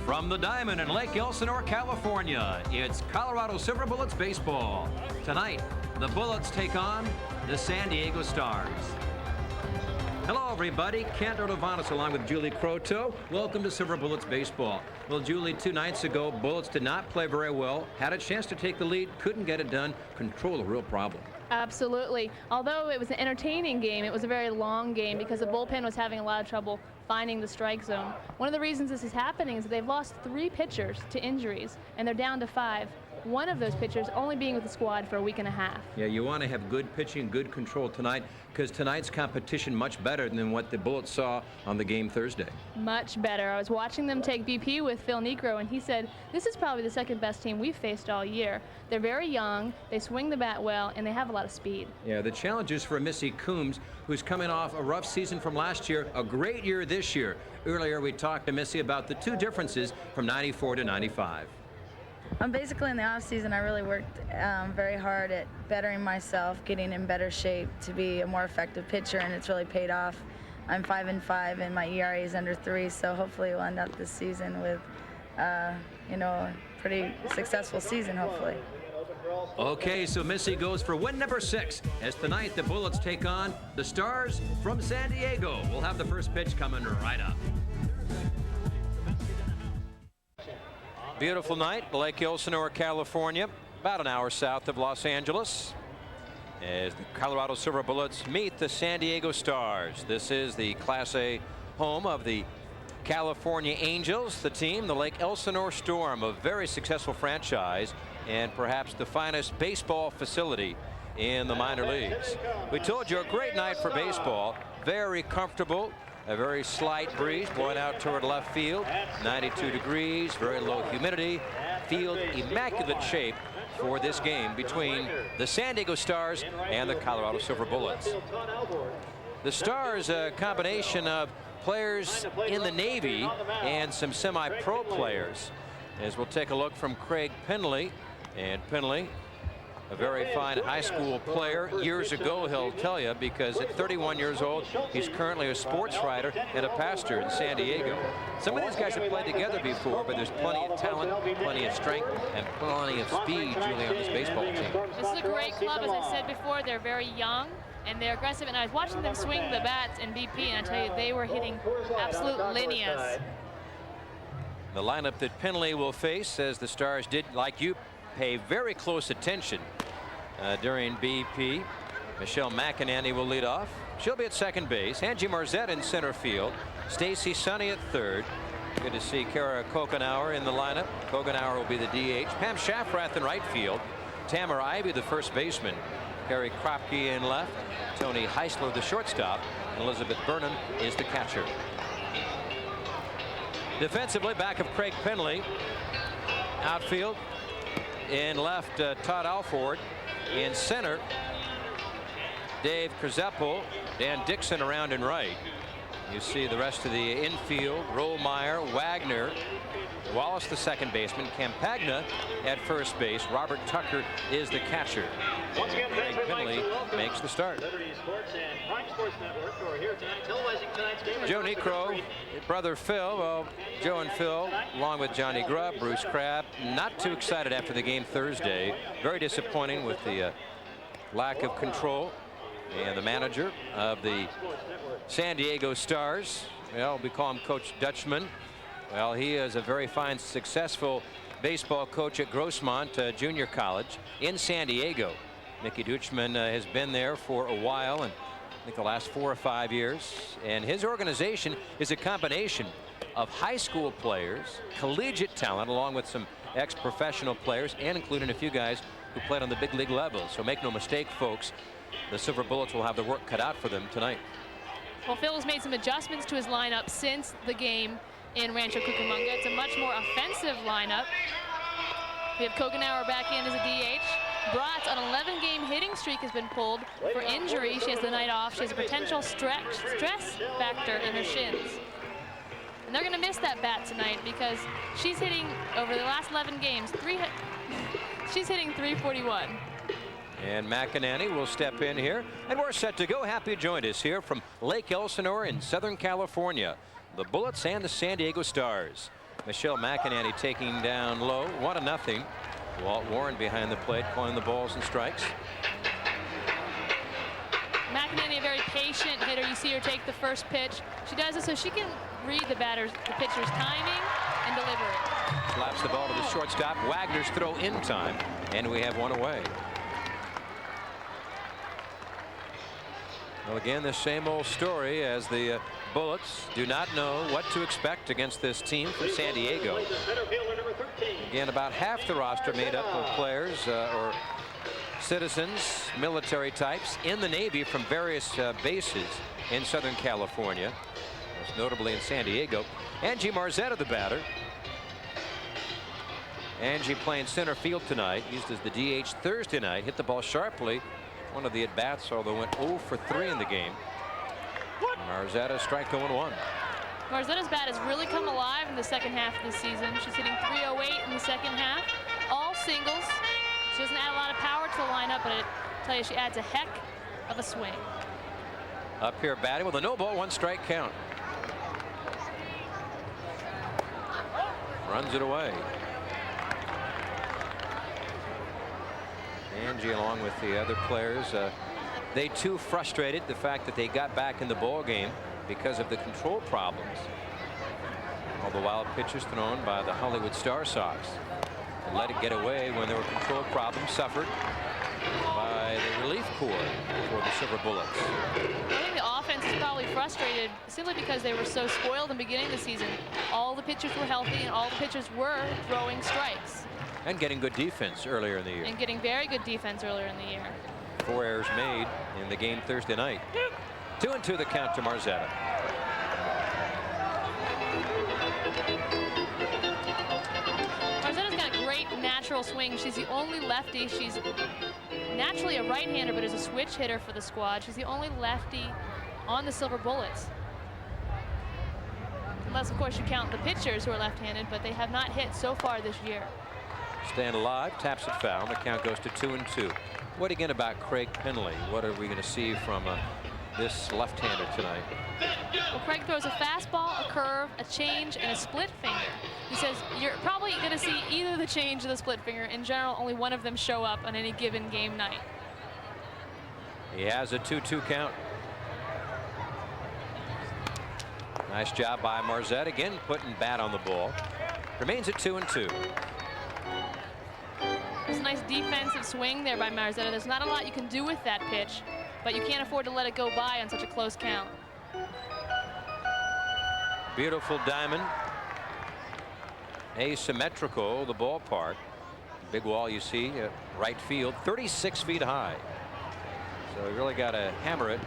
From the Diamond in Lake Elsinore, California, it's Colorado Silver Bullets baseball. Tonight, the Bullets take on the San Diego Stars. Hello, everybody. Kent Ordovanis along with Julie Croteau. Welcome to Silver Bullets baseball. Well, Julie, 2 nights ago, Bullets did not play very well. Had a chance to take the lead, couldn't get it done. Control a real problem. Absolutely. Although it was an entertaining game, it was a very long game because the bullpen was having a lot of trouble finding the strike zone. One of the reasons this is happening is that they've lost 3 pitchers to injuries, and they're down to 5. One of those pitchers only being with the squad for a week and a half. Yeah, you want to have good pitching, good control tonight, because tonight's competition much better than what the Bullets saw on the game Thursday. Much better. I was watching them take BP with Phil Niekro, and he said, this is probably the second best team we've faced all year. They're very young, they swing the bat well, and they have a lot of speed. Yeah, the challenge is for Missy Coombs, who's coming off a rough season from last year, a great year this year. Earlier, we talked to Missy about the 2 differences from 94 to 95. Basically, in the off season, I really worked very hard at bettering myself, getting in better shape to be a more effective pitcher, and it's really paid off. I'm 5-5, and my ERA is under 3, so hopefully we'll end up this season with, a pretty successful season, hopefully. Okay, so Missy goes for win number 6 as tonight the Bullets take on the Stars from San Diego. We'll have the first pitch coming right up. Beautiful night, Lake Elsinore, California, about an hour south of Los Angeles, as the Colorado Silver Bullets meet the San Diego Stars. This is the Class A home of the California Angels, the team, the Lake Elsinore Storm, a very successful franchise and perhaps the finest baseball facility in the minor leagues. We told you a great night for baseball, very comfortable. A very slight breeze blowing out toward left field, 92 degrees, very low humidity, field immaculate shape for this game between the San Diego Stars and the Colorado Silver Bullets. The Stars, a combination of players in the Navy and some semi-pro players. As we'll take a look from Craig Penley, and Penley, a very fine high school player years ago, he'll tell you, because at 31 years old, he's currently a sports writer and a pastor in San Diego. Some of these guys have played together before, but there's plenty of talent, plenty of strength, and plenty of speed, Julie, on this baseball team. This is a great club, as I said before. They're very young and they're aggressive, and I was watching them swing the bats in BP, and I tell you, they were hitting absolute lineas. The lineup that Penley will face, as the Stars did, like you, pay very close attention during BP. Michelle McInerney will lead off. She'll be at second base. Angie Marzette in center field. Stacy Sonny at third. Good to see Kara Kokenauer in the lineup. Kokenauer will be the DH. Pam Shafrath in right field. Tamara Ivy, the first baseman. Carrie Kropke in left. Tony Heisler, the shortstop. And Elizabeth Burnham is the catcher. Defensively, back of Craig Penley. Outfield. In left, Todd Alford. In center, Dave Krzeppel. Dan Dixon around in right. You see the rest of the infield. Rollmeyer, Wagner, Wallace the second baseman, Campagna at first base. Robert Tucker is the catcher. Once again, Craig Penley makes the start. Joe Niekro, brother Phil. Well, Joe and Phil, along with Johnny Grubb, Bruce Crabb, not too excited after the game Thursday. Very disappointing with the lack of control. And the manager of the San Diego Stars, well, we call him Coach Dutchman. Well, he is a very fine, successful baseball coach at Grossmont Junior College in San Diego. Mickey Dutchman has been there for a while, and I think the last 4 or 5 years. And his organization is a combination of high school players, collegiate talent, along with some ex-professional players, and including a few guys who played on the big league level. So make no mistake, folks, the Silver Bullets will have the work cut out for them tonight. Well, Phil has made some adjustments to his lineup since the game in Rancho Cucamonga. It's a much more offensive lineup. We have Kokenauer back in as a DH. Bratz, an 11-game hitting streak, has been pulled for injury. She has the night off. She has a potential stress factor in her shins. And they're going to miss that bat tonight because she's hitting, over the last 11 games, she's hitting .341. And McInerney will step in here, and we're set to go. Happy to join us here from Lake Elsinore in Southern California. The Bullets and the San Diego Stars. Michelle McInerney taking down low, 1-0. Walt Warren behind the plate calling the balls and strikes. McInerney, a very patient hitter. You see her take the first pitch. She does it so she can read the pitcher's timing and deliver it. Slaps the ball to the shortstop. Wagner's throw in time, and we have one away. Well, again, the same old story as the Bullets do not know what to expect against this team from San Diego. Again, about half the roster made up of players or citizens, military types in the Navy from various bases in Southern California, most notably in San Diego. Angie Marzetta, the batter. Angie playing center field tonight, used as the DH Thursday night, hit the ball sharply. One of the at-bats, although went 0 for 3 in the game. Marzetta strike to 1-1. Marzetta's bat has really come alive in the second half of the season. She's hitting .308 in the second half, all singles. She doesn't add a lot of power to the lineup, but I tell you, she adds a heck of a swing. Up here batting with a no ball, 1 strike count. Runs it away. Angie, along with the other players, they too frustrated the fact that they got back in the ball game because of the control problems. All the wild pitches thrown by the Hollywood Star Sox. And let it get away when there were control problems suffered by the relief corps for the Silver Bullets. I think the offense is probably frustrated simply because they were so spoiled in the beginning of the season. All the pitchers were healthy and all the pitchers were throwing strikes. And getting good defense earlier in the year. And getting very good defense earlier in the year. 4 errors made in the game Thursday night. 2-2 the count to Marzetta. Marzetta's got a great natural swing. She's the only lefty. She's naturally a right-hander, but is a switch hitter for the squad. She's the only lefty on the Silver Bullets. Unless, of course, you count the pitchers who are left-handed, but they have not hit so far this year. Stand alive, taps it foul, and the count goes to 2-2. What again about Craig Penley? What are we going to see from this left-hander tonight? Well, Craig throws a fastball, a curve, a change, and a split finger. He says you're probably going to see either the change or the split finger. In general, only one of them show up on any given game night. He has a 2-2 count. Nice job by Marzetta, again putting bat on the ball. Remains at 2-2. There's a nice defensive swing there by Marzetta. There's not a lot you can do with that pitch, but you can't afford to let it go by on such a close count. Beautiful diamond. Asymmetrical, the ballpark. Big wall you see at right field, 36 feet high. So you really got to hammer it.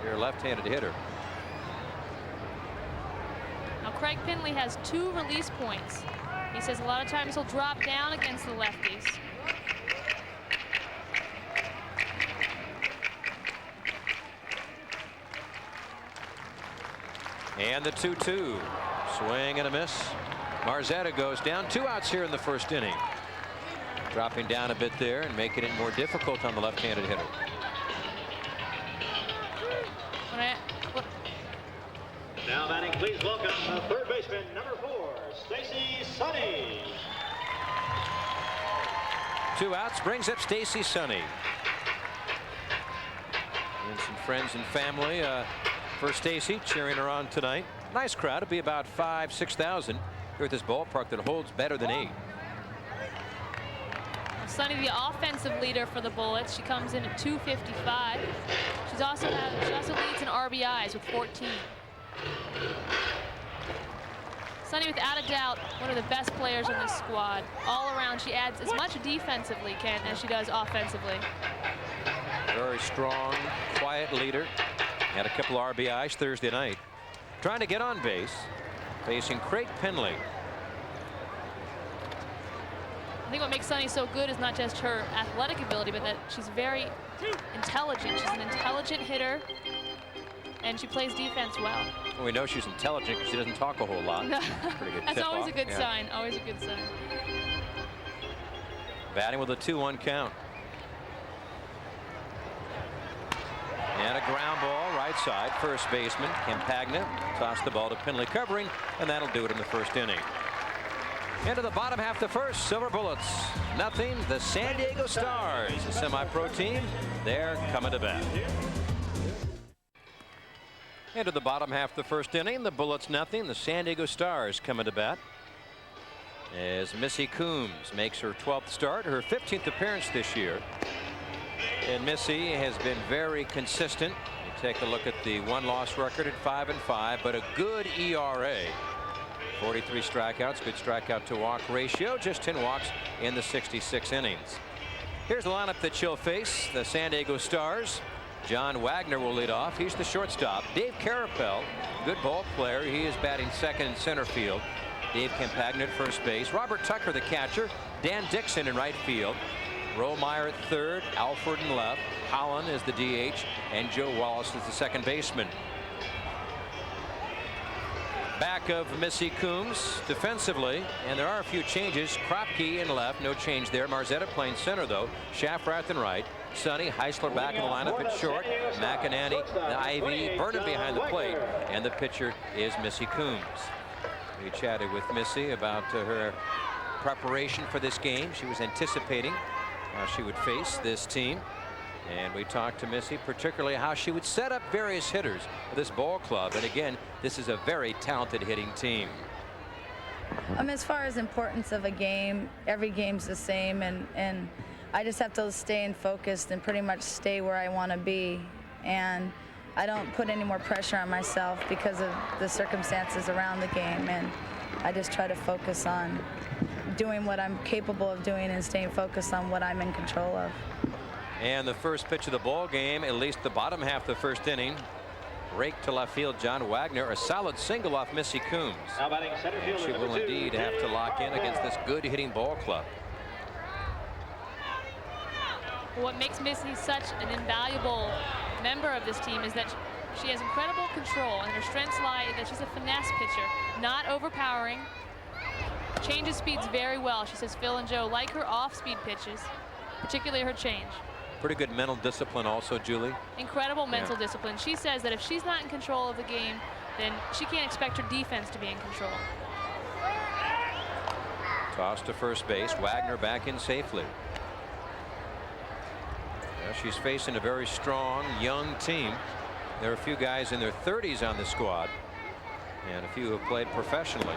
You're a left-handed hitter. Now Craig Penley has 2 release points. He says a lot of times he'll drop down against the lefties. And the 2-2. Swing and a miss. Marzetta goes down. 2 outs here in the first inning. Dropping down a bit there and making it more difficult on the left-handed hitter. Now batting, please welcome third baseman number 4, Stacey Sonny. 2 outs brings up Stacey Sonny. And some friends and family for Stacey cheering her on tonight. Nice crowd. It'll be about 5,000-6,000 here at this ballpark that holds better than 8. Sonny, the offensive leader for the Bullets. She comes in at 255. She also leads in RBIs with 14. Sonny, without a doubt, one of the best players in this squad. All around, she adds as much defensively, Ken, as she does offensively. Very strong, quiet leader. Had a couple RBIs Thursday night. Trying to get on base, facing Craig Penley. I think what makes Sonny so good is not just her athletic ability, but that she's very intelligent. She's an intelligent hitter, and she plays defense well. Well, we know she's intelligent because she doesn't talk a whole lot. Pretty good. That's always a good Yeah. sign. Always a good sign. Batting with a 2-1 count. And a ground ball right side. First baseman Campagna tossed the ball to Penley covering, and that'll do it in the first inning. Into the bottom half of the first, Silver Bullets, nothing. The San Diego Stars, a semi-pro team, they're coming to bat. Into the bottom half of the first inning, the Bullets nothing. The San Diego Stars coming to bat. As Missy Coombs makes her 12th start, her 15th appearance this year. And Missy has been very consistent. You take a look at the one-loss record at 5-5, but a good ERA. 43 strikeouts, good strikeout to walk ratio, just 10 walks in the 66 innings. Here's the lineup that she'll face, the San Diego Stars. John Wagner will lead off. He's the shortstop. Dave Carapel, good ball player. He is batting second in center field. Dave Campagna at first base. Robert Tucker, the catcher. Dan Dixon in right field. Rollmeyer at third. Alford in left. Holland is the DH. And Joe Wallace is the second baseman. Back of Missy Coombs defensively, and there are a few changes. Kropke in left, no change there. Marzetta playing center though. Schaffrath in right. Sonny Heisler back in the lineup at short. McInerney, the Ivy, Burnham behind the plate, and the pitcher is Missy Coombs. We chatted with Missy about her preparation for this game. She was anticipating how she would face this team. And we talked to Missy particularly how she would set up various hitters for this ball club. And again, this is a very talented hitting team. As far as importance of a game, every game's the same, and I just have to stay focused and pretty much stay where I want to be. And I don't put any more pressure on myself because of the circumstances around the game. And I just try to focus on doing what I'm capable of doing and staying focused on what I'm in control of. And the first pitch of the ball game, at least the bottom half of the first inning, rake to left field. John Wagner, a solid single off Missy Coombs. Now batting center field, she will indeed have to lock in against this good hitting ball club. What makes Missy such an invaluable member of this team is that she has incredible control, and her strengths lie in that she's a finesse pitcher, not overpowering, changes speeds very well. She says Phil and Joe like her off-speed pitches, particularly her change. Pretty good mental discipline also, Julie. Incredible mental discipline. She says that if she's not in control of the game, then she can't expect her defense to be in control. Toss to first base. Wagner back in safely. Well, she's facing a very strong young team. There are a few guys in their 30s on the squad, and a few who have played professionally.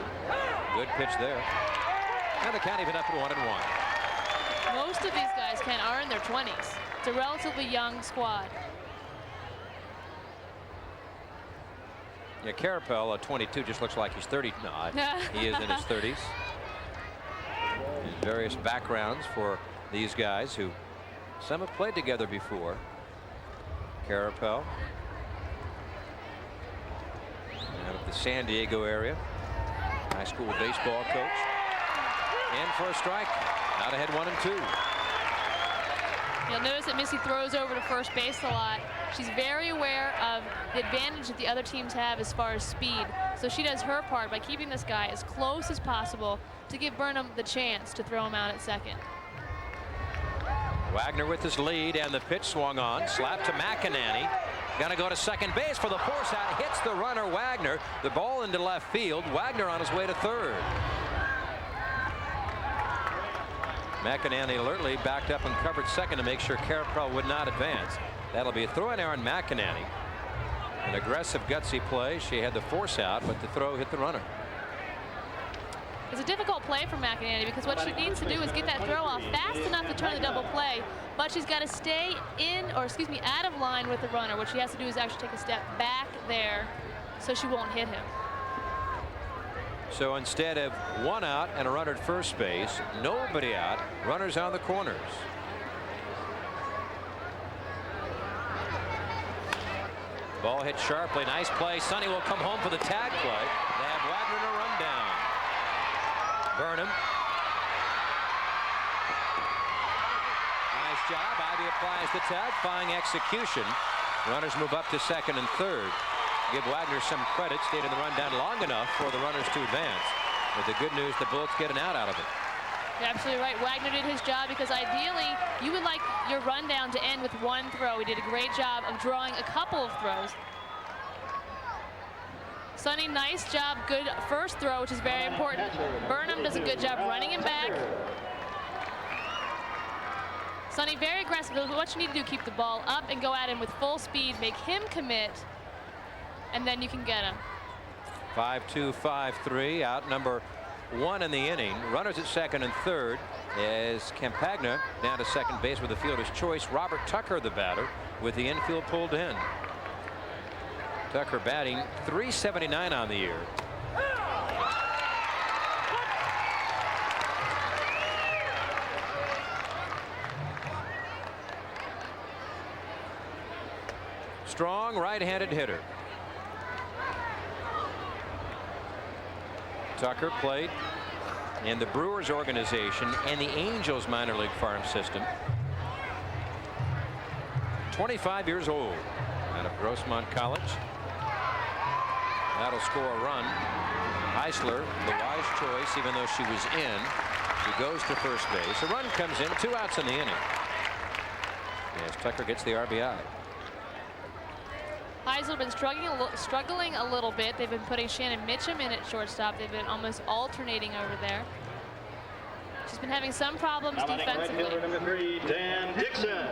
Good pitch there. And the count even up at 1-1. Most of these guys are in their 20s. It's a relatively young squad. Yeah, Carapel, 22, just looks like he's 30. No, he is in his 30s. There's various backgrounds for these guys who some have played together before. Carapel, out of the San Diego area, high school baseball coach. In for a strike. Out ahead 1-2. You'll notice that Missy throws over to first base a lot. She's very aware of the advantage that the other teams have as far as speed. So she does her part by keeping this guy as close as possible to give Burnham the chance to throw him out at second. Wagner with his lead, and the pitch swung on. Slap to McInerney. Gonna go to second base for the force out. Hits the runner, Wagner. The ball into left field. Wagner on his way to third. McInerney alertly backed up and covered second to make sure Carapel would not advance. That'll be a throw in there on McInerney. An aggressive, gutsy play. She had the force out, but the throw hit the runner. It's a difficult play for McInerney because what she needs to do is get that throw off fast enough to turn the double play, but she's got to stay in, or excuse me, out of line with the runner. What she has to do is actually take a step back there so she won't hit him. So instead of one out and a runner at first base, nobody out, runners on the corners. Ball hit sharply. Nice play. Sonny will come home for the tag play. They have Wagner in a run down. Burnham. Nice job. Ivy applies the tag. Fine execution. Runners move up to second and third. Give Wagner some credit. Stayed in the rundown long enough for the runners to advance. But the good news, the Bullets get an out of it. You're absolutely right. Wagner did his job because ideally you would like your rundown to end with one throw. He did a great job of drawing a couple of throws. Sunny, nice job. Good first throw, which is very important. Burnham does a good job running him back. Sunny very aggressive. What you need to do, keep the ball up and go at him with full speed, make him commit, and then you can get him. 5-2, 5-3, out number 1 in the inning. Runners at second and third as Campagna down to second base with a fielder's choice. Robert Tucker, the batter, with the infield pulled in. Tucker batting .379 on the year. Strong right-handed hitter. Tucker played in the Brewers organization and the Angels minor league farm system. 25 years old, out of Grossmont College. That'll score a run. Eisler, the wise choice, even though she was in. She goes to first base. A run comes in, 2 outs in the inning. Yes, Tucker gets the RBI. Eisler been struggling a little bit. They've been putting Shannon Mitchum in at shortstop. They've been almost alternating over there. She's been having some problems defensively. Right fielder number 3, Dan Dixon.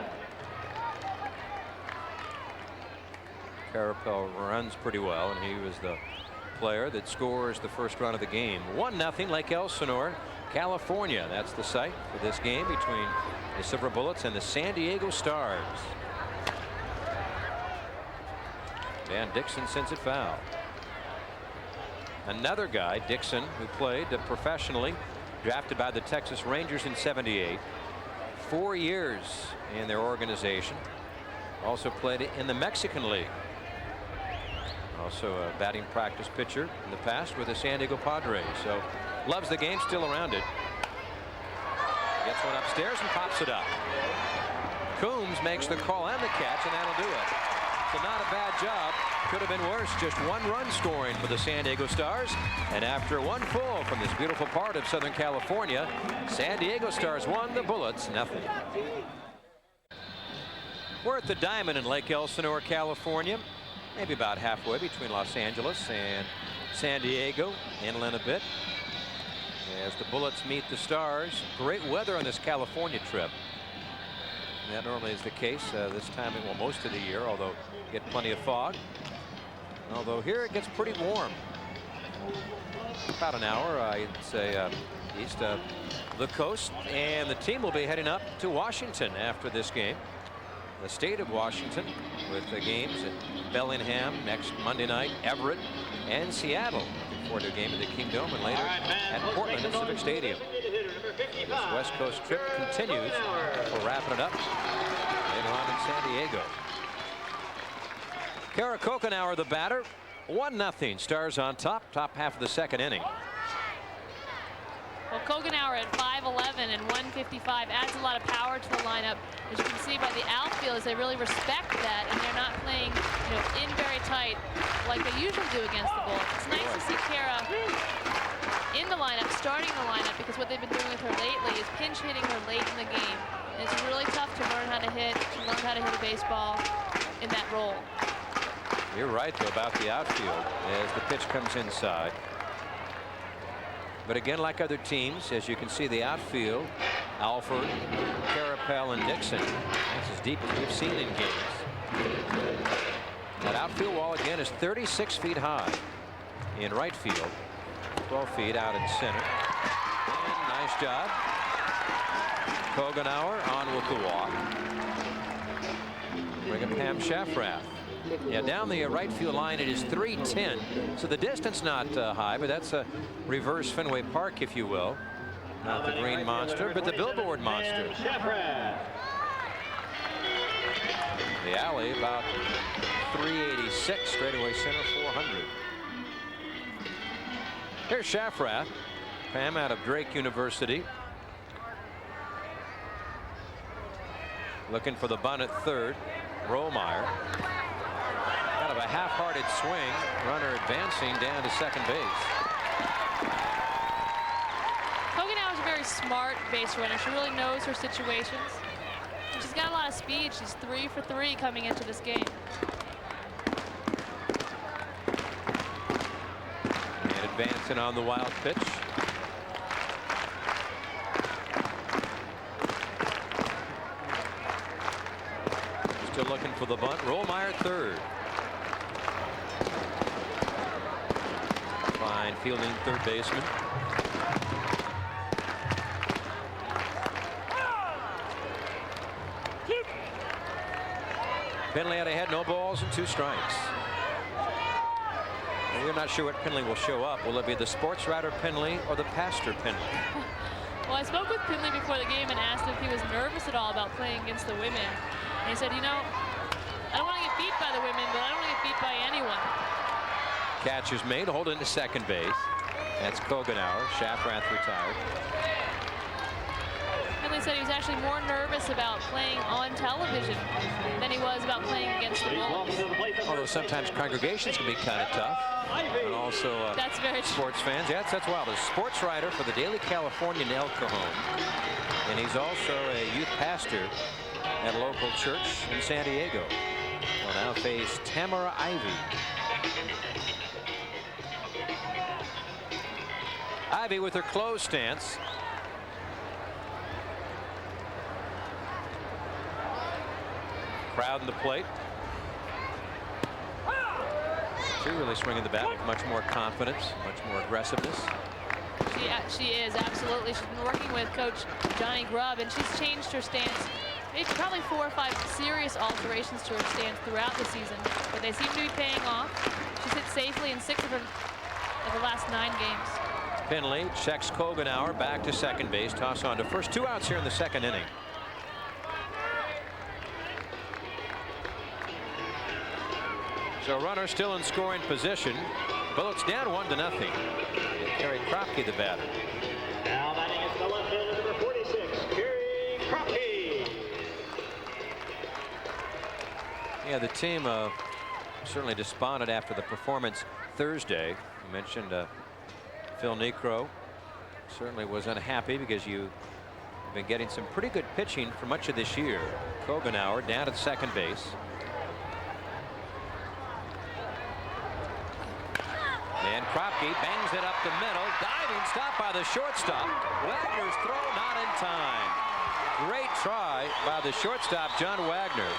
Carapel runs pretty well, and he was the player that scores the first run of the game. 1-0 Lake Elsinore, California. That's the site for this game between the Silver Bullets and the San Diego Stars. Dan Dixon sends it foul. Another guy, Dixon, who played professionally, drafted by the Texas Rangers in '78. 4 years in their organization. Also played in the Mexican League. Also a batting practice pitcher in the past with the San Diego Padres. So loves the game, still around it. Gets one upstairs and pops it up. Coombs makes the call and the catch, and that'll do it. So not a bad job. Could have been worse. Just 1 run scoring for the San Diego Stars. And after 1 full from this beautiful part of Southern California, San Diego Stars 1, the Bullets 0. We're at the Diamond in Lake Elsinore, California. Maybe about halfway between Los Angeles and San Diego, inland a bit. As the Bullets meet the Stars. Great weather on this California trip. That normally is the case this time, well, most of the year, although you get plenty of fog. Although here it gets pretty warm. About an hour, I'd say, east of the coast. And the team will be heading up to Washington after this game. The state of Washington with the games at Bellingham next Monday night, Everett, and Seattle. Looking forward to a game at the Kingdome and later at Portland at Civic Stadium. This West Coast trip continues. We're wrapping it up later on in San Diego. Kara Kokenauer, the batter. 1-0. Stars on top half of the second inning. Well, Kokenauer at 5'11" and 155 adds a lot of power to the lineup. As you can see by the outfielders, they really respect that, and they're not playing, in very tight like they usually do against the Bullets. It's nice to see Kara in the lineup, starting the lineup, because what they've been doing with her lately is pinch hitting her late in the game. And it's really tough to learn how to hit, a baseball in that role. You're right, though, about the outfield as the pitch comes inside. But again, like other teams, as you can see, the outfield, Alford, Carapel, and Dixon. That's as deep as we've seen in games. That outfield wall again is 36 feet high in right field, 12 feet out in center. And nice job. Kokenauer on with the walk. Bring up Pam Shafrath. Yeah, down the right field line, it is 310. So the distance not high, but that's a reverse Fenway Park, if you will. Not the Green Monster, but the Billboard Monster. The alley about 386, straightaway center 400. Here's Shafrath. Pam out of Drake University. Looking for the bunt at third. Rollmeyer. Kind of a half-hearted swing. Runner advancing down to second base. Kokenauer is a very smart base runner. She really knows her situations. And she's got a lot of speed. She's 3 for 3 coming into this game. Advancing on the wild pitch. Still looking for the bunt. Rollmeyer third. Fine fielding third baseman. Penley out ahead, no balls and 2 strikes. And we're not sure what Penley will show up. Will it be the sports writer Penley or the pastor Penley? Well, I spoke with Penley before the game and asked if he was nervous at all about playing against the women. And he said, you know, I don't want to get beat by the women, but I don't want to get beat by anyone. Catch is made, hold into second base. That's Kogenauer. Schafrath retired. Penley said he was actually more nervous about playing on television than he was about playing against the Bullets. Although sometimes congregations can be kind of tough. And also That's very true. sports fans. Yeah, that's wild. A sports writer for the Daily Californian in El Cajon. And he's also a youth pastor at a local church in San Diego. Will now face Tamara Ivy. Ivy with her closed stance. Crowd in the plate. She really swinging the bat with much more confidence, much more aggressiveness. She is, absolutely. She's been working with Coach Johnny Grubb, and she's changed her stance. Maybe probably 4 or 5 serious alterations to her stance throughout the season, but they seem to be paying off. She's hit safely in 6 of the last 9 games. Penley checks Kogenauer back to second base. Toss on to first. 2 outs here in the second inning. So runner still in scoring position. Bullets down 1-0. Kerry Kropke the batter. Now batting is the left fielder, number 46, Kerry Kropke. Yeah, the team certainly despondent after the performance Thursday. You mentioned Phil Niekro certainly was unhappy because you've been getting some pretty good pitching for much of this year. Kogenauer down at second base. And Kropke bangs it up the middle. Diving stop by the shortstop. Wagner's throw not in time. Great try by the shortstop, John Wagner.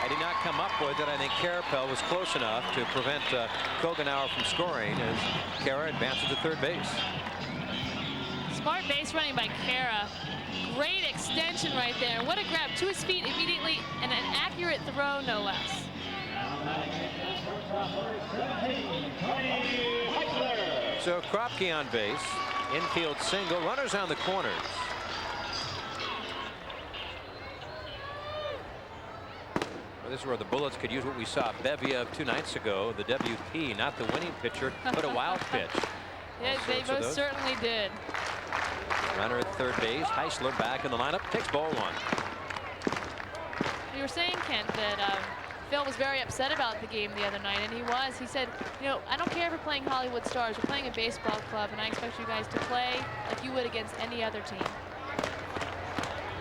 Had he not come up with it, I think Carapel was close enough to prevent Kogenauer from scoring as Kara advances to third base. Smart base running by Kara. Great extension right there. What a grab to his feet immediately, and an accurate throw, no less. So Kropke on base, infield single, runners on the corners. Well, this is where the Bullets could use what we saw Bevier 2 nights ago, the WP, not the winning pitcher, but a wild pitch. Yeah, they most certainly did. Runner at third base, Heisler back in the lineup, takes ball 1. You were saying, Kent, that Phil was very upset about the game the other night, and he was. He said, you know, I don't care if we're playing Hollywood Stars. We're playing a baseball club, and I expect you guys to play like you would against any other team.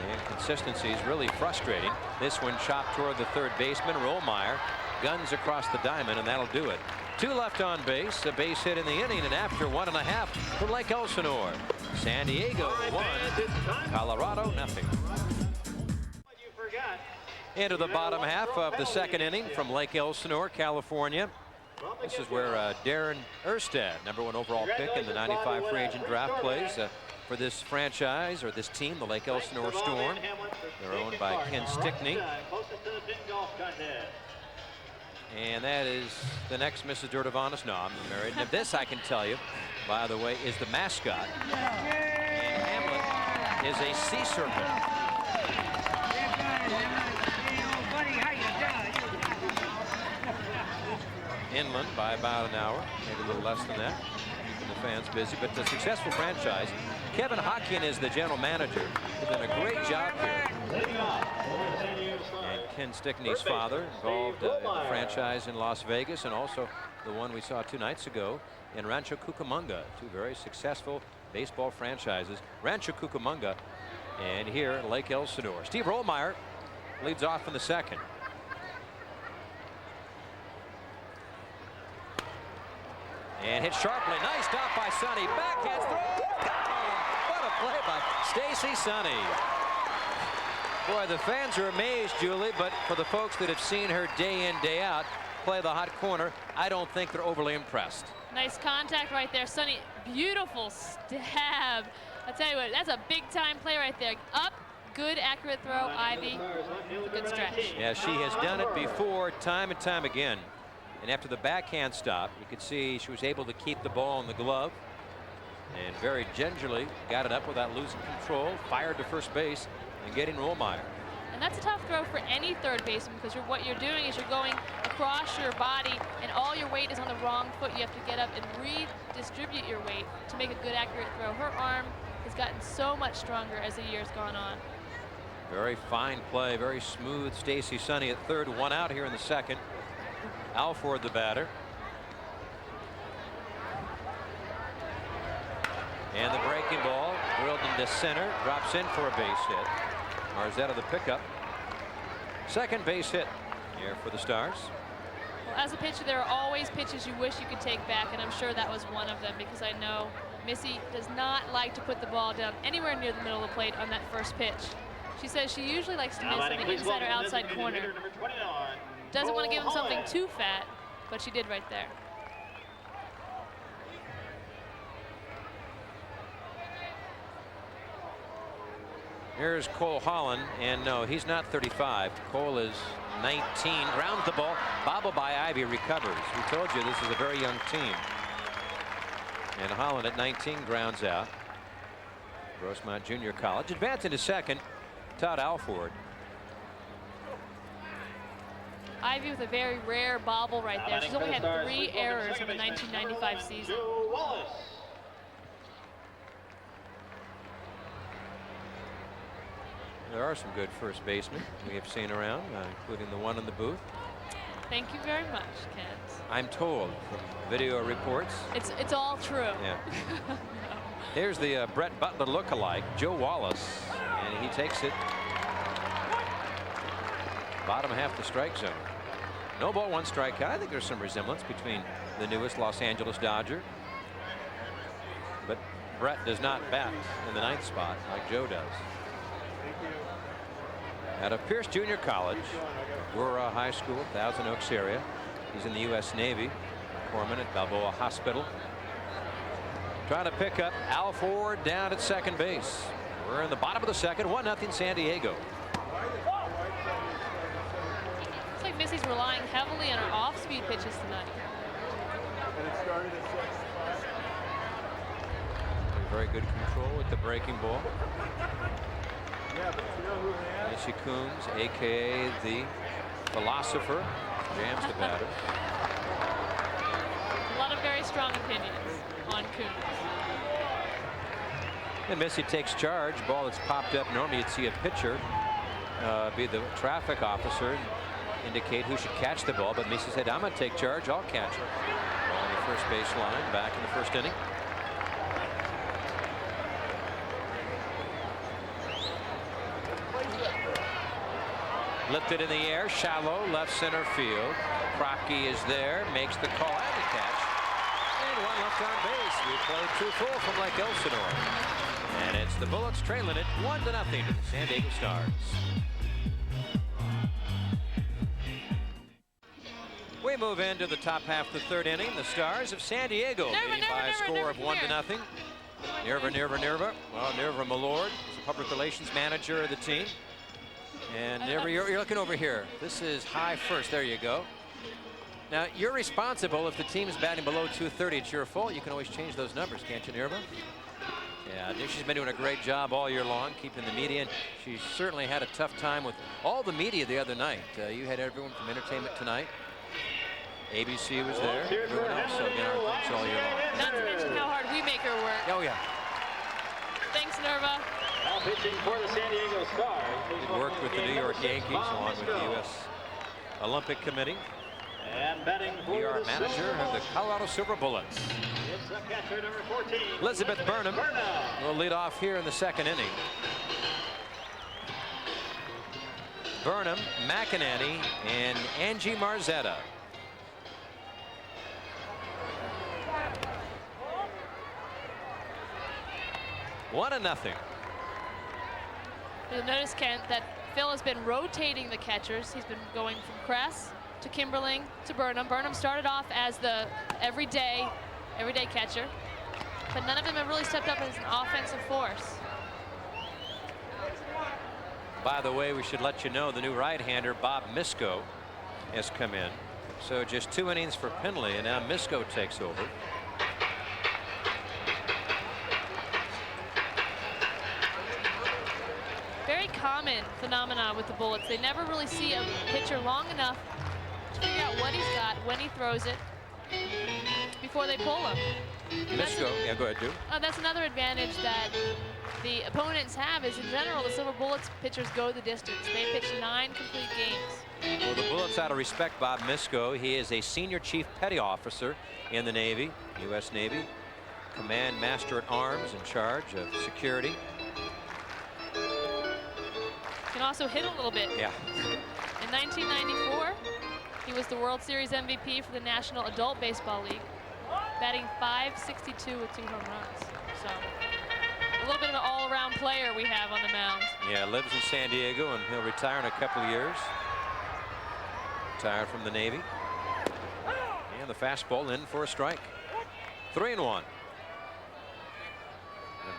The inconsistency is really frustrating. This one chopped toward the third baseman, Rollmeyer. Guns across the diamond, and that'll do it. 2 left on base, a base hit in the inning, and after 1.5 from Lake Elsinore. San Diego 1, Colorado 0. You forgot. Into the bottom half of the second inning from Lake Elsinore, California. This is where Darren Erstad, #1 overall pick in the '95 free agent draft, plays for this franchise, or this team, the Lake Elsinore Storm. They're owned by Ken Stickney. And that is the next Mrs. Dirtavanis. No, I'm married. And this, I can tell you, by the way, is the mascot. And Hamlet is a sea serpent. Inland by about an hour, maybe a little less than that, keeping the fans busy, but a successful franchise. Kevin Hockin is the general manager. He's done a great job here. And Ken Stickney's father involved in the franchise in Las Vegas, and also the one we saw 2 nights ago in Rancho Cucamonga. 2 very successful baseball franchises, Rancho Cucamonga and here Lake Elsinore. Steve Rollmeyer leads off in the second. And hit sharply. Nice stop by Sonny. Backhand throw. Oh, what a play by Stacey Sonny. Boy, the fans are amazed, Julie, but for the folks that have seen her day in, day out play the hot corner, I don't think they're overly impressed. Nice contact right there. Sonny, beautiful stab. I tell you what, that's a big time play right there. Up, good accurate throw, Ivy. Good stretch. Yeah, she has done it before time and time again. And after the backhand stop, you could see she was able to keep the ball in the glove and very gingerly got it up without losing control, fired to first base and getting Rollmeyer. And that's a tough throw for any third baseman because what you're doing is you're going across your body and all your weight is on the wrong foot. You have to get up and redistribute your weight to make a good accurate throw. Her arm has gotten so much stronger as the year's gone on. Very fine play, very smooth. Stacey Sonny at third, one out here in the second. Alford the batter. And the breaking ball drilled into center, drops in for a base hit. Marzetta the pickup. Second base hit here for the Stars. Well, as a pitcher, there are always pitches you wish you could take back, and I'm sure that was one of them because I know Missy does not like to put the ball down anywhere near the middle of the plate on that first pitch. She says she usually likes to miss in the inside or outside corner. Doesn't want to give him something too fat, but she did right there. Here's Cole Holland, and no, he's not 35. Cole is 19. Grounds the ball. Bobbled by Ivy, recovers. We told you this is a very young team. And Holland at 19 grounds out. Grossmont Junior College. Advancing to second, Todd Alford. Ivy with a very rare bobble right there. She's only had 3 errors in the 1995 season. There are some good first basemen we have seen around, including the one in the booth. Thank you very much, Kent. I'm told from video reports. It's all true. Yeah. No. Here's the Brett Butler lookalike, Joe Wallace, and he takes it bottom half the strike zone. No ball, 1 strikeout. I think there's some resemblance between the newest Los Angeles Dodger, but Brett does not bat in the 9th spot like Joe does. Out of Pierce Junior College, Aurora High School, Thousand Oaks area. He's in the U.S. Navy, corpsman at Balboa Hospital. Trying to pick up Alford down at second base. We're in the bottom of the second, 1-0 San Diego. Looks like Missy's relying heavily on her off-speed pitches tonight. Very good control with the breaking ball. Missy Coombs, a.k.a. the philosopher, jams the batter. A lot of very strong opinions on Coombs. And Missy takes charge. Ball that's popped up. Normally you'd see a pitcher be the traffic officer, indicate who should catch the ball. But Missy said, I'm going to take charge. I'll catch it. Ball on the first base line back in the first inning. Lifted in the air, shallow, left center field. Kroenke is there, makes the call and the catch. And 1 left on base. We play 2 full from Lake Elsinore. And it's the Bullets trailing it 1-0 to the San Diego Stars. We move into the top half of the 3rd inning. The Stars of San Diego leading by a score of 1-0. Nirva. Well, Nirva Millord is the public relations manager of the team. And you're looking over here. This is high first. There you go. Now, you're responsible if the team's batting below 230. It's your fault. You can always change those numbers, can't you, Nirva? Yeah, she's been doing a great job all year long, keeping the media in. She certainly had a tough time with all the media the other night. You had everyone from Entertainment Tonight. ABC was there doing it, so again, our thanks all year long. Not to mention how hard we make her work. Oh, yeah. Thanks, Nirva. Now pitching for the San Diego Stars. He worked with the New York Yankees along with the U.S. Olympic Committee. And batting for PR the manager of the Colorado Silver Bullets. It's the catcher, number 14. Elizabeth Burnham will lead off here in the 2nd inning. Burnham, McInerney, and Angie Marzetta. 1-0. You'll notice, Kent, that Phil has been rotating the catchers. He's been going from Kress to Kimberling to Burnham. Burnham started off as the everyday catcher, but none of them have really stepped up as an offensive force. By the way, we should let you know the new right-hander Bob Misko has come in. So just 2 innings for Penley, and now Misko takes over. Very common phenomena with the Bullets. They never really see a pitcher long enough to figure out what he's got when he throws it before they pull him. Misko, yeah, go ahead, Drew. That's another advantage that the opponents have is, in general, the Silver Bullets pitchers go the distance. They pitch 9 complete games. Well, the Bullets ought to respect Bob Misko. He is a senior chief petty officer in the Navy, U.S. Navy, command master at arms in charge of security. Can also hit a little bit. Yeah. In 1994, he was the World Series MVP for the National Adult Baseball League, batting .562 with 2 home runs. So a little bit of an all-around player we have on the mound. Yeah, lives in San Diego, and he'll retire in a couple of years. Retired from the Navy. And the fastball in for a strike. 3-1. It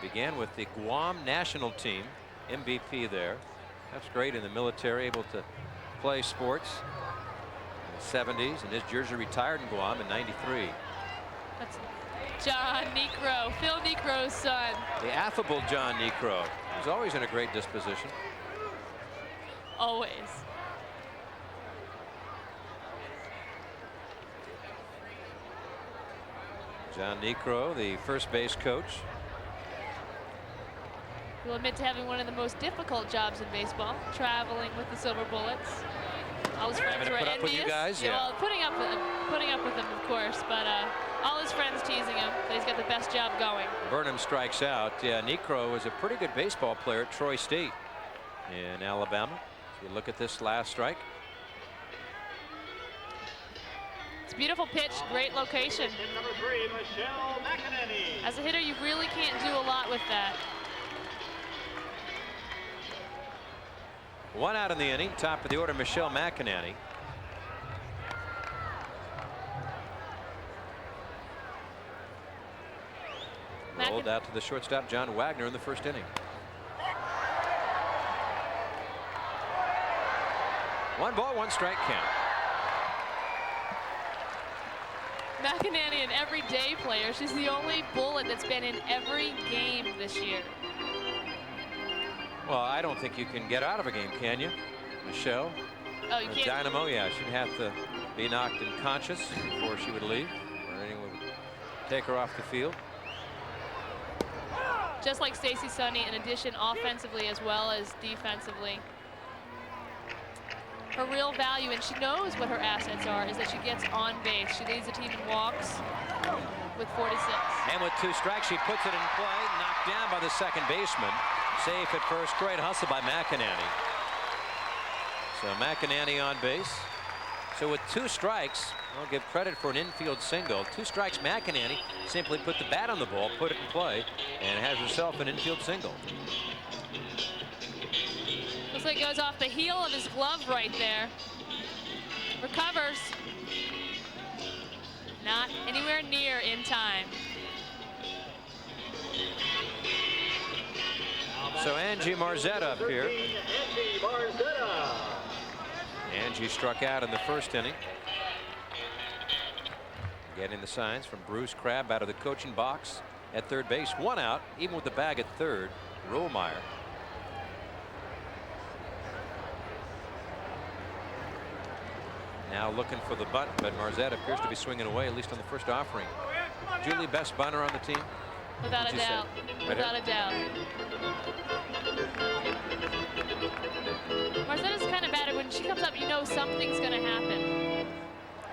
began with the Guam national team, MVP there. That's great in the military, able to play sports in the 70s, and his jersey retired in Guam in '93. That's John Niekro, Phil Niekro's son. The affable John Niekro. He's always in a great disposition. Always. John Niekro, the first base coach. He'll admit to having one of the most difficult jobs in baseball, traveling with the Silver Bullets. All his friends Having to were put up envious. with you guys? Yeah, Yeah. well, putting up with him, of course, but all his friends teasing him that he's got the best job going. Burnham strikes out. Yeah, Niekro was a pretty good baseball player at Troy State in Alabama. So we look at this last strike. It's a beautiful pitch, great location. Number 3, Michelle McEnany. As a hitter, you really can't do a lot with that. 1 out in the inning. Top of the order, Michelle McEnany. Rolled out to the shortstop, John Wagner, in the first inning. 1 ball, 1 strike count. McEnany, an everyday player. She's the only Bullet that's been in every game this year. Well, I don't think you can get out of a game, can you, Michelle? Oh, you can't. Dynamo, yeah, she'd have to be knocked unconscious before she would leave, or anyone would take her off the field. Just like Stacey Sonny, in addition, offensively as well as defensively. Her real value, and she knows what her assets are, is that she gets on base. She leads the team in walks with 46. And with 2 strikes, she puts it in play, knocked down by the second baseman. Safe at first. Great hustle by McEnany. So McEnany on base. So with 2 strikes, I'll give credit for an infield single. 2 strikes, McEnany simply put the bat on the ball, put it in play, and has herself an infield single. Looks like it goes off the heel of his glove right there. Recovers. Not anywhere near in time. So Angie Marzetta up here. 13, Angie Marzetta. Angie struck out in the first inning. Getting the signs from Bruce Crabb out of the coaching box at third base. 1 out, even with the bag at third. Rollmeyer. Now looking for the bunt, but Marzetta appears to be swinging away, at least on the first offering. Julie, best bunter on the team? Without a doubt. Without a doubt. Marzetta's kind of bad at when she comes up, you know something's going to happen.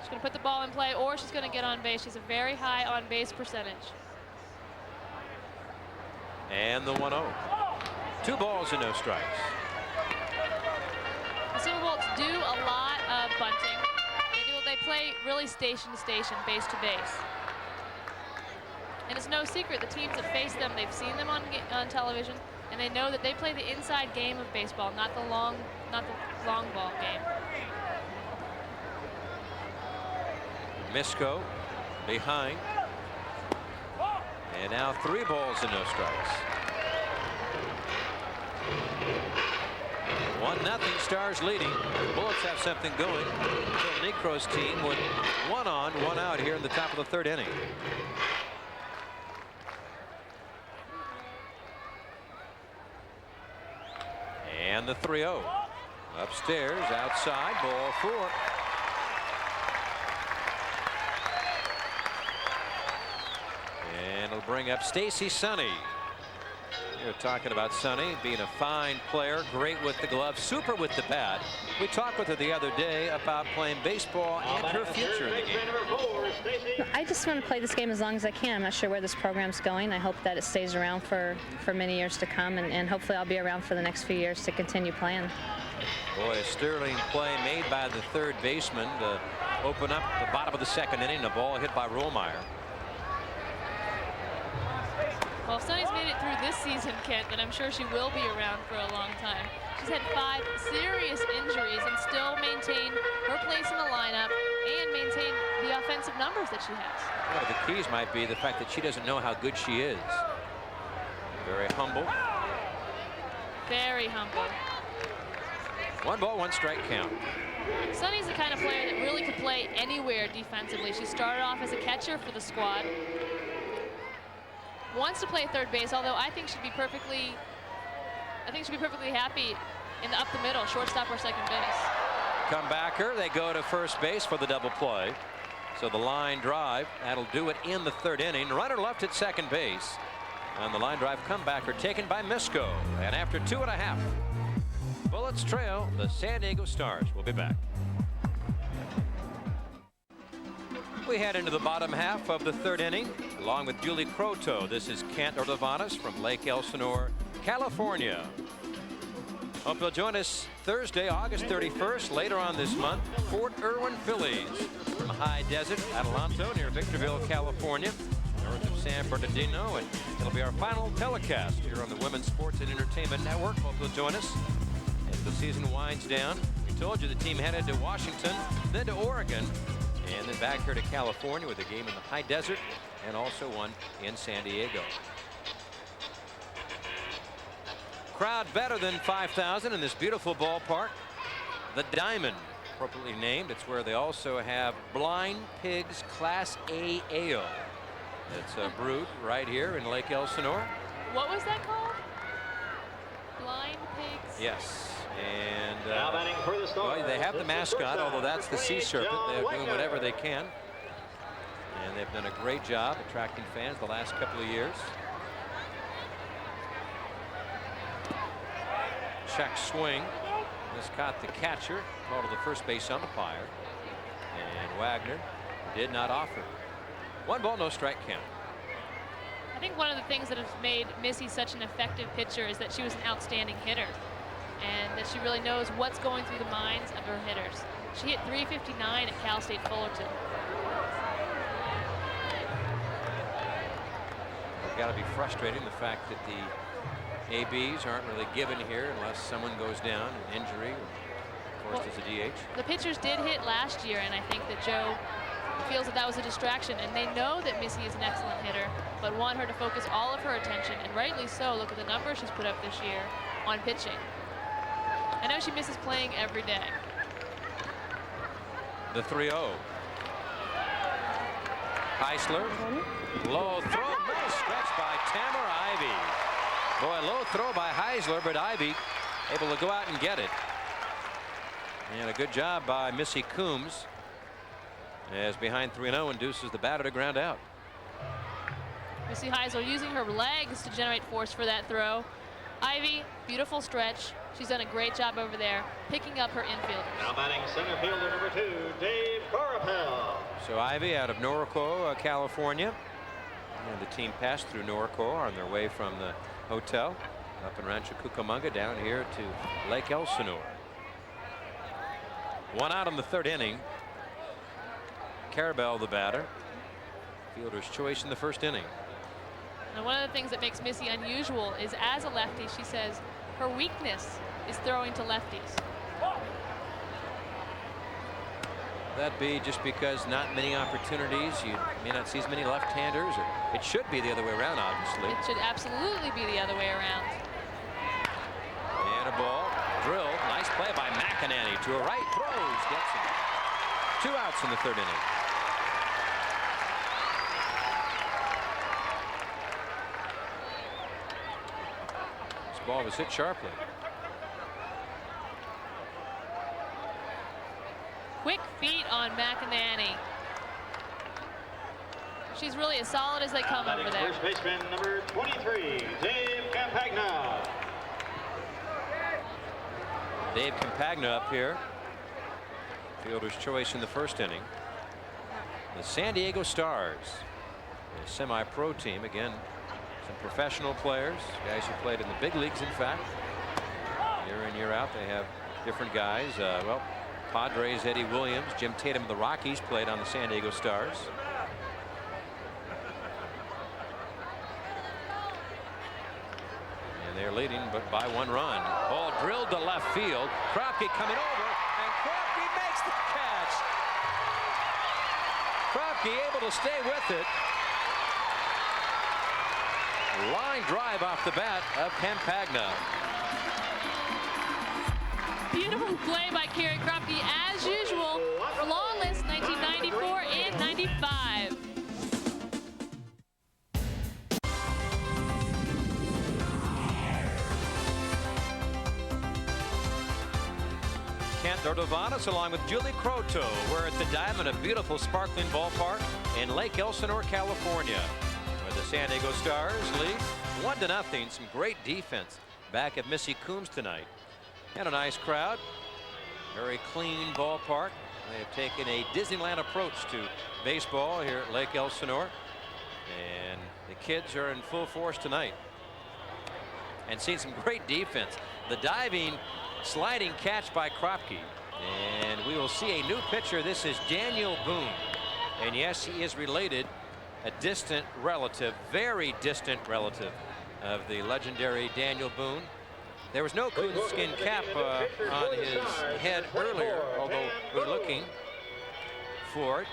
She's going to put the ball in play, or she's going to get on base. She's a very high on base percentage. And the 1-0. 2 balls and no strikes. The Silver Bullets do a lot of bunting. They play really station to station, base to base. And it's no secret, the teams that face them, they've seen them on television, and they know that they play the inside game of baseball, not the long ball game. Misko behind. And now 3 balls and no strikes. 1-0 Stars leading. The Bullets have something going. Phil Niekro's team with 1 on, 1 out here in the top of the 3rd inning. And the 3-0. Upstairs, outside, ball 4. And it'll bring up Stacy Sonny. You're talking about Sonny being a fine player, great with the glove, super with the bat. We talked with her the other day about playing baseball and her future in the game. I just want to play this game as long as I can. I'm not sure where this program's going. I hope that it stays around for many years to come, and hopefully I'll be around for the next few years to continue playing. Boy, a sterling play made by the 3rd baseman to open up the bottom of the 2nd inning. The ball hit by Rollmeyer. Well, Sonny's made it through this season, Kent, and I'm sure she will be around for a long time. She's had 5 serious injuries and still maintained her place in the lineup and maintain the offensive numbers that she has. One of the keys might be the fact that she doesn't know how good she is. Very humble. Very humble. 1 ball, 1 strike count. Sonny's the kind of player that really could play anywhere defensively. She started off as a catcher for the squad. Wants to play 3rd base, although I think she'd be perfectly happy in the up the middle, shortstop or 2nd base. Comebacker, they go to 1st base for the double play. So the line drive, that'll do it in the 3rd inning. Runner left at 2nd base. And the line drive comebacker taken by Misko. And after 2.5, Bullets trail the San Diego Stars. We'll be back. We head into the bottom half of the 3rd inning along with Julie Croteau. This is Kent Ordovanes from Lake Elsinore, California. Hope you'll join us Thursday, August 31st, later on this month. Fort Irwin Phillies from High Desert, Adelanto, near Victorville, California, north of San Bernardino, and it'll be our final telecast here on the Women's Sports and Entertainment Network. Hope you'll join us as the season winds down. We told you the team headed to Washington, then to Oregon, and then back here to California with a game in the High Desert and also one in San Diego. Crowd better than 5,000 in this beautiful ballpark. The Diamond, appropriately named. It's where they also have Blind Pigs Class A Ale. It's brewed right here in Lake Elsinore. What was that called? Blind Pigs? Yes. And Now batting for the Stars, well, they have the this is mascot, although that's the sea serpent. They're doing Wagner. whatever they can. And they've done a great job attracting fans the last couple of years. Check swing. This caught the catcher, called to the 1st base umpire. And Wagner did not offer. 1 ball, no strike count. I think one of the things that has made Missy such an effective pitcher is that she was an outstanding hitter, and that she really knows what's going through the minds of her hitters. She hit .359 at Cal State Fullerton. It's got to be frustrating the fact that the ABs aren't really given here unless someone goes down, an injury, of course, there's a DH. The pitchers did hit last year, and I think that Joe feels that that was a distraction, and they know that Missy is an excellent hitter, but want her to focus all of her attention, and rightly so. Look at the numbers she's put up this year on pitching. I know she misses playing every day. The 3-0. Heisler. Low throw. Nice stretch by Tamara Ivy. Boy, low throw by Heisler, but Ivy able to go out and get it. And a good job by Missy Coombs, as behind 3-0 induces the batter to ground out. Missy Heisler using her legs to generate force for that throw. Ivy, beautiful stretch. She's done a great job over there, picking up her infielders. Now batting center fielder number 2, Dave Corapel. So Ivy out of Norco, California. And the team passed through Norco on their way from the hotel up in Rancho Cucamonga down here to Lake Elsinore. 1 out in the 3rd inning. Carabel the batter. Fielder's choice in the 1st inning. And one of the things that makes Missy unusual is, as a lefty, she says her weakness is throwing to lefties. That'd be just because not many opportunities. You may not see as many left-handers, or it should be the other way around, obviously. It should absolutely be the other way around. And a ball drilled. Nice play by McInerney to a right. Throws. Gets him. 2 outs in the 3rd inning. This ball was hit sharply. Quick feet on McInerney. She's really as solid as they come over there. First baseman number 23, Dave Campagna. Dave Campagna up here. Fielder's choice in the 1st inning. The San Diego Stars, a semi-pro team. Again, some professional players, guys who played in the big leagues, in fact. Year in, year out, they have different guys. Well, Padres, Eddie Williams, Jim Tatum of the Rockies played on the San Diego Stars. And they're leading, but by 1 run. Ball drilled to left field. Kropke coming over, and Kropke makes the catch. Kropke able to stay with it. Line drive off the bat of Campagna. Beautiful play by Kerry Kropke, as usual. Flawless 1994 and 95. Kent Ordovanes along with Julie Croteau. We're at the Diamond, a beautiful sparkling ballpark in Lake Elsinore, California, where the San Diego Stars lead 1-0. Some great defense back at Missy Coombs tonight. And a nice crowd. Very clean ballpark. They have taken a Disneyland approach to baseball here at Lake Elsinore. And the kids are in full force tonight. And seeing some great defense. The diving, sliding catch by Kropke. And we will see a new pitcher. This is Daniel Boone. And yes, he is related, a distant relative, very distant relative of the legendary Daniel Boone. There was no coonskin cap on his head earlier, although we're looking for it.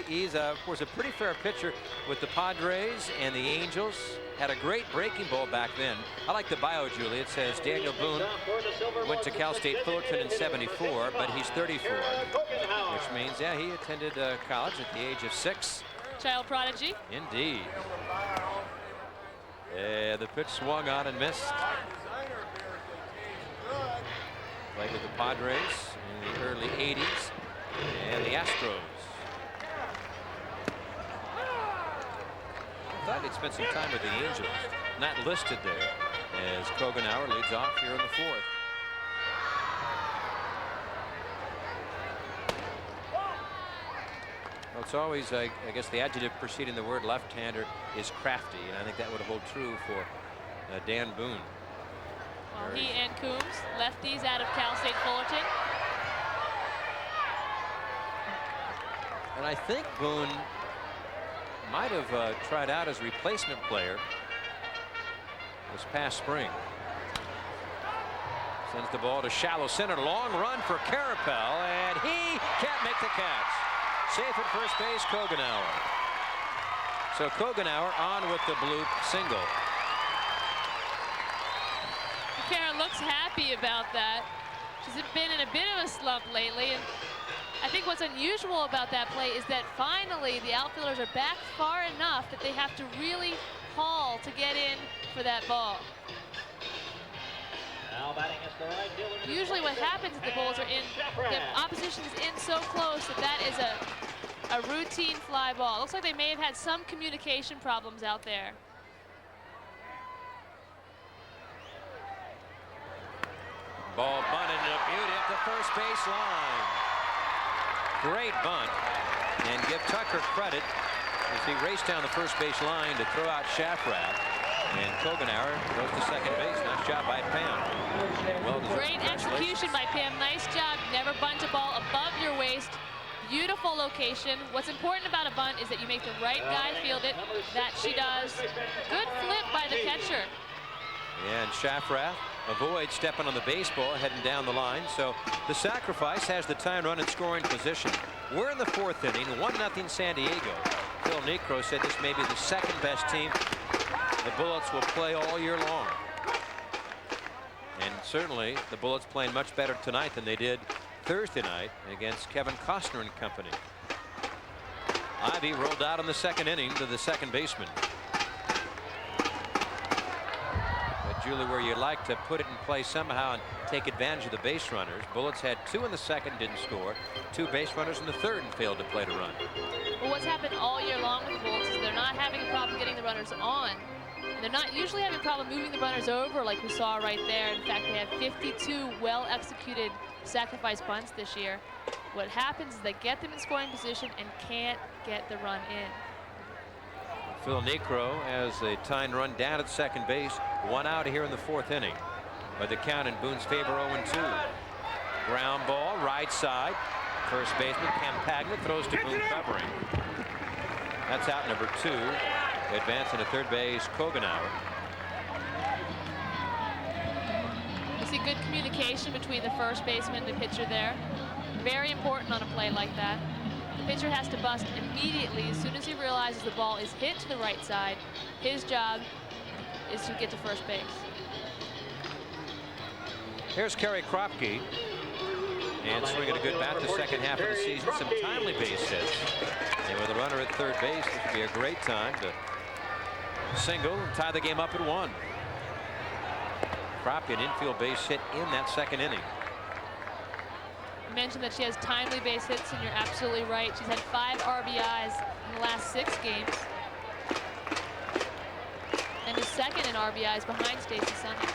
He's, of course, a pretty fair pitcher with the Padres and the Angels. Had a great breaking ball back then. I like the bio, Julie. It says Daniel Boone went to Cal State Fullerton in '74, but he's 34, which means, yeah, he attended college at the age of 6. Child prodigy. Indeed. Yeah, the pitch swung on and missed. Played with the Padres in the early '80s and the Astros. I thought he'd spent some time with the Angels. Not listed there, as Kogenauer leads off here in the 4th. Well, it's always, I guess, the adjective preceding the word left-hander is crafty, and I think that would hold true for Dan Boone. Well, he and Coombs, lefties out of Cal State Fullerton. And I think Boone might have tried out as replacement player this past spring. Sends the ball to shallow center. Long run for Carapel, and he can't make the catch. Safe at first base, Kogenauer. So Kogenauer on with the bloop single. Kara looks happy about that. She's been in a bit of a slump lately, and I think what's unusual about that play is that finally the outfielders are back far enough that they have to really haul to get in for that ball. Usually what happens is the balls are in, the opposition is in so close that is a routine fly ball. Looks like they may have had some communication problems out there. Ball bunted to beauty at the first base line. Great bunt, and give Tucker credit as he raced down the first base line to throw out Shafrath, and Kogenauer goes to second base. Nice job by Pam. Well, great execution by Pam. Nice job. Never bunt a ball above your waist. Beautiful location. What's important about a bunt is that you make the right guy field it. That she does. Good flip by the catcher. And Shafrath avoids stepping on the baseball heading down the line. So the sacrifice has the tying run in scoring position. We're in the 4th inning, 1-0 San Diego. Phil Niekro said this may be the 2nd best team the Bullets will play all year long. And certainly the Bullets playing much better tonight than they did Thursday night against Kevin Costner and company. Ivy rolled out in the 2nd inning to the 2nd baseman. But Julie, where you like to put it in play somehow and take advantage of the base runners, Bullets had 2 in the 2nd, didn't score, 2 base runners in the 3rd and failed to play to run. Well, what's happened all year long with the Bullets is they're not having a problem getting the runners on. They're not usually having a problem moving the runners over like we saw right there. In fact, they have 52 well-executed sacrifice bunts this year. What happens is they get them in scoring position and can't get the run in. Phil Niekro has a tying run down at 2nd base. 1 out here in the 4th inning. But the count in Boone's favor 0-2. Ground ball right side. First baseman Campagna throws to Boone covering. That's out number 2. Advancing to 3rd base, Kogenauer. You see good communication between the first baseman and the pitcher there. Very important on a play like that. The pitcher has to bust immediately as soon as he realizes the ball is hit to the right side. His job is to get to first base. Here's Kerry Kropke. And swinging a good bat the 2nd half of the season. Some timely base hits. And with a runner at 3rd base, this would be a great time to single and tie the game up at 1. Kropke, an infield base hit in that 2nd inning. You mentioned that she has timely base hits, and you're absolutely right. She's had 5 RBIs in the last 6 games. And is 2nd in RBIs behind Stacey Sunny.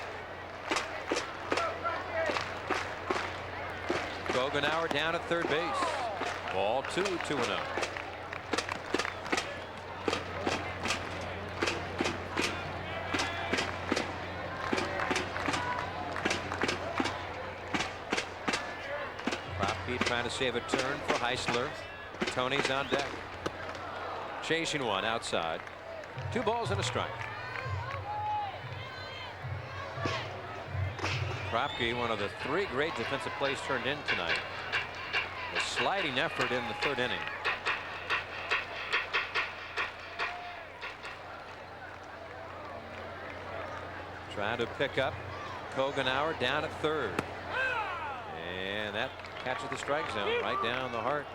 Kogenauer down at 3rd base. Ball 2, 2-0. Trying to save a turn for Heisler. Tony's on deck. Chasing one outside. 2 balls and a strike. Kropke, one of the 3 great defensive plays turned in tonight. A sliding effort in the 3rd inning. Trying to pick up Kogenauer down at 3rd. And that catches the strike zone right down the heart.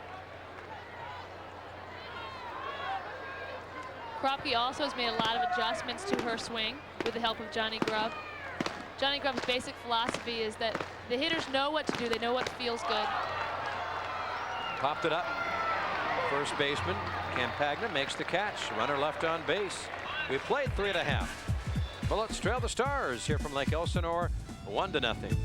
Kropke also has made a lot of adjustments to her swing with the help of Johnny Grubb. Johnny Grubb's basic philosophy is that the hitters know what to do. They know what feels good. Popped it up. First baseman Campagna makes the catch. Runner left on base. We played 3.5. Bullets trail the Stars here from Lake Elsinore, 1-0.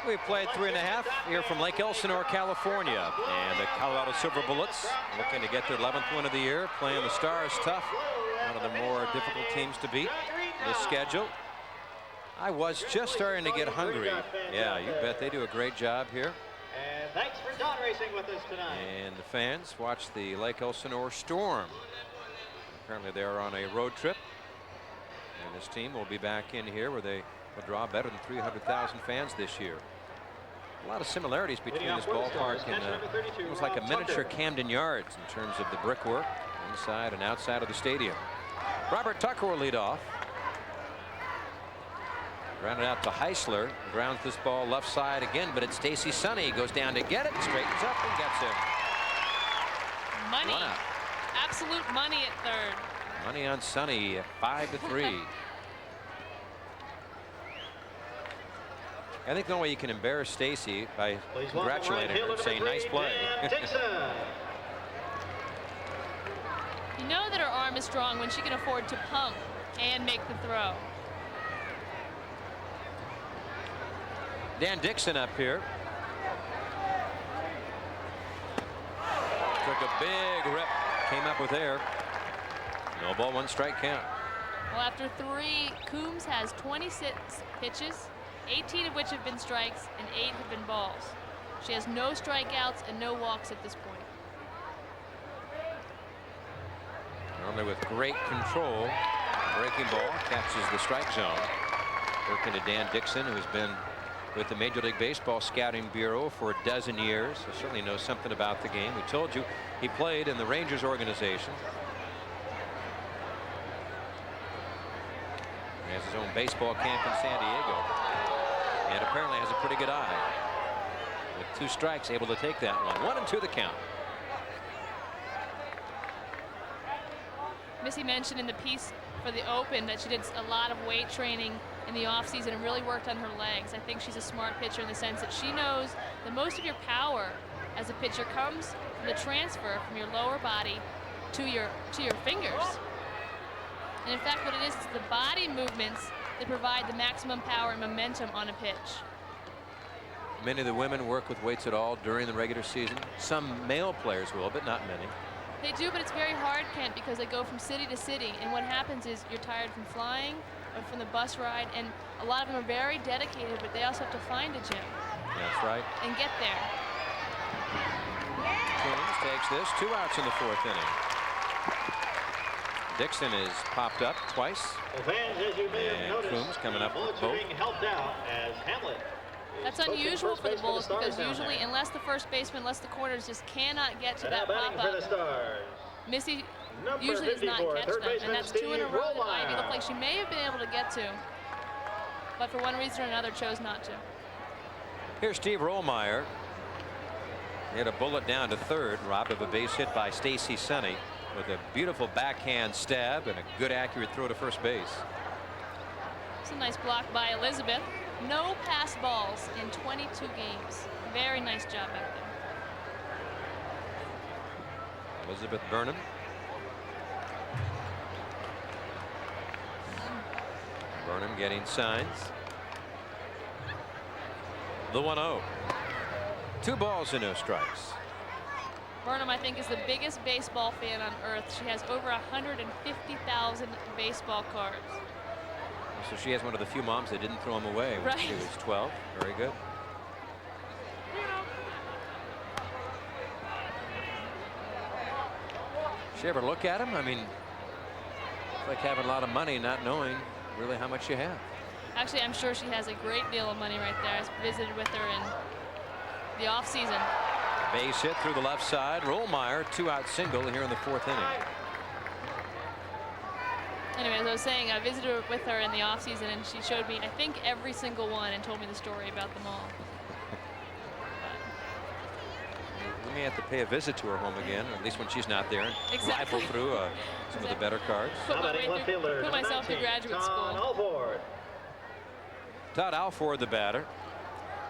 We played 3.5 here from Lake Elsinore, California, and the Colorado Silver Bullets looking to get their 11th win of the year, playing the Stars tough, one of the more difficult teams to beat in this schedule. I was just starting to get hungry. Yeah, you bet they do a great job here. And thanks for Don racing with us tonight. And the fans watch the Lake Elsinore Storm. Apparently they're on a road trip, and this team will be back in here where they will draw better than 300,000 fans this year. A lot of similarities between this ballpark and almost like a miniature Camden Yards in terms of the brickwork inside and outside of the stadium. Robert Tucker will lead off. Grounded out to Heisler. Grounds this ball left side again, but it's Stacey Sunny. Goes down to get it, straightens up and gets it. Money. Absolute money at 3rd. Money on Sunny, 5-3. I think the only way you can embarrass Stacey by congratulating her, saying nice play. You know that her arm is strong when she can afford to pump and make the throw. Dan Dixon up here. Took a big rip, came up with air. No ball, 1 strike count. Well, after 3, Coombs has 26 pitches, 18 of which have been strikes and 8 have been balls. She has no strikeouts and no walks at this point. Certainly with great control. Breaking ball catches the strike zone. Working to Dan Dixon, who's been with the Major League Baseball Scouting Bureau for a dozen years. So certainly knows something about the game. We told you he played in the Rangers organization. He has his own baseball camp in San Diego. And apparently has a pretty good eye. With 2 strikes, able to take that one. 1-2 the count. Missy mentioned in the piece for the Open that she did a lot of weight training in the offseason and really worked on her legs. I think she's a smart pitcher in the sense that she knows that most of your power as a pitcher comes from the transfer from your lower body to your fingers. And in fact, what it is the body movements that provide the maximum power and momentum on a pitch. Many of the women work with weights at all during the regular season. Some male players will, but not many. They do, but it's very hard, Kent, because they go from city to city, and what happens is you're tired from flying or from the bus ride, and a lot of them are very dedicated, but they also have to find a gym. That's right. And get there. Coombs takes this. 2 outs in the 4th inning. Dixon is popped up twice. Well, fans, as you may have And noticed, Coombs coming up the with Bullets are both. being helped out as Hamlet. That's is unusual for the posting Bulls first because base for the Stars usually, down unless the first baseman, unless the corners just cannot get to there. that And now batting for the pop-up, Stars. Missy Number usually does not 54, catch third them, baseman and that's 2 in a Steve row that Ivy Romine. looked like she may have been able to get to, but for one reason or another chose not to. Here's Steve Rollmeyer. He had a bullet down to 3rd, robbed of a base hit by Stacy Sunny with a beautiful backhand stab and a good accurate throw to first base. It's a nice block by Elizabeth. No pass balls in 22 games. Very nice job back there. Elizabeth Burnham. Burnham getting signs. The 1-0. 2 balls and no strikes. Burnham, I think, is the biggest baseball fan on earth. She has over 150,000 baseball cards. So she has one of the few moms that didn't throw them away when she Right. was 12. Very good. She ever look at them? I mean, it's like having a lot of money, not knowing really how much you have. Actually, I'm sure she has a great deal of money right there. I visited with her in the off-season. Base hit through the left side. Rollmeyer, 2-out single here in the 4th inning. Anyway, as I was saying, I visited with her in the off-season, and she showed me, I think, every single one and told me the story about them all. We may have to pay a visit to her home again, or at least when she's not there, and Exactly. rifle through some of the better cards. Put, Now my batting way left through, fielder, put number myself through 19, graduate Tom school. Alford. Todd Alford, the batter.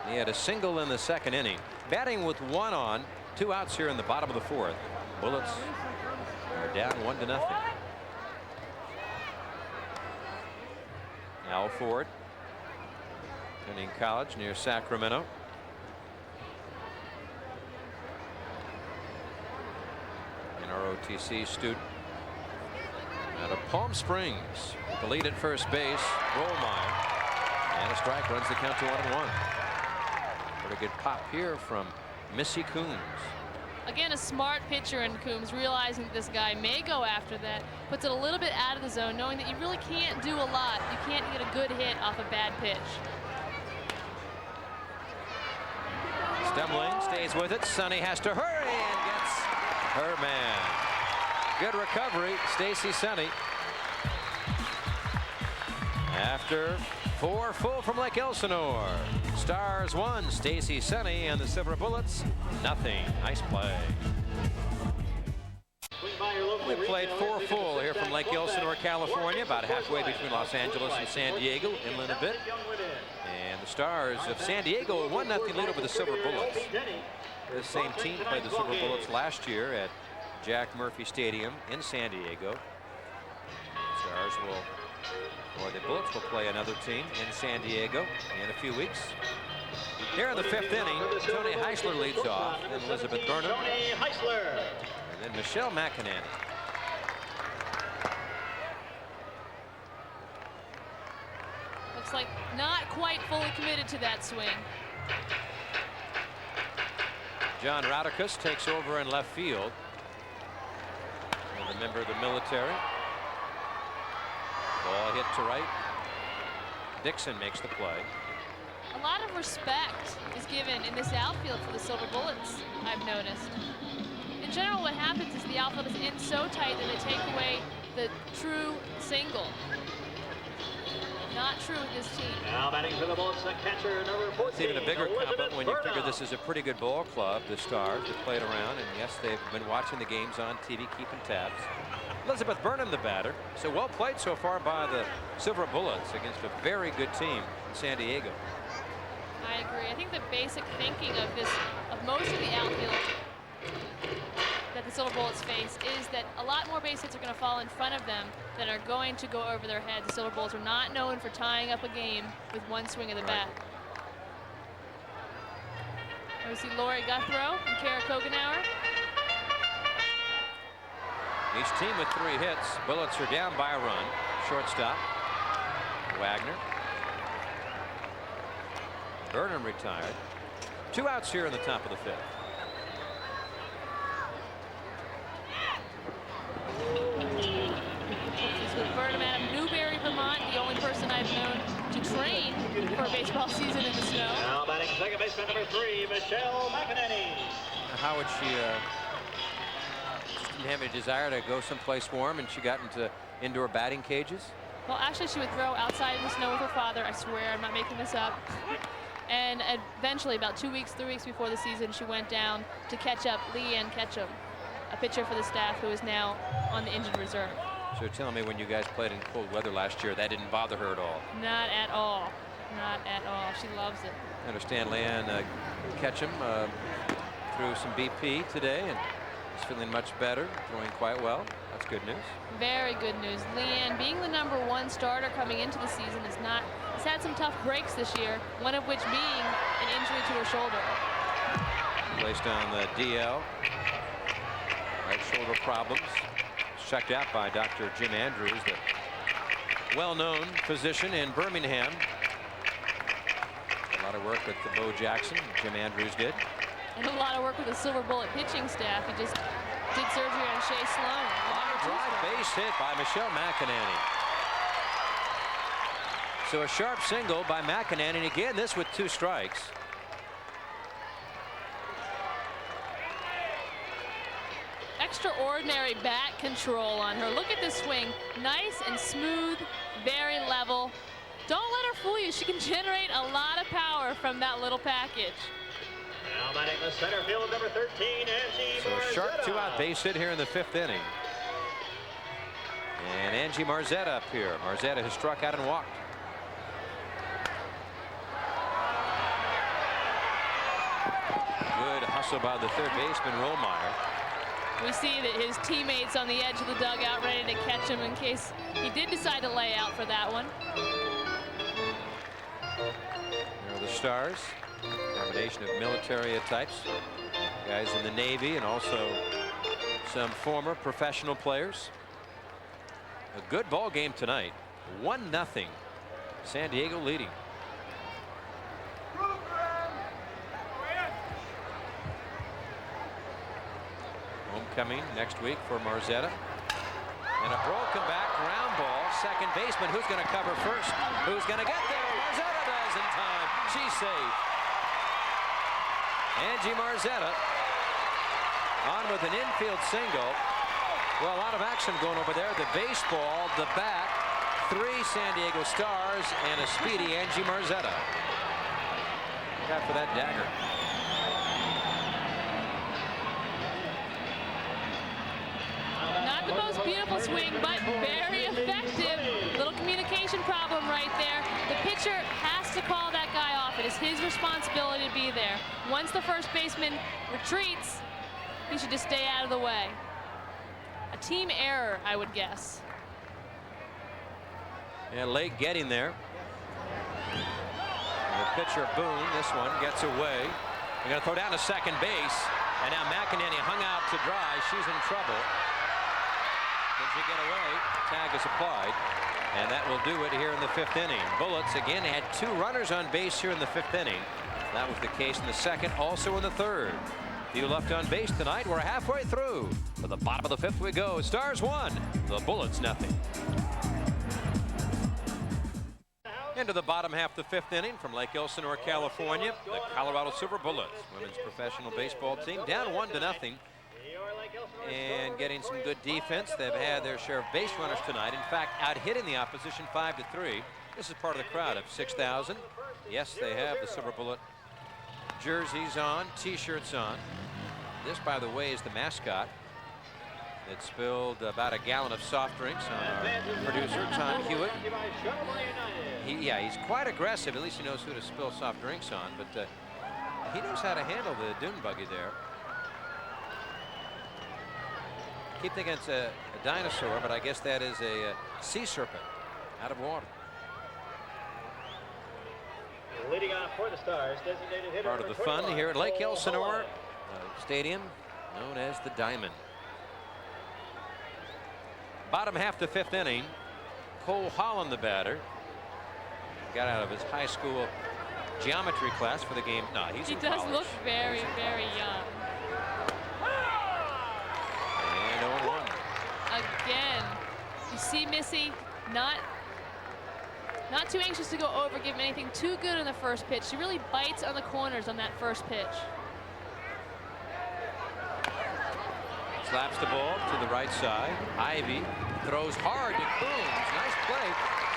He had a single in the 2nd inning. Batting with 1 on, 2 outs here in the bottom of the 4th. Bullets are down 1-0. Alford, attending college near Sacramento. An ROTC student out of Palm Springs. The lead at first base, Rollmeyer. And a strike, runs the count to 1-1. Pretty good pop here from Missy Coombs. Again, a smart pitcher in Coombs, realizing that this guy may go after that, puts it a little bit out of the zone, knowing that you really can't do a lot. You can't get a good hit off a bad pitch. Stemling stays with it. Sonny has to hurry and gets her man. Good recovery, Stacy Sonny. After 4 full from Lake Elsinore. Stars 1, Stacy Sonny, and the Silver Bullets nothing. Nice play. We played 4 full here from Lake Elsinore, California, about halfway between Los Angeles and San Diego, inland a bit. And the Stars of San Diego, 1-0 lead over the Silver Bullets. This same team played the Silver Bullets last year at Jack Murphy Stadium in San Diego. Stars will, or the Bullets will play another team in San Diego in a few weeks. Here in the 5th inning, Tony Heisler leads off, and Elizabeth Burnham, Tony Heisler. and then Michelle McInerney. Looks like not quite fully committed to that swing. John Raudikus takes over in left field. And a member of the military. Ball hit to right. Dixon makes the play. A lot of respect is given in this outfield for the Silver Bullets, I've noticed. In general, what happens is the outfield is in so tight that they take away the true single. Not true with this team. Now batting for the Bullets, the catcher, number 14. It's even a bigger Elizabeth compliment when you figure Burnham. this is a pretty good ball club, the Stars. They've played around, and yes, they've been watching the games on TV, keeping tabs. Elizabeth Burnham, the batter. So well played so far by the Silver Bullets against a very good team in San Diego. I agree. I think the basic thinking of most of the outfield that the Silver Bullets face is that a lot more base hits are going to fall in front of them than are going to go over their heads. The Silver Bullets are not known for tying up a game with one swing of the bat. And we see Lori Guthrow and Kara Kogenauer. Each team with 3 hits. Bullets are down by a run. Shortstop, Wagner. Burnham retired. 2 outs here in the top of the 5th. This was Burnham out of Newberry, Vermont, the only person I've known to train for a baseball season in the snow. Now batting second baseman number 3, Michelle McEnany. How would she just didn't have a desire to go someplace warm, and she got into indoor batting cages? Well, actually, she would throw outside in the snow with her father. I swear, I'm not making this up. And eventually, about 2 weeks, 3 weeks before the season, she went down to catch up Leanne Ketchum, a pitcher for the staff who is now on the injured reserve. So you're telling me when you guys played in cold weather last year, that didn't bother her at all? Not at all. Not at all. She loves it. I understand Leanne Ketchum threw some BP today and is feeling much better, throwing quite well. That's good news. Very good news. Leanne, being the #1 starter coming into the season, has had some tough breaks this year, one of which being an injury to her shoulder. Placed on the DL. Right shoulder problems. Checked out by Dr. Jim Andrews, the well-known physician in Birmingham. A lot of work with the Bo Jackson, Jim Andrews did. And a lot of work with the Silver Bullet pitching staff. He just did surgery on Shea Sloan. Line drive base hit by Michelle McEnany. So a sharp single by McEnany, and again this with 2 strikes. Extraordinary bat control on her. Look at this swing. Nice and smooth, very level. Don't let her fool you. She can generate a lot of power from that little package. Now batting the center field, number 13, Angie So a sharp Marzetta. 2-out base hit here in the 5th inning. And Angie Marzetta up here. Marzetta has struck out and walked. Good hustle by the 3rd baseman, Rollmeyer. We see that his teammates on the edge of the dugout ready to catch him in case he did decide to lay out for that one. There are the Stars. Combination of military types. Guys in the Navy and also some former professional players. A good ball game tonight. 1-0. San Diego leading. Homecoming next week for Marzetta. And a broken back ground ball. Second baseman. Who's going to cover first? Who's going to get there? Marzetta does in time. She's safe. Angie Marzetta on with an infield single. Well, a lot of action going over there. The baseball, the bat, 3 San Diego Stars, and a speedy Angie Marzetta. Look out for that dagger. Not the most beautiful swing, but very effective. Little communication problem right there. The pitcher has to call that guy off. It is his responsibility to be there. Once the first baseman retreats, he should just stay out of the way. A team error, I would guess. And late getting there. And the pitcher, Boone, this one gets away. They're going to throw down to second base. And now McEnany hung out to dry. She's in trouble. Did she get away? Tag is applied. And that will do it here in the 5th inning. Bullets again had 2 runners on base here in the 5th inning. That was the case in the 2nd, also in the 3rd. Few left on base tonight. We're halfway through. To the bottom of the fifth we go. Stars 1, the Bullets nothing. Into the bottom half of the fifth inning from Lake Elsinore, California. The Colorado Silver Bullets, women's professional baseball team, down 1-0. And getting some good defense. They've had their share of base runners tonight. In fact, out hitting the opposition 5-3. This is part of the crowd of 6,000. Yes, they have the Silver Bullet jerseys on, t-shirts on. This, by the way, is the mascot. It spilled about a gallon of soft drinks on our producer, Tom Hewitt. He's quite aggressive. At least he knows who to spill soft drinks on. But he knows how to handle the dune buggy there. Keep thinking it's a dinosaur, but I guess that is a sea serpent out of water. Leading off for the Stars, designated hitter. Part of the fun here at Lake Elsinore Stadium, known as the Diamond. Bottom half the fifth inning. Cole Holland, the batter, got out of his high school geometry class for the game. No, he does look very, very young. And 0-1. Again, you see Missy not too anxious to go over, give him anything too good on the first pitch. She really bites on the corners on that first pitch. Slaps the ball to the right side. Ivy throws hard to Coombs. Nice play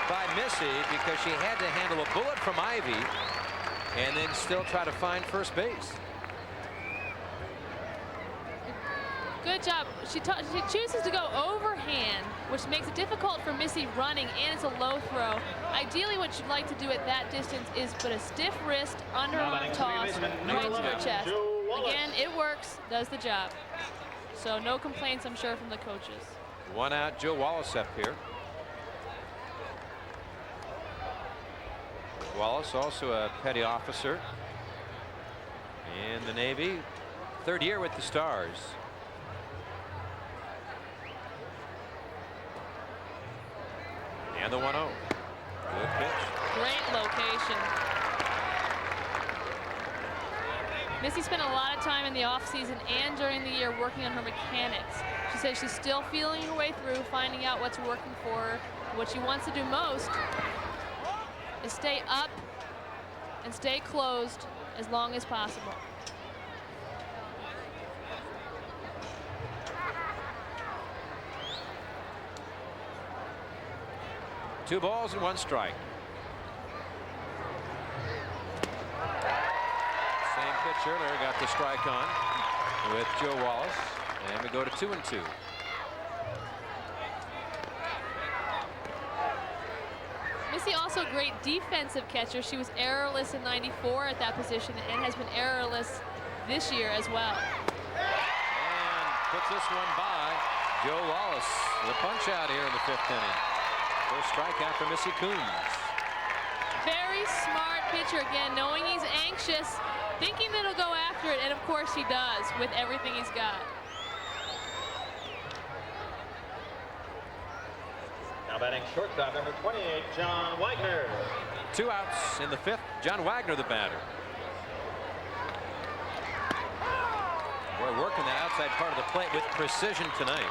by Missy because she had to handle a bullet from Ivy and then still try to find first base. Good job. She chooses to go overhand, which makes it difficult for Missy running, and it's a low throw. Ideally, what you'd like to do at that distance is put a stiff wrist, underarm toss right to her chest. Again, it works, does the job. So no complaints, I'm sure, from the coaches. One out, Joe Wallace up here. Wallace, also a petty officer in the Navy, third year with the Stars. And the 1-0. Good pitch. Great location. Missy spent a lot of time in the offseason and during the year working on her mechanics. She says she's still feeling her way through, finding out what's working for her. What she wants to do most is stay up and stay closed as long as possible. Two balls and one strike. Same pitch earlier, got the strike on with Joe Wallace, and we go to 2-2. Missy also a great defensive catcher. She was errorless in '94 at that position and has been errorless this year as well. And puts this one by Joe Wallace. The punch out here in the fifth inning. First strikeout for Missy Coombs. Very smart pitcher again, knowing he's anxious, thinking that he'll go after it, and of course he does with everything he's got. Now batting shortstop, number 28, John Wagner. Two outs in the fifth. John Wagner, the batter. We're working the outside part of the plate with precision tonight.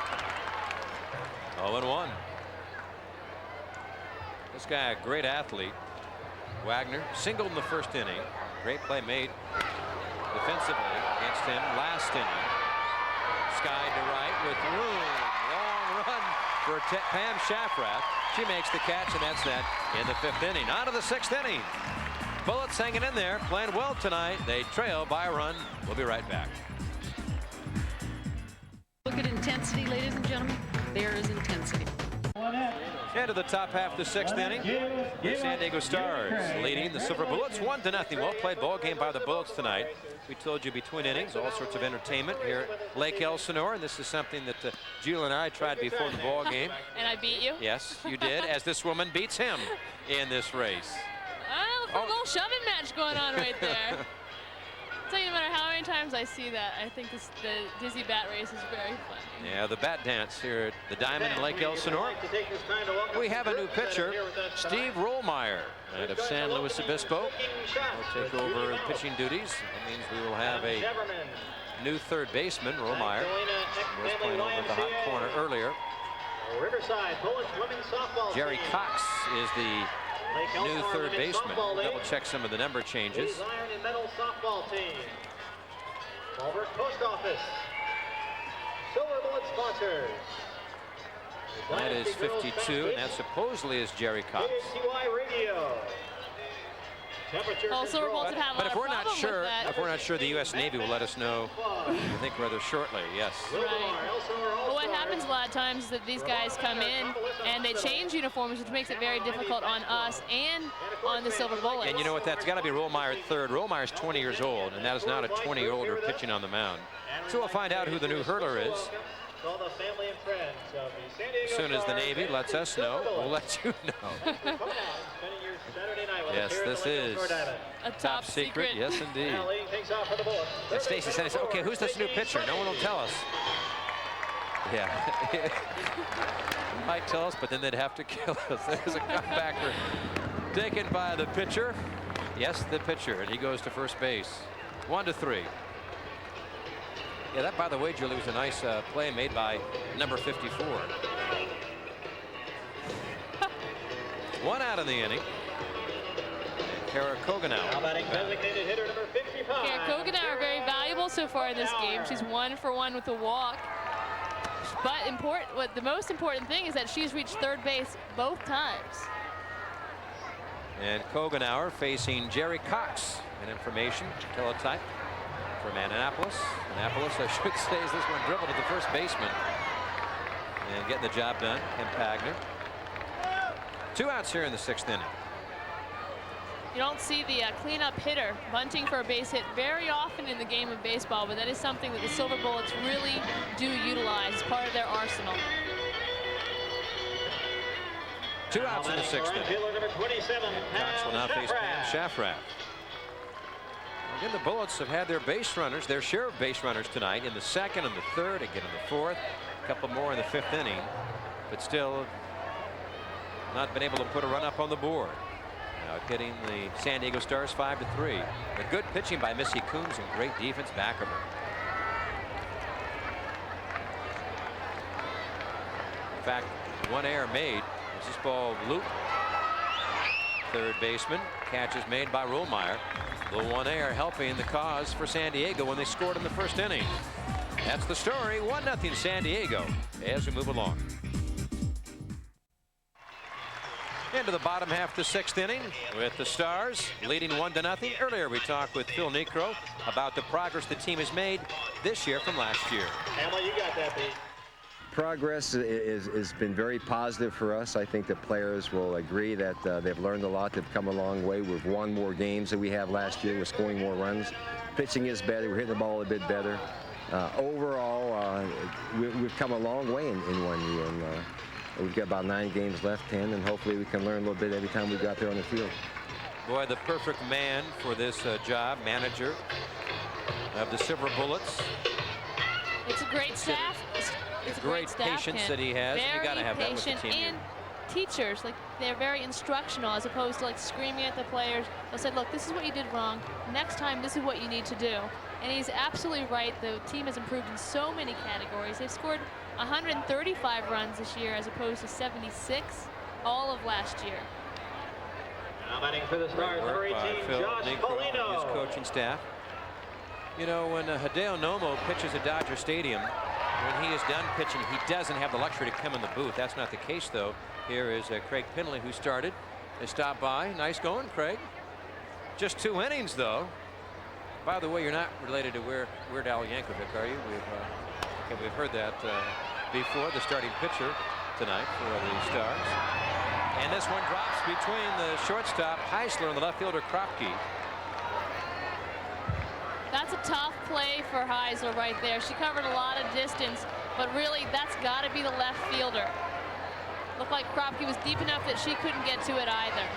0-1. This guy, a great athlete. Wagner singled in the first inning. Great play made defensively against him last inning. Skied to right with room. Long run for Pam Shafrath. She makes the catch, and that's that in the fifth inning. On to the sixth inning. Bullets hanging in there, playing well tonight. They trail by a run. We'll be right back. Look at intensity, ladies and gentlemen. There is intensity. Into the top half of the sixth inning. The San Diego Stars leading the Silver Bullets 1-0. Well played ball game by the Bullets tonight. We told you between innings, all sorts of entertainment here at Lake Elsinore, and this is something that Julie and I tried before the ball game. And I beat you? Yes, you did, as this woman beats him in this race. A little shoving match going on right there. I'll tell you, no matter how many times I see that, I think the Dizzy Bat Race is very fun. Yeah, the bat dance here at the Diamond in Lake Elsinore. We have a new pitcher, Steve Rollmeyer, out of San Luis Obispo. Will take over the pitching duties. That means we will have a new third baseman, Rollmeyer, was playing over at the hot corner earlier. Riverside Bullets women's softball Jerry team. Cox is the Lake new Elsinore third women's baseman. softball league. Double check some of the number changes. Lee's Iron and Metal softball team. Culver Post Office. Silver Bullet sponsors. The That is Dynasty Girls 52, and that Foundation. supposedly is Jerry Cox. KCY Radio. Temperature Well, Silver control. Bullets have had a But lot if of we're not problem sure, with that. if we're not sure, the U.S. Navy will let us know. I think rather shortly. Yes. Right. But what happens a lot of times is that these guys come in and they change uniforms, which makes it very difficult on us and on the Silver Bullets. And you know what? That's got to be Rollmeyer at third. Rollmeyer's 20 years old, and that is not a 20-year-older pitching on the mound. So we'll find out who the new hurler is. As soon as the Navy lets us know, we'll let you know. Yes, this is A top secret. Yes, indeed. And Stacy said, okay, who's this new pitcher? No one will tell us. Yeah. They might tell us, but then they'd have to kill us. There's a cutbacker taken by the pitcher. Yes, the pitcher, and he goes to first base. 1-3. Yeah, that, by the way, Julie, was a nice play made by number 54. One out in the inning. Kara Koganauer. Designated hitter number 55. Kara Koganauer very valuable so far in this game. She's 1 for 1 with a walk. But the most important thing is that she's reached third base both times. And Koganauer facing Jerry Cox. And information, teletype from Annapolis. Annapolis, I should say, is this one dribbled to the first baseman. And getting the job done, Ken Pagner. 2 outs here in the 6th inning. You don't see the cleanup hitter bunting for a base hit very often in the game of baseball, but that is something that the Silver Bullets really do utilize as part of their arsenal. 2 outs in the 6th inning. Cox will now face Pam Shafrath. Again, the Bullets have had their base runners, their share of base runners tonight in the 2nd and the 3rd, again in the 4th, a couple more in the 5th inning, but still not been able to put a run up on the board. Now hitting the San Diego Stars 5-3. The good pitching by Missy Coombs and great defense back of her. In fact, 1 error made. This is ball loop. Third baseman. Catch is made by Rollmeyer. The 1 error helping the cause for San Diego when they scored in the 1st inning. That's the story. 1-0 San Diego as we move along. Into the bottom half of the 6th inning with the Stars leading 1-0. Earlier we talked with Phil Niekro about the progress the team has made this year from last year. Pamela, you got that beat. Progress has been very positive for us. I think the players will agree that they've learned a lot. They've come a long way. We've won more games than we have last year. We're scoring more runs. Pitching is better. We're hitting the ball a bit better. Overall, we've come a long way in 1 year. And, we've got about 9 games left, 10, and hopefully we can learn a little bit every time we go out there on the field. Boy, the perfect man for this job, manager of the Silver Bullets. It's a great staff. It's a great staff. Patience that he has. You got to have that with the team. And teachers, like, they're very instructional as opposed to like screaming at the players. They'll say, look, this is what you did wrong. Next time, this is what you need to do. And he's absolutely right. The team has improved in so many categories. They've scored 135 runs this year as opposed to 76 all of last year. Now batting for the Stars, number 18, Phil Josh Niekro and his Polino. coaching staff. You know, when Hideo Nomo pitches at Dodger Stadium, when he is done pitching, he doesn't have the luxury to come in the booth. That's not the case, though. Here is Craig Pinley, who started. They stopped by. Nice going, Craig. Just 2 innings, though. By the way, you're not related to Weird Al Yankovic, are you? We've heard that before, the starting pitcher tonight for the Stars. And this one drops between the shortstop, Heisler, and the left fielder, Kropke. That's a tough play for Heisler right there. She covered a lot of distance, but really that's got to be the left fielder. Looked like Kropke was deep enough that she couldn't get to it either.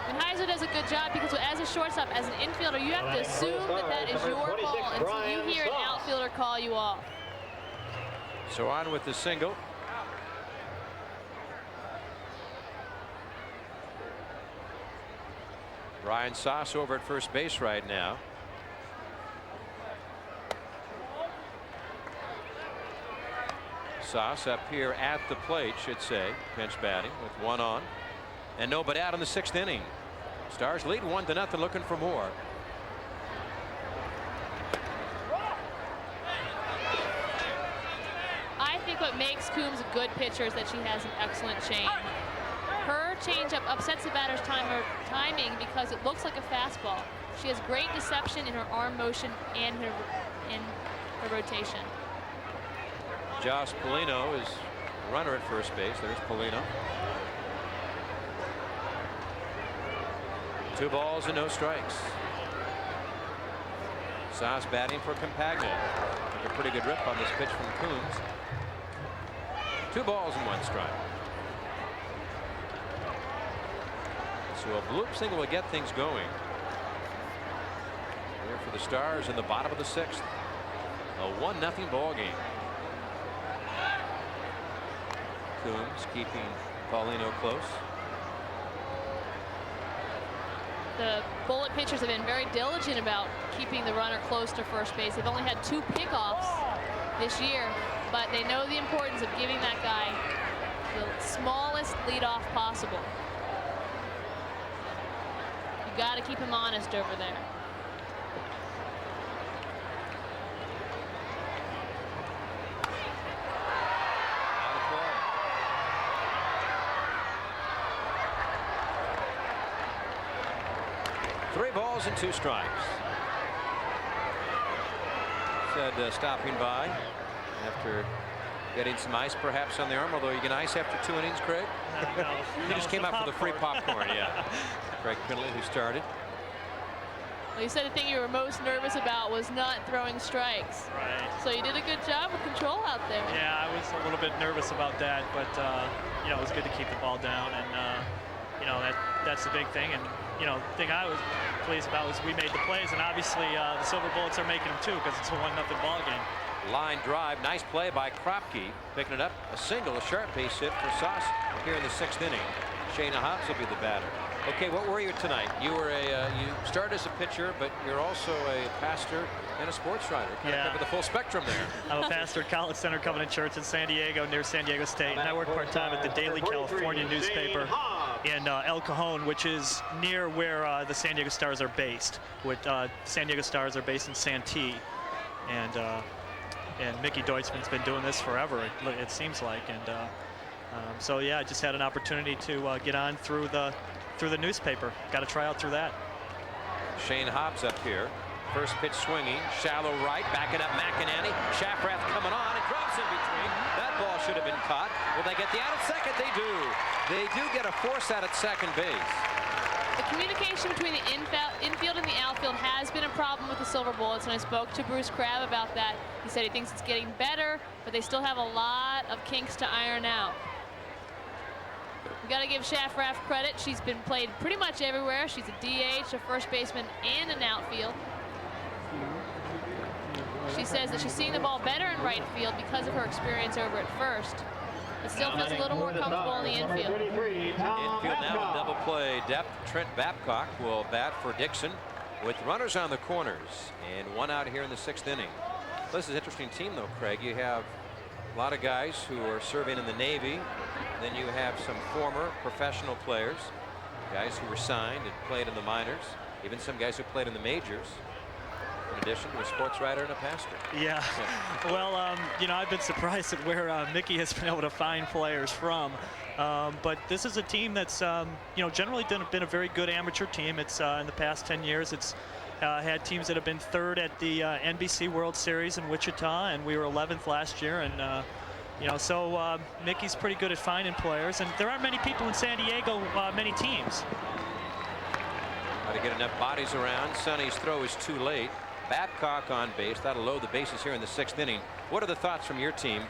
And Heisler does a good job because as a shortstop, as an infielder, you have to assume that is your ball until you hear an outfielder call you off. So on with the single. Brian Sass over at first base right now. Sass up here at the plate, should say, bench batting with one on and nobody out in the 6th inning. Stars lead 1-0, looking for more. I think what makes Coombs a good pitcher is that she has an excellent change. Her changeup upsets the batter's timing because it looks like a fastball. She has great deception in her arm motion and her rotation. Josh Polino is runner at first base. There's Polino. 2 balls and no strikes. Sass batting for Campagna. Took a pretty good rip on this pitch from Coombs. 2 balls and 1 strike. So a bloop single will get things going. Here for the Stars in the bottom of the 6th. A 1-0 ball game. Coombs keeping Paulino close. The Bullet pitchers have been very diligent about keeping the runner close to first base. They've only had 2 pickoffs this year, but they know the importance of giving that guy the smallest leadoff possible. You got to keep him honest over there. Out of play. Three balls and 2 strikes. Said stopping by after getting some ice perhaps on the arm, although you get ice after 2 innings, Craig? No, He just came out for the free popcorn, yeah. Craig Kinley, who started. Well, you said the thing you were most nervous about was not throwing strikes. Right. So you did a good job with control out there. Yeah, I was a little bit nervous about that, but you know, it was good to keep the ball down, and you know, that's the big thing. And you know, the thing I was pleased about was we made the plays, and obviously the Silver Bullets are making them too because it's a 1-0 ball game. Line drive, nice play by Kropke, picking it up. A single, a sharp base hit for Sass here in the 6th inning. Shayna Hobbs will be the batter. Okay, what were you tonight? You were you started as a pitcher, but you're also a pastor and a sports writer. Kind of cover the full spectrum there. I'm a pastor at College Center Covenant Church in San Diego, near San Diego State, and I work part-time at the Daily California newspaper in El Cajon, which is near where the San Diego Stars are based. San Diego Stars are based in Santee, and Mickey Deutschman's been doing this forever, it seems like, and so yeah, I just had an opportunity to get on through the newspaper. Got to try out through that. Shane Hobbs up here. First pitch swinging, shallow right, backing up McInerney. Shafrath coming on, and drops in between. That ball should have been caught. Will they get the out at second? They do. They do get a force out at second base. The communication between the infield and the outfield has been a problem with the Silver Bullets, and I spoke to Bruce Crabb about that. He said he thinks it's getting better, but they still have a lot of kinks to iron out. We got to give Shafrath credit. She's been played pretty much everywhere. She's a DH, a first baseman, and an outfield. She says that she's seeing the ball better in right field because of her experience over at first. But still feels a little more comfortable in the infield. Infield now in double play depth. Trent Babcock will bat for Dixon with runners on the corners and 1 out here in the 6th inning. This is an interesting team though, Craig. You have a lot of guys who are serving in the Navy. Then you have some former professional players, guys who were signed and played in the minors, even some guys who played in the majors. In addition to a sports writer and a pastor. Yeah. Well, you know, I've been surprised at where Mickey has been able to find players from. But this is a team that's, you know, generally been a very good amateur team. It's in the past 10 years, it's had teams that have been 3rd at the NBC World Series in Wichita, and we were 11th last year. And you know, so Mickey's pretty good at finding players, and there aren't many people in San Diego, many teams. Got to get enough bodies around. Sonny's throw is too late. Babcock on base. That'll load the bases here in the 6th inning. What are the thoughts from your team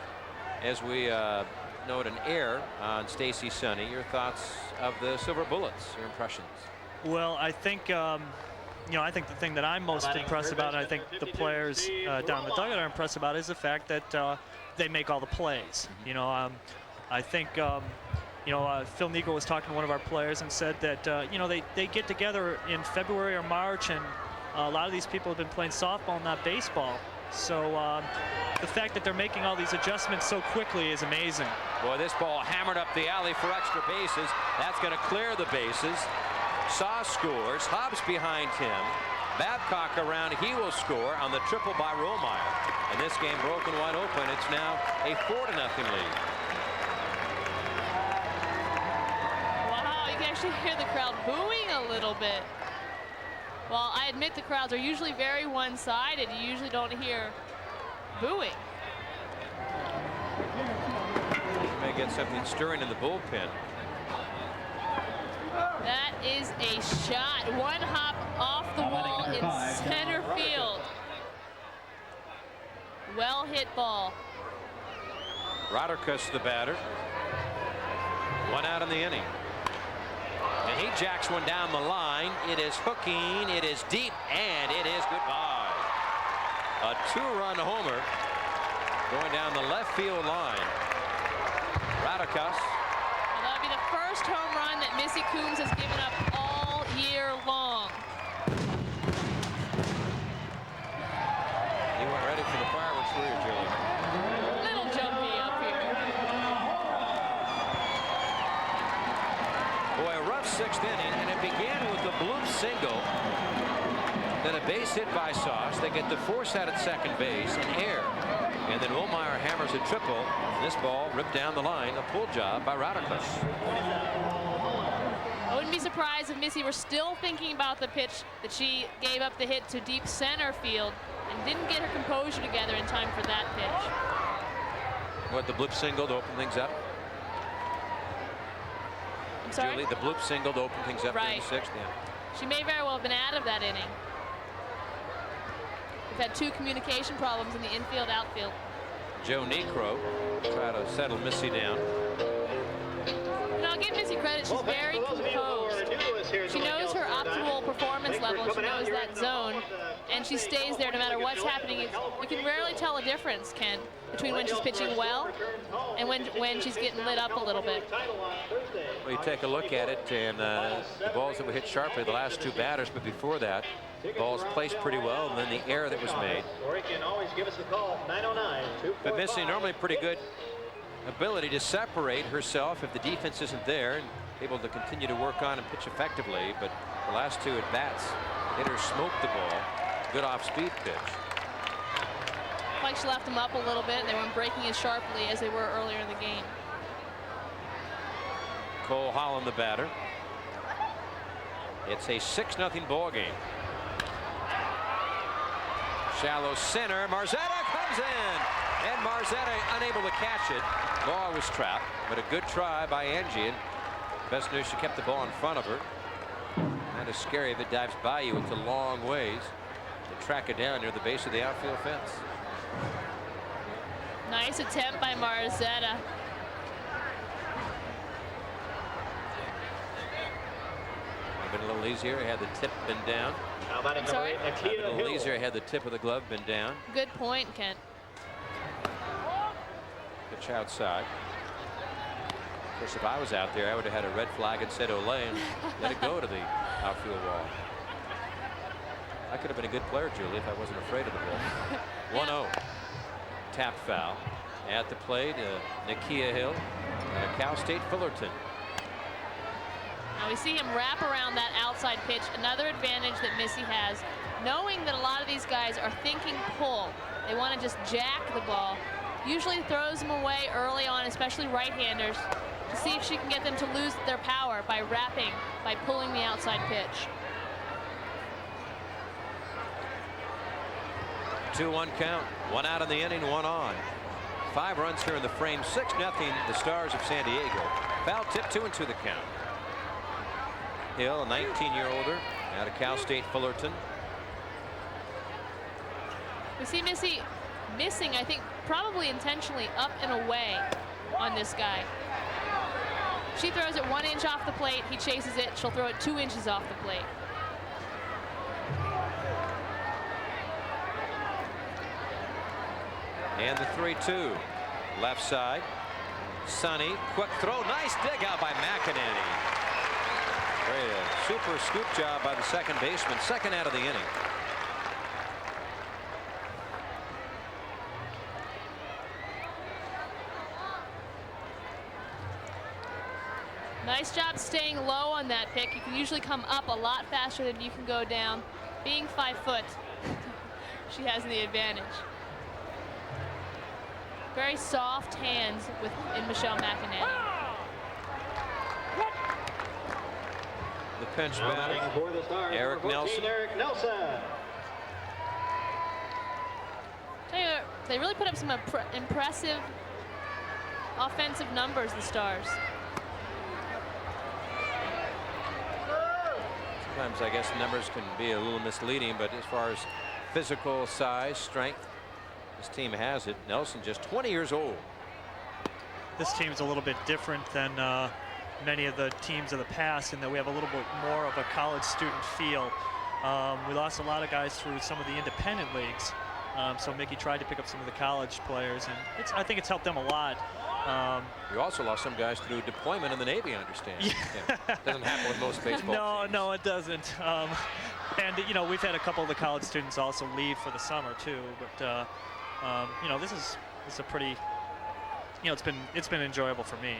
as we note an error on Stacy Sonny? Your thoughts of the Silver Bullets, your impressions? Well, I think, you know, I think the thing that I'm most impressed about, and I think the players down the dugout are impressed about, is the fact that they make all the plays. You know, I think you know, Phil Negro was talking to one of our players and said that, you know, they get together in February or March, and a lot of these people have been playing softball, not baseball. So the fact that they're making all these adjustments so quickly is amazing. Boy, this ball hammered up the alley for extra bases. That's going to clear the bases. Saw scores. Hobbs behind him. Babcock around. He will score on the triple by Rollmeyer. And this game broken wide open. It's now a 4-0 lead. Wow, you can actually hear the crowd booing a little bit. Well, I admit the crowds are usually very one-sided. You usually don't hear booing. May get something stirring in the bullpen. That is a shot. One hop off the wall in center field. Well hit ball. Rodderkus the batter. One out in the inning. And he jacks one down the line. It is hooking, it is deep, and it is goodbye. A 2-run homer going down the left field line. Rodderkus. Well, that would be the first home run that Missy Coombs has given up all year long. You weren't ready for the fireworks, were you, Julie? Little jumpy up here. Boy, a rough 6th inning, and it began with the Bloop single. Then a base hit by Sauce. They get the force out at second base, an error. And then Rollmeyer hammers a triple. This ball ripped down the line. A pull job by Rodderkus. I wouldn't be surprised if Missy were still thinking about the pitch that she gave up the hit to deep center field and didn't get her composure together in time for that pitch. What, the Bloop single to open things up? I'm sorry? Julie, the Bloop single to open things up Right. in the 6th. Yeah. She may very well have been out of that inning. We've had 2 communication problems in the infield outfield. Joe Niekro try to settle Missy down. You know, I'll give Missy credit. She's very composed. She knows her optimal performance level. She knows that zone, and she stays there no matter what's happening. You can rarely tell a difference, Ken, between when she's pitching well and when she's getting lit up a little bit. Well, you take a look at it, and the balls that were hit sharply, the last 2 batters, but before that, balls placed pretty well, and then the error that was made. Or you can always give us a call, 909-245. But Missy normally pretty good ability to separate herself if the defense isn't there and able to continue to work on and pitch effectively. But the last 2 at bats, hitter smoked the ball. Good off-speed pitch. Like she left them up a little bit. They weren't breaking as sharply as they were earlier in the game. Cole Holland the batter. It's a 6-0 ball game. Shallow center. Marzetta comes in, and Marzetta unable to catch it. Ball was trapped, but a good try by Angie. And best news, she kept the ball in front of her. That is scary if it dives by you. It's a long ways to track it down near the base of the outfield fence. Nice attempt by Marzetta. Been a little easier had the tip been down. How about Sorry? Been a little easier had the tip of the glove been down. Good point, Kent. Pitch outside. Of course, if I was out there, I would have had a red flag and said Olay and let it go to the outfield wall. I could have been a good player, Julie, if I wasn't afraid of the ball. 1-0. Tap foul. At the plate, Nakia Hill and a Cal State Fullerton. Now we see him wrap around that outside pitch. Another advantage that Missy has, knowing that a lot of these guys are thinking pull. They want to just jack the ball. Usually throws them away early on, especially right-handers, to see if she can get them to lose their power by wrapping, by pulling the outside pitch. 2-1 count. 1 out in the inning, 1 on. 5 runs here in the frame. 6-0 the Stars of San Diego. Foul tip, 2-2 the count. Hill, a 19-year-older out of Cal State Fullerton. We see Missy missing, I think, probably intentionally up and away on this guy. She throws it 1 inch off the plate. He chases it. She'll throw it 2 inches off the plate. And the 3-2. Left side. Sonny, quick throw, nice dig out by McEnany. Great, super scoop job by the second baseman, second out of the inning. Nice job staying low on that pick. You can usually come up a lot faster than you can go down. Being 5 foot, she has the advantage. Very soft hands in Michelle McEnany. The pinch batter, for the Stars, Eric number 14, Nelson. Eric Nelson. Tell you, they really put up some impressive offensive numbers, the Stars. Sometimes I guess numbers can be a little misleading, but as far as physical size, strength, this team has it. Nelson just 20 years old. This team's a little bit different than many of the teams of the past in that we have a little bit more of a college student feel. We lost a lot of guys through some of the independent leagues. So Mickey tried to pick up some of the college players, and I think it's helped them a lot. You also lost some guys through deployment in the Navy, I understand. Yeah. Doesn't happen with most baseball teams. No, it doesn't. And you know, we've had a couple of the college students also leave for the summer too. But you know, this is a pretty, you know, it's been enjoyable for me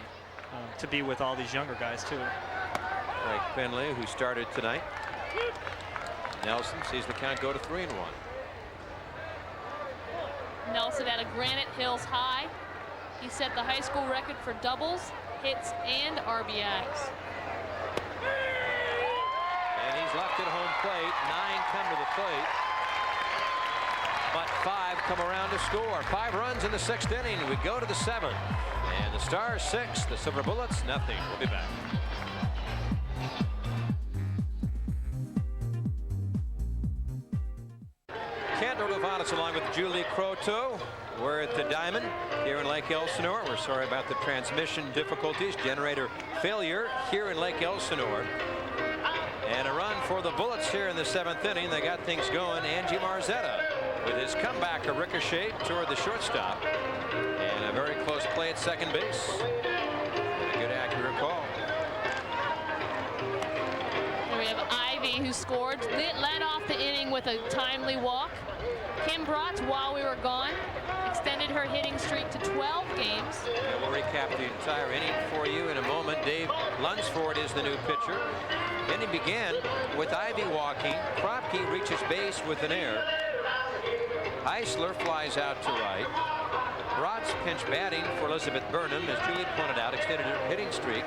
to be with all these younger guys too. Craig Finley, who started tonight. Nelson sees the count go to 3-1. Nelson at a Granite Hills high. He set the high school record for doubles, hits, and RBIs. And he's left at home plate. 9 come to the plate. But 5 come around to score. 5 runs in the 6th inning. We go to the 7th. And the Stars 6, the Silver Bullets nothing. We'll be back. Cantor Levanis along with Julie Croteau. We're at the Diamond here in Lake Elsinore. We're sorry about the transmission difficulties, generator failure here in Lake Elsinore. And a run for the Bullets here in the 7th inning. They got things going. Angie Marzetta with his comeback, a ricochet toward the shortstop. And a very close play at second base. And a good accurate call. And we have Ivy, who scored, led off the inning with a timely walk. Kim Bratz, while we were gone, extended her hitting streak to 12 games. And we'll recap the entire inning for you in a moment. Dave Lunsford is the new pitcher. Inning began with Ivy walking. Kropke reaches base with an error. Eisler flies out to right. Bratz pinch batting for Elizabeth Burnham, as Julie pointed out, extended her hitting streak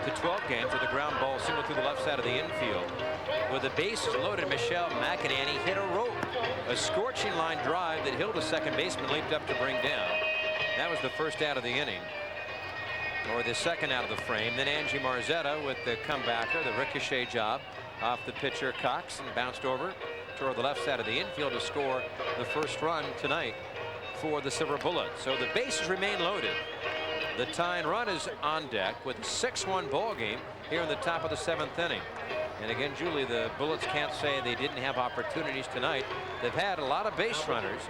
to 12 games with a ground ball single through the left side of the infield. With the bases loaded, Michelle McEnany hit a rope. A scorching line drive that Hilda, second baseman, leaped up to bring down. That was the first out of the inning, or the second out of the frame. Then Angie Marzetta with the comebacker, the ricochet job off the pitcher Cox, and bounced over toward the left side of the infield to score the first run tonight for the Silver Bullets. So the bases remain loaded. The tying run is on deck with a 6-1 ball game here in the top of the 7th inning. And again, Julie, the Bullets can't say they didn't have opportunities tonight. They've had a lot of base runners,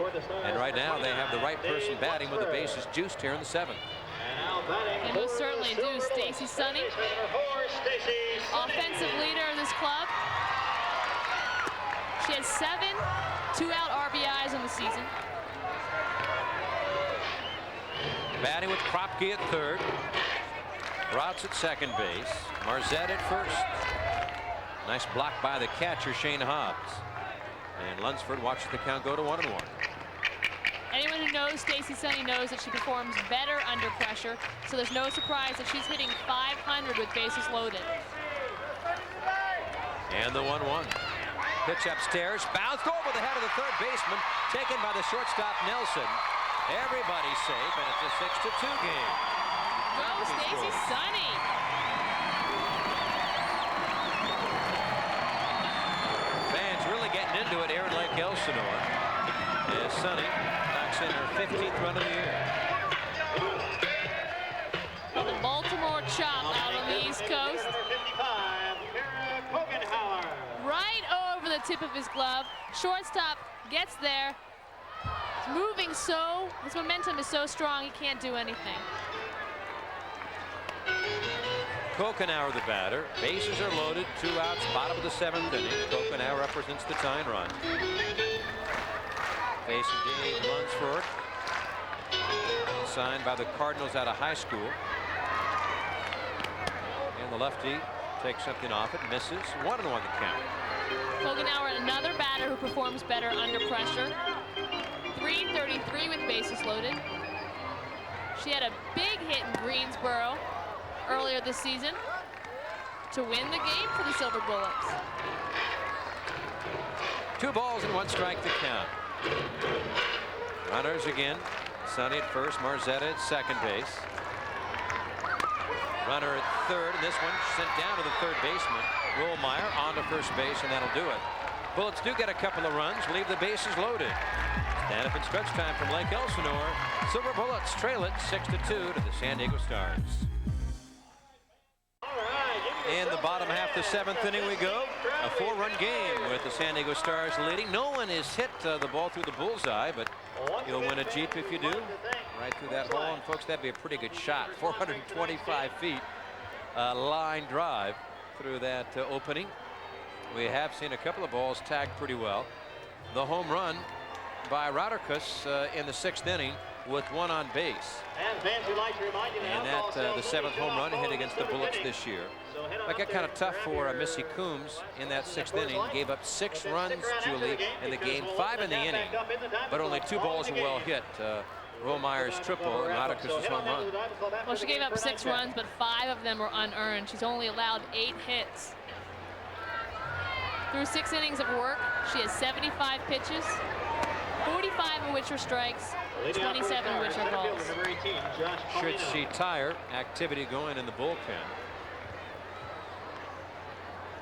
and right now they have the right person batting with the bases juiced here in the 7th. They most certainly do. Stacey Sonny, offensive leader of this club. She has 7 2-out RBIs in the season. Batting with Kropke at third. Bratz at second base. Marzette at first. Nice block by the catcher, Shane Hobbs. And Lunsford watches the count go to 1-1. Anyone who knows Stacey Sonny knows that she performs better under pressure, so there's no surprise that she's hitting .500 with bases loaded. And the 1-1. Pitch upstairs, bounced over the head of the third baseman, taken by the shortstop Nelson. Everybody's safe, and it's a 6-2 game. Go Stacey Sonny. Fans really getting into it here in Lake Elsinore as Sonny knocks in her 15th run of the year. Well, the Baltimore chop out on the East Coast. Right over the tip of his glove. Shortstop gets there. It's moving so, his momentum is so strong he can't do anything. Kokenauer the batter. Bases are loaded. 2 outs. Bottom of the 7th inning. Kokenauer represents the tying run. Facing Dave Lunsford. Signed by the Cardinals out of high school. And the lefty takes something off it. Misses. 1-1 the count. Kokenauer, another batter who performs better under pressure. .333 with bases loaded. She had a big hit in Greensboro earlier this season to win the game for the Silver Bullets. 2 balls and 1 strike to count. Runners again. Sonny at first, Marzetta at second base. Runner at third, and this one sent down to the third baseman. Rollmeyer on to first base, and that'll do it. Bullets do get a couple of runs, leave the bases loaded. Stand up and stretch time from Lake Elsinore. Silver Bullets trail it 6-2 to the San Diego Stars. In the bottom half of the 7th inning we go. A 4-run game with the San Diego Stars leading. No one has hit the ball through the bullseye, but you'll win a Jeep if you do. Right through that hole, and folks, that'd be a pretty good shot. 425 feet line drive through that opening. We have seen a couple of balls tagged pretty well. The home run by Rauterkus in the 6th inning with 1 on base. And that the 7th home run hit against the Bullets this year. That got kind of tough for Missy Coombs in that 6th inning. Gave up 6 runs, Julie, in the game, 5 in the inning, but only 2 balls were well hit. Rollmeyer's triple and Rauterkus' home run. Well, she gave up 6 runs, but 5 of them were unearned. She's only allowed 8 hits. Through 6 innings of work, she has 75 pitches, 45 of which are strikes, 27 of which are balls. Should she tire, activity going in the bullpen.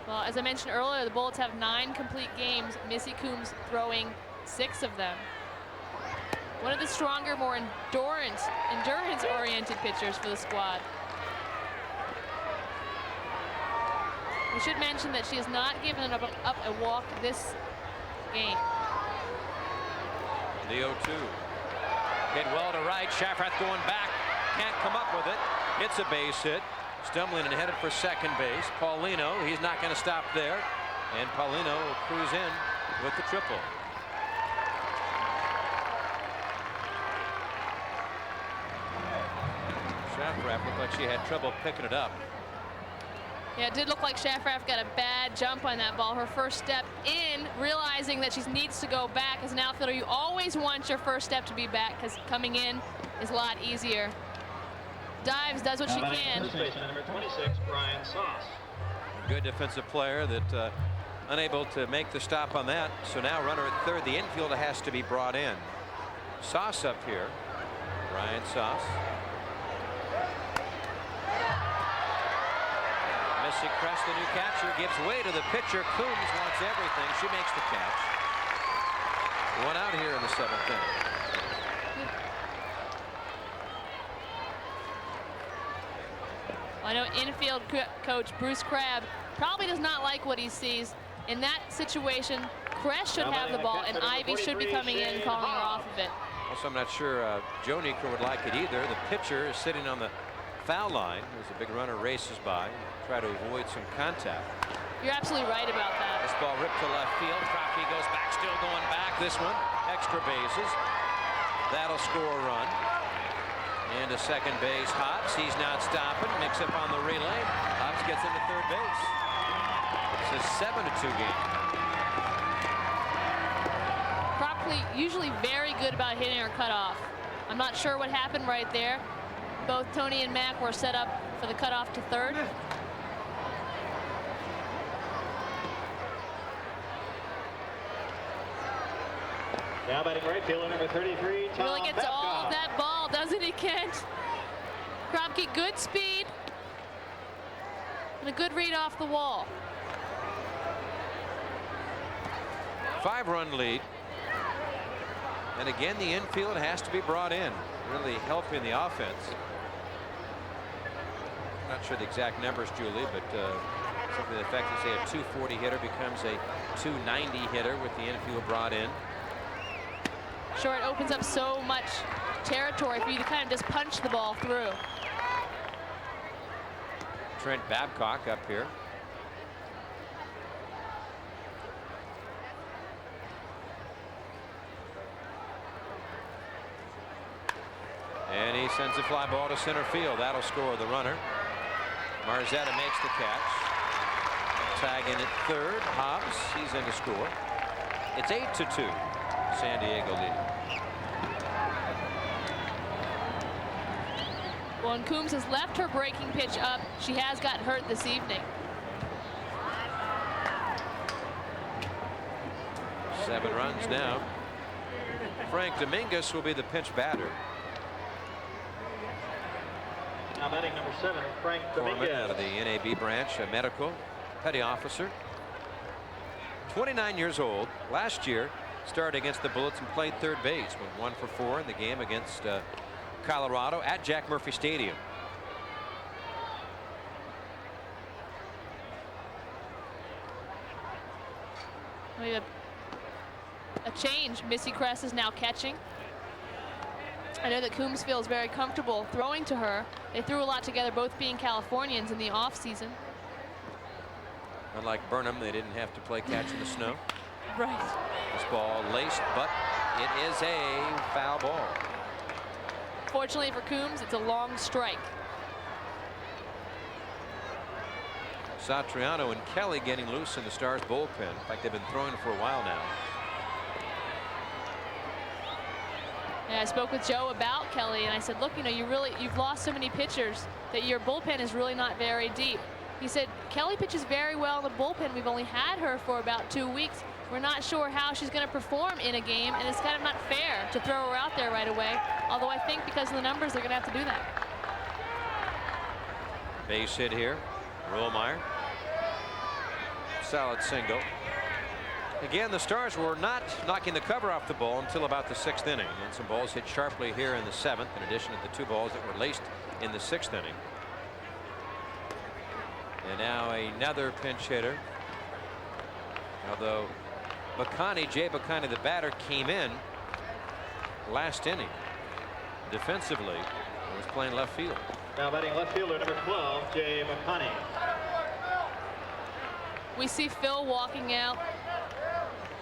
Well, as I mentioned earlier, the Bullets have 9 complete games. Missy Coombs throwing 6 of them. One of the stronger, more endurance-oriented pitchers for the squad. We should mention that she has not given up a walk this game. The 0-2. Hit well to right. Shafrath going back. Can't come up with it. Hits a base hit. Stumbling and headed for second base. Paulino, he's not going to stop there. And Paulino will cruise in with the triple. Shafrath looked like she had trouble picking it up. Yeah, it did look like Shafrath got a bad jump on that ball. Her first step in, realizing that she needs to go back. As an outfielder, you always want your first step to be back because coming in is a lot easier. Dives, does what she can. Number 26, Brian Sauce. Good defensive player that unable to make the stop on that. So now runner at third. The infielder has to be brought in. Sauce up here. Brian Sauce. Missy Crest, the new catcher, gives way to the pitcher. Coombs wants everything. She makes the catch. 1 out here in the 7th inning. I know infield coach Bruce Crabb probably does not like what he sees. In that situation, Crest should have the ball, and Ivy should be coming in and calling her off of it. Also, I'm not sure Joe Niekro would like it either. The pitcher is sitting on the foul line as a big runner races by, try to avoid some contact. You're absolutely right about that. This ball ripped to left field. Kroenke goes back, still going back. This one, extra bases. That'll score a run. Into second base, Hobbs. He's not stopping. Mix up on the relay. Hobbs gets into third base. It's a 7-2 game. Kroenke usually very good about hitting her cutoff. I'm not sure what happened right there. Both Tony and Mac were set up for the cutoff to third. Now batting right fielder number 33, Tom He really gets all Babcock. of that ball, doesn't he, Kent? Kroenke, good speed. And a good read off the wall. 5-run lead. And again, the infield has to be brought in, really helping the offense. Not sure the exact numbers, Julie, but simply the fact that say a 240 hitter becomes a 290 hitter with the infield brought in. Sure, it opens up so much territory for you to kind of just punch the ball through. Trent Babcock up here. And he sends a fly ball to center field. That'll score the runner. Marzetta makes the catch. Tag in at third. Hobbs, he's in to score. It's 8-2. San Diego leading. Well, and Coombs has left her breaking pitch up. She has gotten hurt this evening. 7 runs now. Frank Dominguez will be the pinch batter. Now batting number 7, Frank Corman Dominguez. out of the NAB branch, a medical petty officer. 29 years old. Last year started against the Bullets and played third base. Went 1 for 4 in the game against Colorado at Jack Murphy Stadium. We have a change. Missy Kress is now catching. I know that Coombs feels very comfortable throwing to her. They threw a lot together, both being Californians in the off season. Unlike Burnham, they didn't have to play catch in the snow. Right. This ball laced, but it is a foul ball. Fortunately for Coombs, it's a long strike. Satriano and Kelly getting loose in the Stars bullpen. In fact, they've been throwing for a while now. And I spoke with Joe about Kelly, and I said, look, you know, you've lost so many pitchers that your bullpen is really not very deep. He said, Kelly pitches very well in the bullpen. We've only had her for about 2 weeks. We're not sure how she's going to perform in a game, and it's kind of not fair to throw her out there right away. Although I think because of the numbers, they're going to have to do that. Base hit here. Rollmeyer. Solid single. Again, the Stars were not knocking the cover off the ball until about the 6th inning. And some balls hit sharply here in the 7th, in addition to the 2 balls that were laced in the 6th inning. And now another pinch hitter. Although Jay Bacani, the batter, came in last inning defensively and was playing left field. Now batting left fielder number 12, Jay Bacani. We see Phil walking out,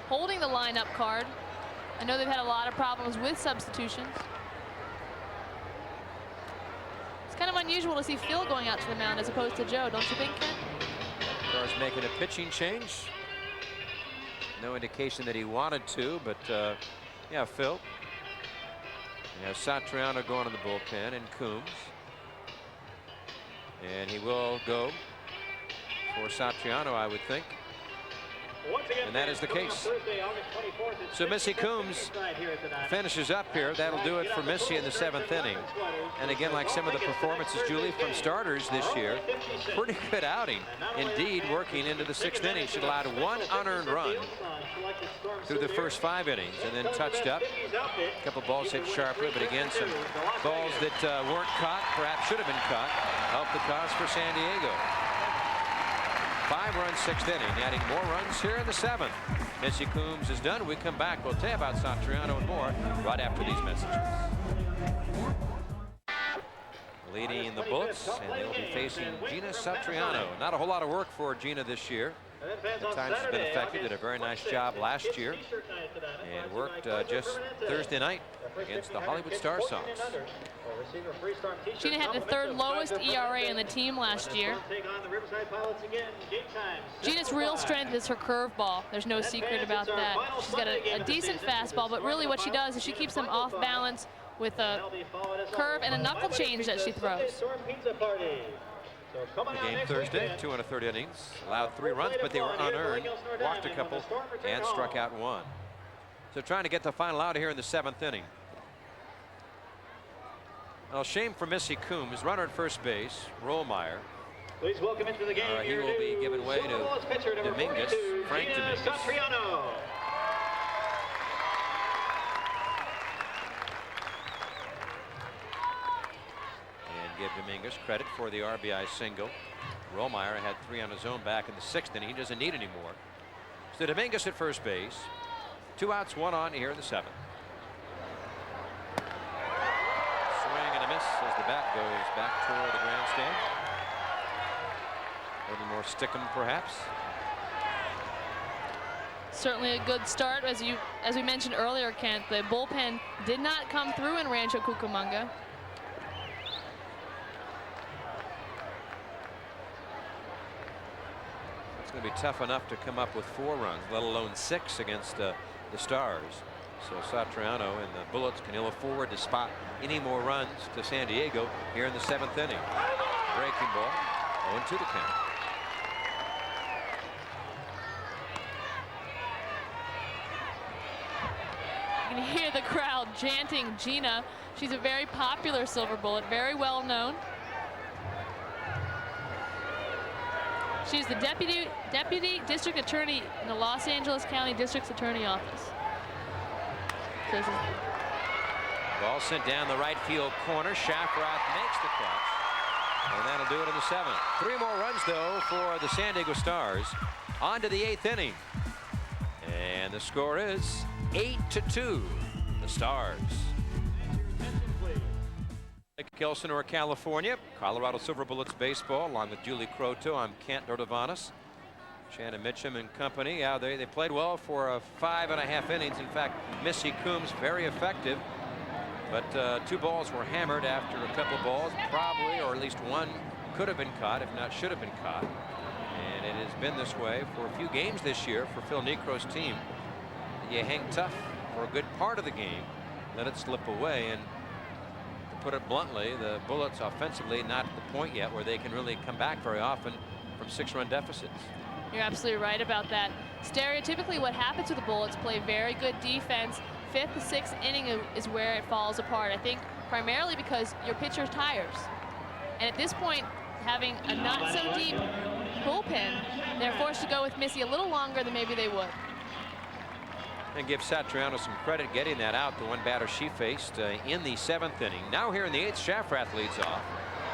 holding the lineup card. I know they've had a lot of problems with substitutions. It's kind of unusual to see Phil going out to the mound as opposed to Joe, don't you think, Ken? Stars making a pitching change. No indication that he wanted to, but yeah, Phil. You have Satriano going in the bullpen and Coombs. And he will go for Satriano, I would think. And that is the case. So Missy Coombs finishes up here. That'll do it for Missy in the 7th inning. And again, like some of the performances, Julie, from starters this year, pretty good outing indeed, working into the 6th inning. She allowed 1 unearned run through the first 5 innings and then touched up. A couple balls hit sharply, but again, some balls that weren't caught, perhaps should have been caught, helped the cause for San Diego. 5-run 6th inning, adding more runs here in the 7th. Missy Coombs is done. We come back. We'll tell you about Satriano and more right after these messages. Leading the Bullets, and they'll be facing Gina Satriano. Not a whole lot of work for Gina this year. At times has been effective. Did a very nice job last year and worked just Thursday night against the Hollywood Star Sox. Gina had the 3rd lowest ERA in the team last year. Gina's real strength is her curveball. There's no secret about that. She's got a decent fastball, but really what she does is she keeps them off balance with a curve and a knuckle change that she throws. The game Thursday, 2 1/3 innings, allowed 3 runs, but they were unearned, walked a couple, and struck out 1. So trying to get the final out here in the 7th inning. Well, shame for Missy Coombs, runner at first base, Rollmeyer. Please welcome into the game. He will be giving way to Dominguez, Frank Dominguez. Satriano. Give Dominguez credit for the RBI single. Rollmeyer had 3 on his own back in the 6th inning. He doesn't need any more. So Dominguez at first base. 2 outs, 1 on here in the 7th. Swing and a miss as the bat goes back toward the grandstand. A little more stickum, perhaps. Certainly a good start, as we mentioned earlier, Kent. The bullpen did not come through in Rancho Cucamonga. It's going to be tough enough to come up with 4 runs, let alone 6 against the Stars. So Satriano and the Bullets can ill afford to spot any more runs to San Diego here in the 7th inning. Breaking ball, 0-2 the count. You can hear the crowd chanting Gina. She's a very popular Silver Bullet, very well known. She's the deputy district attorney in the Los Angeles County District's Attorney Office. So this is Ball sent down the right field corner. Shafrath makes the catch, and that'll do it in the 7th. 3 more runs, though, for the San Diego Stars. On to the 8th inning. And the score is 8-2, the Stars. Lake Elsinore, California. Colorado Silver Bullets baseball, along with Julie Croto. I'm Kent Nordovanos. Shannon Mitchum and company. Yeah, they played well for 5.5 innings. In fact, Missy Coombs very effective. But 2 balls were hammered after a couple balls, probably, or at least one could have been caught, if not should have been caught. And it has been this way for a few games this year for Phil Niekro's team. You hang tough for a good part of the game, let it slip away, and to put it bluntly, the Bullets offensively not at the point yet where they can really come back very often from 6-run deficits. You're absolutely right about that. Stereotypically, what happens with the Bullets, play very good defense. 5th to 6th inning is where it falls apart. I think primarily because your pitcher tires. And at this point, having a not so deep bullpen, they're forced to go with Missy a little longer than maybe they would. And give Satriano some credit getting that out, the one batter she faced in the 7th inning. Now here in the 8th, Shafrath leads off.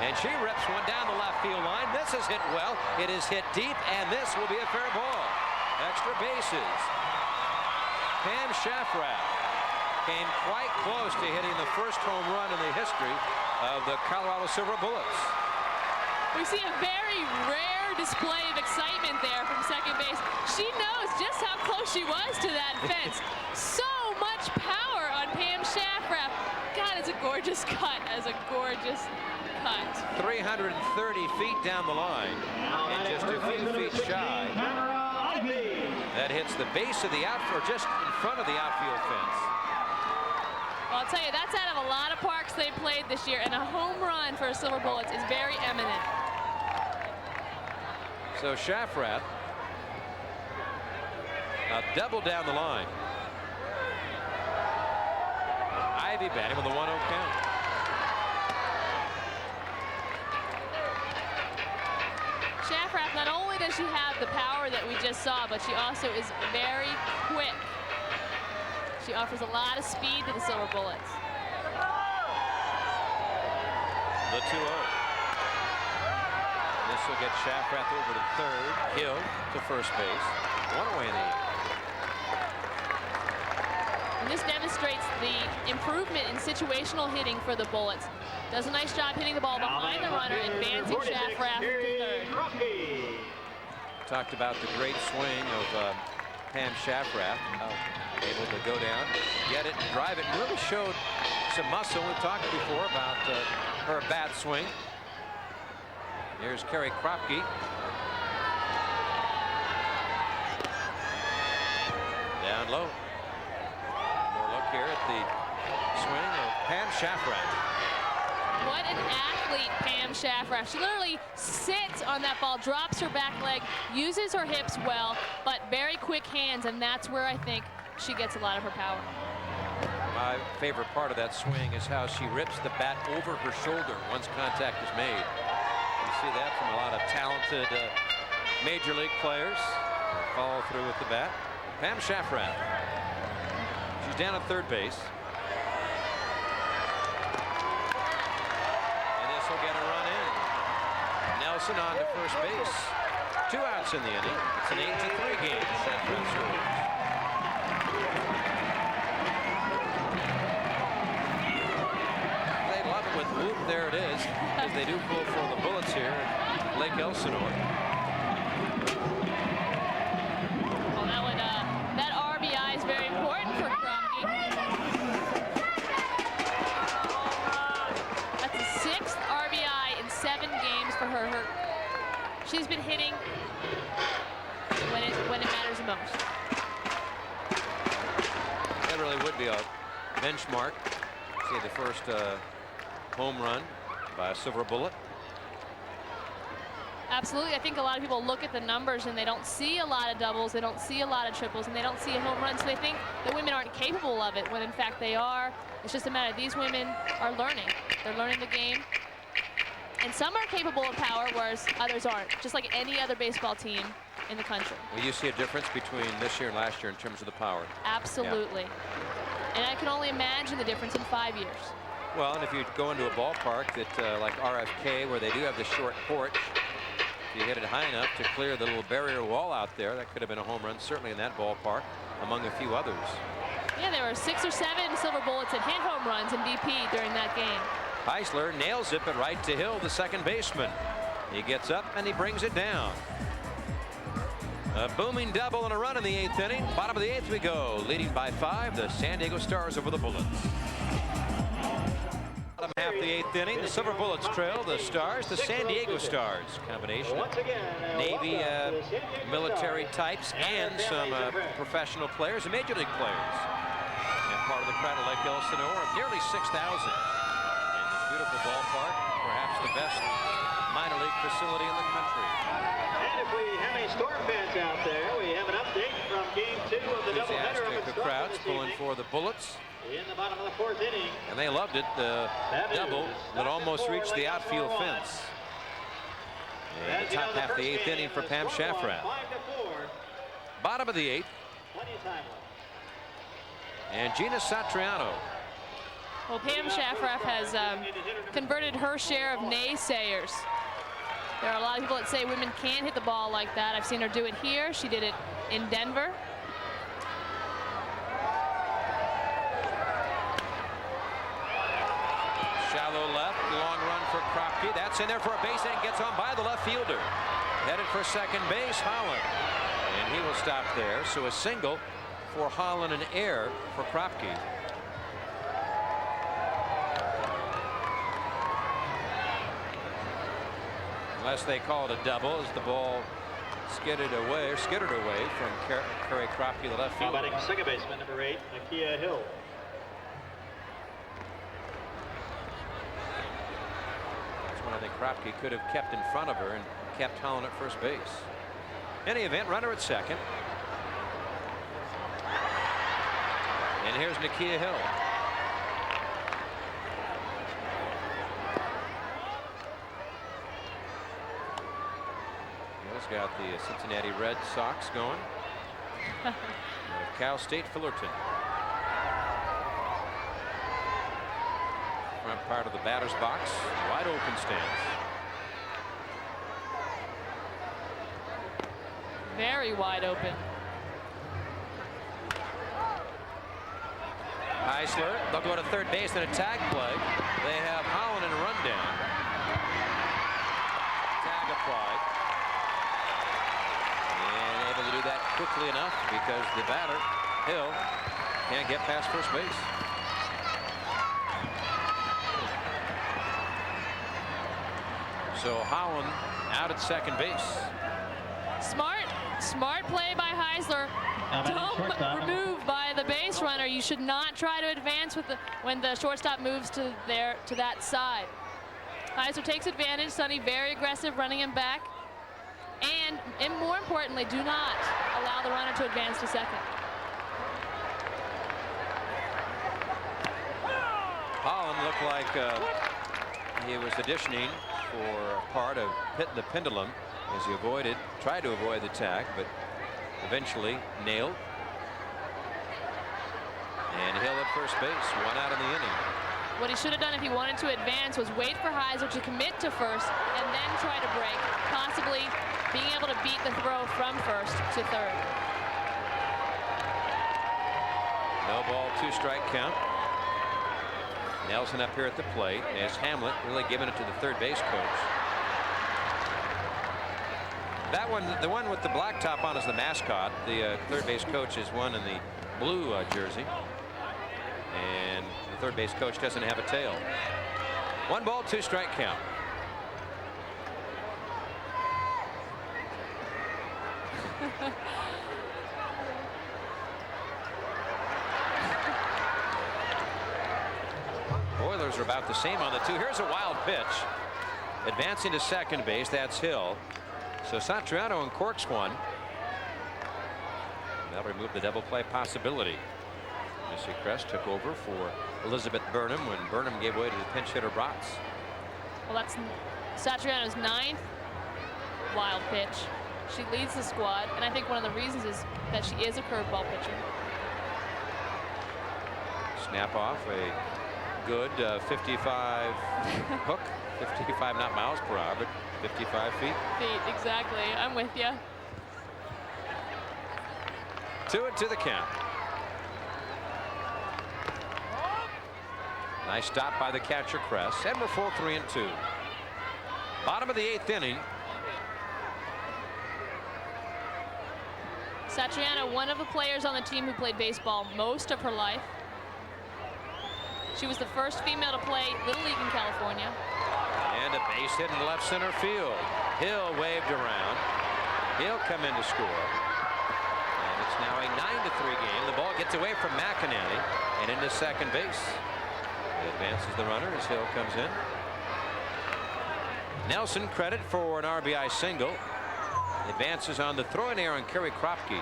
And she rips one down the left field line. This is hit well. It is hit deep, and this will be a fair ball. Extra bases. Pam Shafrath came quite close to hitting the first home run in the history of the Colorado Silver Bullets. We see a very rare display of excitement there from second base. She knows just how close she was to that fence. So much power on Pam Shafrath. God, it's a gorgeous cut, as a gorgeous cut. 330 feet down the line, and just a few feet shy. That hits the base of the outfield, just in front of the outfield fence. Well, I'll tell you, that's out of a lot of parks they played this year, and a home run for Silver Bullets is very eminent. So Shafrath, a double down the line. Ivy batting with a 1-0 count. Shafrath, not only does she have the power that we just saw, but she also is very quick. She offers a lot of speed to the Silver Bullets. The 2-0. This will get Shafrath over to third. Hill to first base. 1 away in the 8th. And this demonstrates the improvement in situational hitting for the Bullets. Does a nice job hitting the ball behind the runner, advancing Shafrath to third. Talked about the great swing of Pam Shafrath. Able to go down, get it, and drive it, and really showed some muscle. We talked before about her bat swing. Here's Carrie Kropke. Down low. More look here at the swing of Pam Shafrath. What an athlete Pam Shafrath. She literally sits on that ball, drops her back leg, uses her hips well, but very quick hands, and that's where I think she gets a lot of her power. My favorite part of that swing is how she rips the bat over her shoulder once contact is made. You see that from a lot of talented major league players. Follow through with the bat. Pam Shafrath. She's down at third base. And this will get a run in. Nelson on to first base. 2 outs in the inning. It's an 8-3 game. Shafrath scores. With Whoop, there it is, as they do pull for the Bullets here at Lake Elsinore. she's been hitting when it matters the most. That really would be a benchmark. See the first home run by a Silver Bullet. Absolutely. I think a lot of people look at the numbers and they don't see a lot of doubles, they don't see a lot of triples, and they don't see a home run, so they think that women aren't capable of it, when in fact they are. It's just a matter of these women are learning. They're learning the game. And some are capable of power, whereas others aren't, just like any other baseball team in the country. Well, you see a difference between this year and last year in terms of the power. Absolutely. Yeah. And I can only imagine the difference in 5 years. Well, and if you go into a ballpark that like RFK, where they do have the short porch, if you hit it high enough to clear the little barrier wall out there, that could have been a home run, certainly in that ballpark, among a few others. Yeah, there were 6 or 7 Silver Bullets that hit home runs in BP during that game. Heisler nails it, but right to Hill, the second baseman. He gets up and he brings it down. A booming double and a run in the 8th inning. Bottom of the 8th we go. Leading by 5, the San Diego Stars over the Bullets. Bottom half of the 8th inning, the Silver Bullets trail the Stars, the San Diego Stars. Combination of Navy military types and some professional players and Major League players. And part of the crowd of Lake Elsinore of nearly 6,000. In this beautiful ballpark, perhaps the best minor league facility in the country. And if we have any Storm fans out there, we have an update from Game 2 of the doubleheader. Enthusiastic crowds pulling for the Bullets. In the bottom of the 4th inning. And they loved it, the double that almost reached the outfield fence. And the top half of the 8th inning for Pam Shafrath. Bottom of the 8th. And Gina Satriano. Well, Pam Shafrath has converted her share of naysayers. There are a lot of people that say women can't hit the ball like that. I've seen her do it here. She did it in Denver. Shallow left, long run for Kropke. That's in there for a base hit and gets on by the left fielder. Headed for second base, Holland. And he will stop there. So a single for Holland and air for Kropke. Unless they call it a double as the ball skittered away from Kerry Kropke, the left fielder. Batting second baseman, number 8, Nakia Hill. I think Kropke could have kept in front of her and kept Holland at first base. Any event, runner at second. And here's Nakia Hill. Hill's got the Cincinnati Red Sox going. Cal State Fullerton. Front part of the batter's box, wide open stance. Very wide open. Heisler, they'll go to third base in a tag play. They have Holland in a rundown. Tag applied. And able to do that quickly enough because the batter, Hill, can't get past first base. So Holland out at second base. Smart play by Heisler. Don't remove by the base runner. You should not try to advance when the shortstop moves to that side. Heisler takes advantage. Sonny very aggressive, running him back. And more importantly, do not allow the runner to advance to second. Holland looked like he was auditioning for part of the pendulum as he tried to avoid the tag, but eventually nailed. And Hill at first base, 1 out in the inning. What he should have done if he wanted to advance was wait for Heisler to commit to first and then try to break, possibly being able to beat the throw from first to third. No ball, 2-strike count. Nelson up here at the plate as Hamlet really giving it to the third base coach. That one, the one with the black top on, is the mascot. The third base coach is one in the blue jersey. And the third base coach doesn't have a tail. 1 ball, 2-strike count. Oilers are about the same on the 2. Here's a wild pitch. Advancing to second base, that's Hill. So Satriano uncorks one. That'll remove the double play possibility. Missy Crest took over for Elizabeth Burnham when Burnham gave way to the pinch hitter Bratz. Well, that's Satriano's 9th wild pitch. She leads the squad, and I think one of the reasons is that she is a curveball pitcher. Snap off a good 55 hook. 55 not miles per hour, but 55 feet. Exactly. I'm with you. 2 to the count. Nice stop by the catcher Crest, and we're full 3-2. Bottom of the 8th inning. Satriano, one of the players on the team who played baseball most of her life. She was the first female to play Little League in California. And a base hit in left center field. Hill waved around. He'll come in to score. And it's now a 9-3 game. The ball gets away from McInerney and into second base. It advances the runner as Hill comes in. Nelson credit for an RBI single. Advances on the throw in air on Kerry Kropke.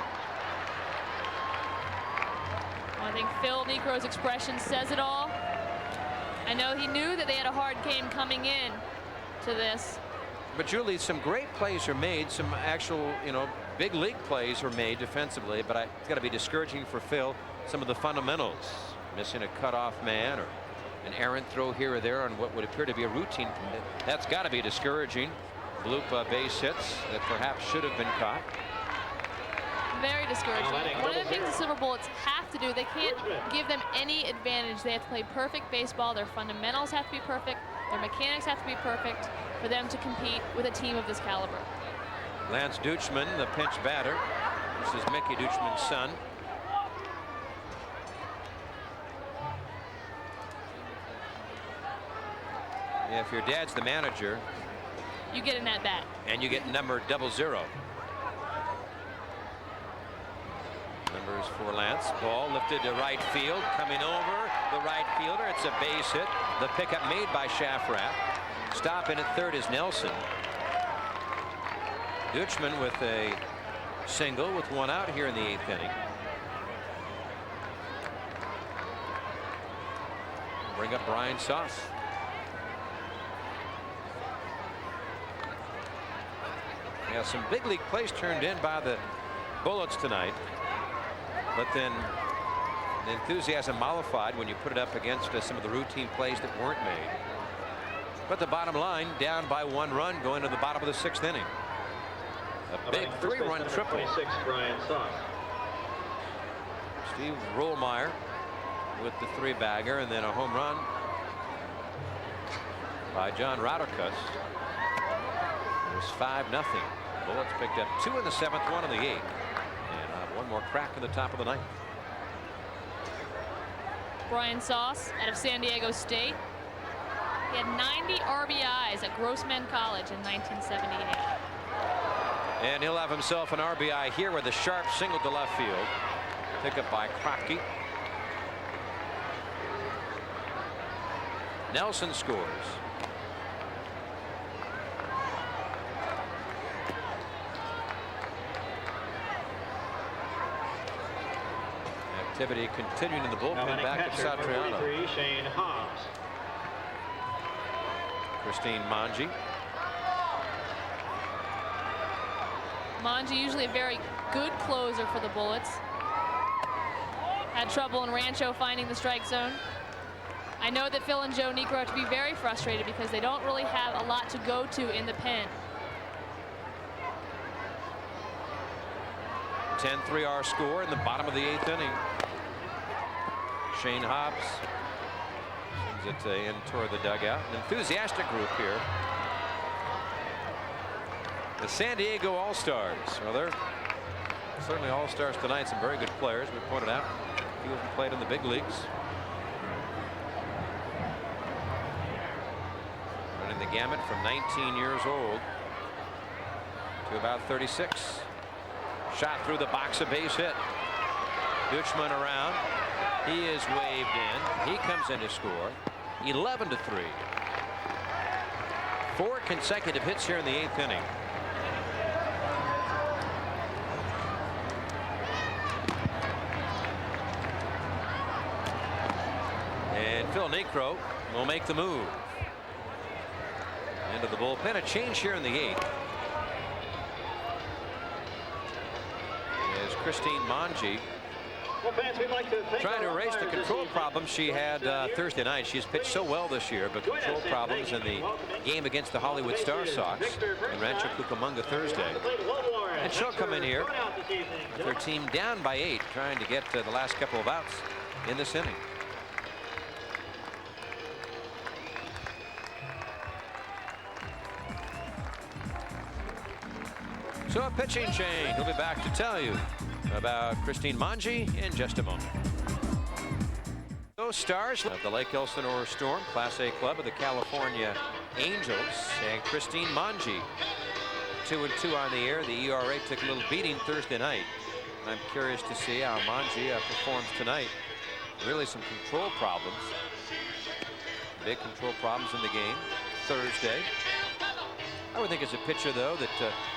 I think Phil Niekro's expression says it all. I know he knew that they had a hard game coming in to this. But Julie, some great plays are made. Some actual, big league plays are made defensively. But it's got to be discouraging for Phil. Some of the fundamentals, missing a cutoff man or an errant throw here or there on what would appear to be a routine. That's got to be discouraging. Bloop base hits that perhaps should have been caught. Very discouraging. One of the things the Silver Bullets have to do, they can't give them any advantage. They have to play perfect baseball. Their fundamentals have to be perfect. Their mechanics have to be perfect for them to compete with a team of this caliber. Lance Deutschman, the pinch batter. This is Mickey Deutschman's son. Yeah, if your dad's the manager, you get an at bat. And you get number 00. Numbers for Lance. Ball lifted to right field. Coming over the right fielder. It's a base hit. The pickup made by Shafrath. Stop in at third is Nelson. Deutschman with a single with 1 out here in the 8th inning. Bring up Brian Sauce. Yeah, some big league plays turned in by the Bullets tonight. But then the enthusiasm mollified when you put it up against some of the routine plays that weren't made. But the bottom line, down by 1 run going to the bottom of the 6th inning. A big 3-run triple. 26, Brian Sauce. Steve Rollmeyer with the 3-bagger, and then a home run by John Rauterkus. It was 5-0. Bullets picked up 2 in the 7th, 1 in the 8th. And one more crack in the top of the 9th. Brian Sauce out of San Diego State. He had 90 RBIs at Grossman College in 1978. And he'll have himself an RBI here with a sharp single to left field. Pick up by Kropke. Nelson scores. Activity continuing in the bullpen back at Satriano. Shane Hobbs. Christine Manji. Manji, usually a very good closer for the Bullets. Had trouble in Rancho finding the strike zone. I know that Phil and Joe Niekro have to be very frustrated because they don't really have a lot to go to in the pen. 10-3 our score in the bottom of the 8th inning. Shane Hobbs sends it in toward the dugout. An enthusiastic group here. The San Diego All-Stars. Well, they're certainly All-Stars tonight. Some very good players, we pointed out. A few of them played in the big leagues. Running the gamut from 19 years old to about 36. Shot through the box, a base hit. Dutchman around. He is waved in. He comes in to score. 11-3. 4 consecutive hits here in the 8th inning. And Phil Niekro will make the move. Into the bullpen. A change here in the 8th. As Christine Monge trying to erase the control problems she had Thursday night. She's pitched so well this year, but control problems in the game against the Hollywood Star Sox in Rancho Cucamonga Thursday. And she'll come in here with her team down by 8, trying to get the last couple of outs in this inning. So a pitching change. We'll be back to tell you about Christine Monge in just a moment. Those stars of the Lake Elsinore Storm, Class A club of the California Angels, and Christine Monge. 2-2 on the air. The ERA took a little beating Thursday night. I'm curious to see how Monge performs tonight. Really some control problems. Big control problems in the game Thursday. I would think as a pitcher, though, that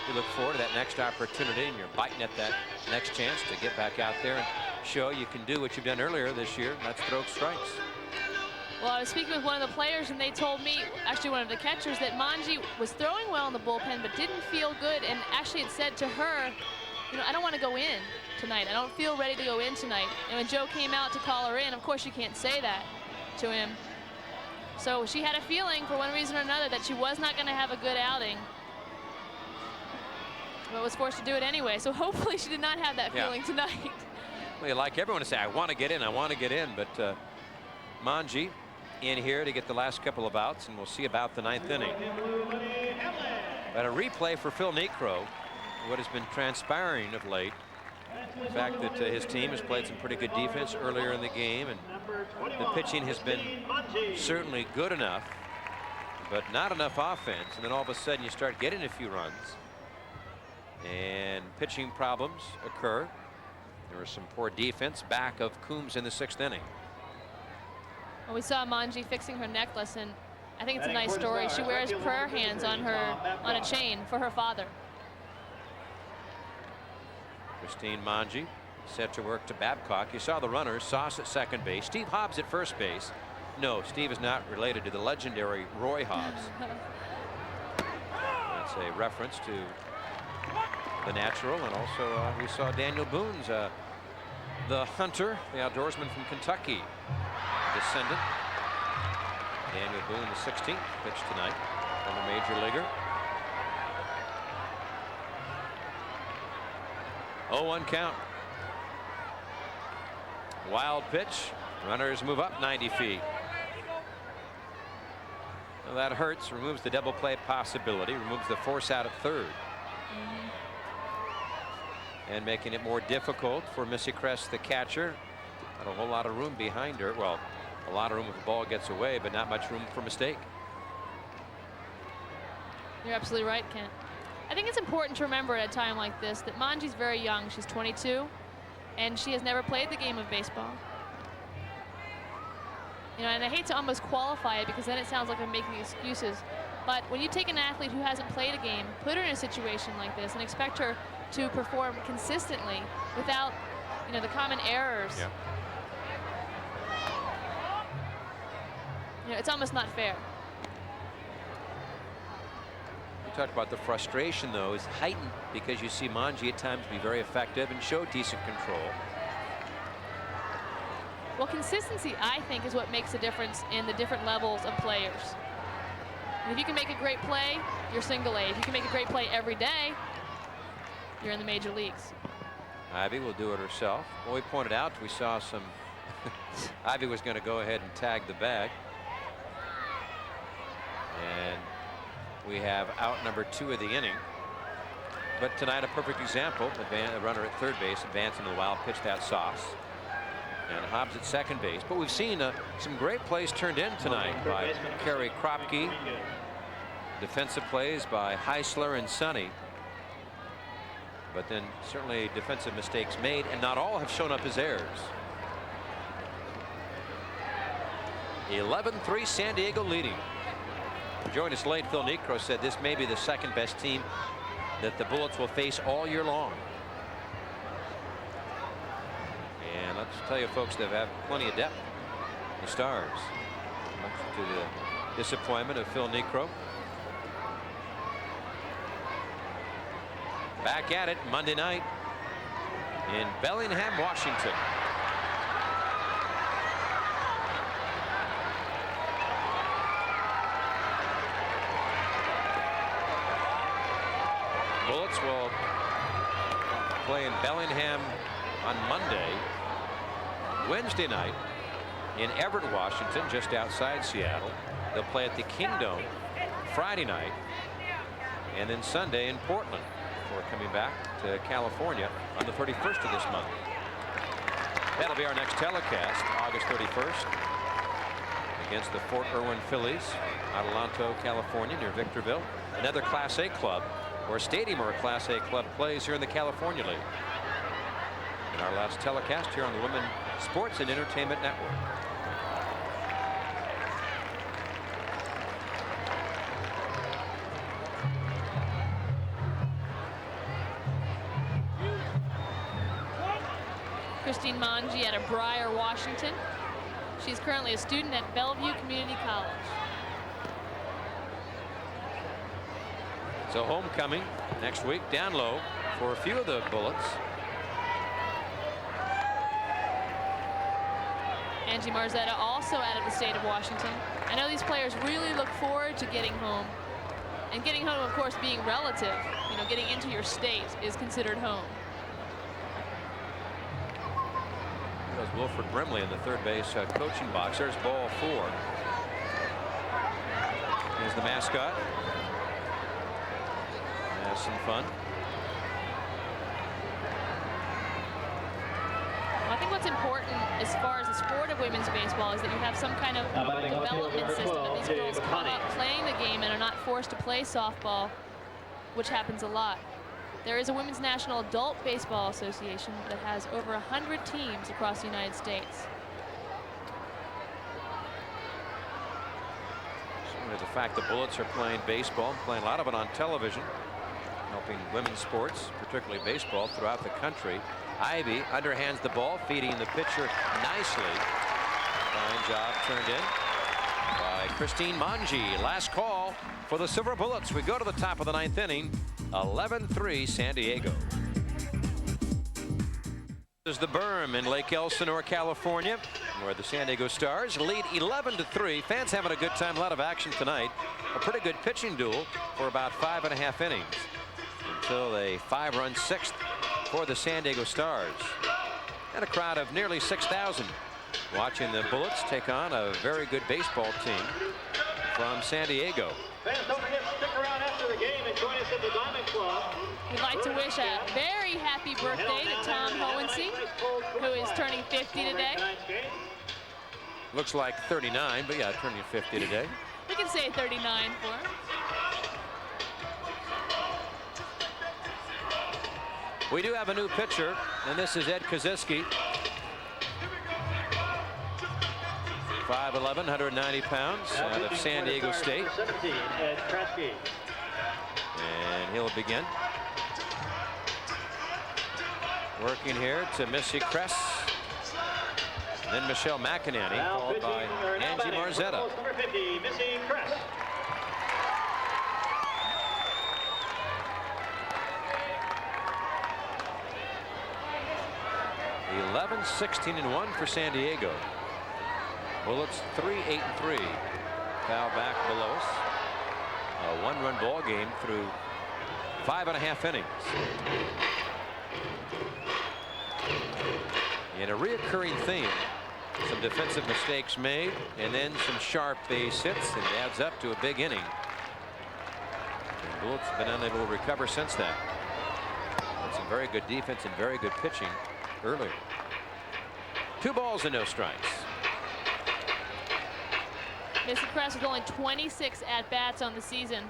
you look forward to that next opportunity and you're biting at that next chance to get back out there and show you can do what you've done earlier this year, and that's throw strikes. Well, I was speaking with one of the players, and they told me, actually one of the catchers, that Monge was throwing well in the bullpen but didn't feel good, and actually had said to her, you know, I don't want to go in tonight. I don't feel ready to go in tonight. And when Joe came out to call her in, of course you can't say that to him. So she had a feeling, for one reason or another, that she was not going to have a good outing, but was forced to do it anyway. So hopefully she did not have that feeling tonight. Well, you like everyone to say, I want to get in, I want to get in. But Monge in here to get the last couple of outs, and we'll see about the 9th inning. But a replay for Phil Niekro, what has been transpiring of late. The fact that his team has played some pretty good defense earlier in the game, and the pitching has been certainly good enough, but not enough offense. And then all of a sudden you start getting a few runs, and pitching problems occur. There was some poor defense back of Coombs in the 6th inning. Well, we saw Monge fixing her necklace, and I think it's a nice story. She wears prayer hands on a chain for her father. Christine Monge set to work to Babcock. You saw the runners, Sauce at second base, Steve Hobbs at first base. No, Steve is not related to the legendary Roy Hobbs. That's a reference to the natural, and also we saw Daniel Boone's the hunter, the outdoorsman from Kentucky, descendant. Daniel Boone, the 16th pitch tonight from a major leaguer. 0-1 count. Wild pitch. Runners move up 90 feet. Well, that hurts. Removes the double play possibility. Removes the force out at third. And making it more difficult for Missy Kress, the catcher. Not a whole lot of room behind her. Well, a lot of room if the ball gets away, but not much room for mistake. You're absolutely right, Kent. I think it's important to remember at a time like this that Monge's very young. She's 22, and she has never played the game of baseball. You know, and I hate to almost qualify it because then it sounds like I'm making excuses. But when you take an athlete who hasn't played a game, put her in a situation like this, and expect her to perform consistently without, you know, the common errors. Yeah. You know, it's almost not fair. Talk about the frustration, though, is heightened because you see Monge at times be very effective and show decent control. Well, consistency, I think, is what makes a difference in the different levels of players. And if you can make a great play, you're single A. If you can make a great play every day, you're in the major leagues. Ivy will do it herself. Well, we pointed out we saw some Ivy was going to go ahead and tag the bag. And we have out number 2 of the inning. But tonight a perfect example. A runner at third base advancing to the wild pitch, that Sauce. And Hobbs at second base. But we've seen some great plays turned in tonight by Kerry Kropke. Defensive plays by Heisler and Sonny. but then certainly defensive mistakes made, and not all have shown up as errors. 11-3 San Diego leading. Joined us late. Phil Niekro said this may be the second best team that the Bullets will face all year long. And let's tell you folks, they've had plenty of depth. The Stars, much to the disappointment of Phil Niekro. Back at it Monday night in Bellingham, Washington. Bullets will play in Bellingham on Monday. Wednesday night in Everett, Washington, just outside Seattle. They'll play at the Kingdome Friday night, and then Sunday in Portland before coming back to California on the 31st of this month. That'll be our next telecast, August 31st, against the Fort Irwin Phillies, Adelanto, California, near Victorville. Another Class A club, or stadium or a Class A club, plays here in the California League. And our last telecast here on the Women Sports and Entertainment Network. Christine Manji out of Briar, Washington. She's currently a student at Bellevue Community College. So homecoming next week, down low for a few of the Bullets. Angie Marzetta also out of the state of Washington. I know these players really look forward to getting home. And getting home, of course, being relative. You know, getting into your state is considered home. There's Wilfred Brimley in the third base coaching box. There's ball 4. Here's the mascot. Have some fun. Well, I think what's important as far as the sport of women's baseball is that you have some kind of development system that these girls come up playing the game and are not forced to play softball, which happens a lot. There is a Women's National Adult Baseball Association that has over 100 teams across the United States. Certainly the fact the Bullets are playing baseball, playing a lot of it on television, helping women's sports, particularly baseball, throughout the country. Ivy underhands the ball, feeding the pitcher nicely. Fine job turned in by Christine Manji. Last call for the Silver Bullets. We go to the top of the 9th inning. 11-3 San Diego. This is the berm in Lake Elsinore, California, where the San Diego Stars lead 11-3. Fans having a good time, a lot of action tonight. A pretty good pitching duel for about 5.5 innings until a 5-run 6th for the San Diego Stars. And a crowd of nearly 6,000 watching the Bullets take on a very good baseball team from San Diego. Fans, don't forget to stick around after the game and join us at the Diamond Club. We'd like to wish a very happy birthday to Tom Hohensee, who is turning 50 today. Looks like 39, but yeah, turning 50 today. We can say 39 for him. We do have a new pitcher, and this is Ed Koziski. 5'11", 190 pounds, out of San Diego State. 17, Ed Kresge. And he'll begin. Working here to Missy Kress. Then Michelle McInerney, followed by Angie Marzetta. Number 50, Missy Kress. Eleven, 16-1 for San Diego. Bullets 3-8-3. Foul back below us. A 1-run ball game through 5.5 innings. And a reoccurring theme. Some defensive mistakes made, and then some sharp base hits, and it adds up to a big inning. The Bullets have been unable to recover since then. And some very good defense and very good pitching earlier. 2 balls and no strikes. Missy Kress with only 26 at-bats on the season.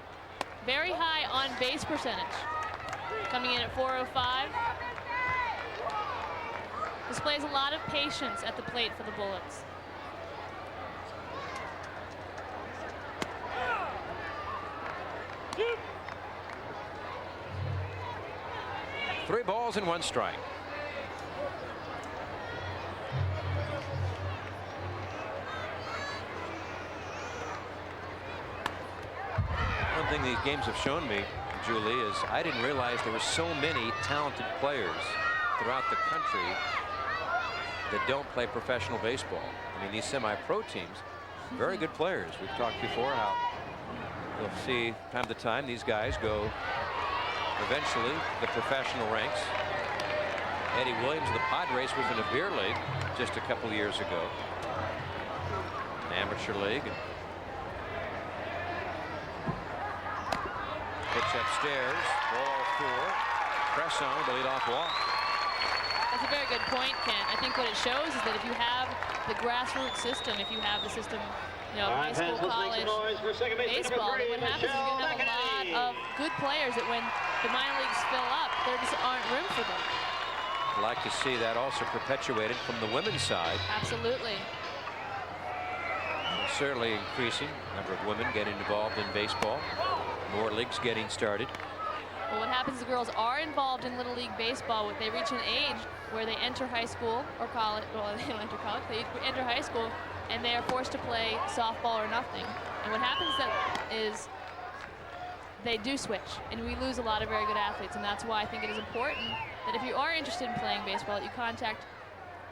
Very high on-base percentage. coming in at 4:05. Displays a lot of patience at the plate for the Bullets. Three balls and one strike. One thing these games have shown me, Julie, is I didn't realize there were so many talented players throughout the country that don't play professional baseball. I mean, these semi-pro teams, very good players. We've talked before how you'll see time to time these guys go eventually the professional ranks. Eddie Williams of the Padres was in a beer league just a couple years ago, an amateur league. Pitch upstairs, ball 4. Press on the leadoff walk. That's a very good point, Ken. I think what it shows is that if you have the grassroots system, if you have the system, you know, high school, college, baseball, then what happens is you're going to have a lot of good players that when the minor leagues fill up, there just aren't room for them. I'd like to see that also perpetuated from the women's side. Absolutely. Certainly increasing number of women getting involved in baseball. More leagues getting started. Well, what happens is girls are involved in Little League Baseball when they reach an age where they enter high school or college. Well, they don't enter college. They enter high school and they are forced to play softball or nothing. And what happens is they do switch, and we lose a lot of very good athletes. And that's why I think it is important that if you are interested in playing baseball, that you contact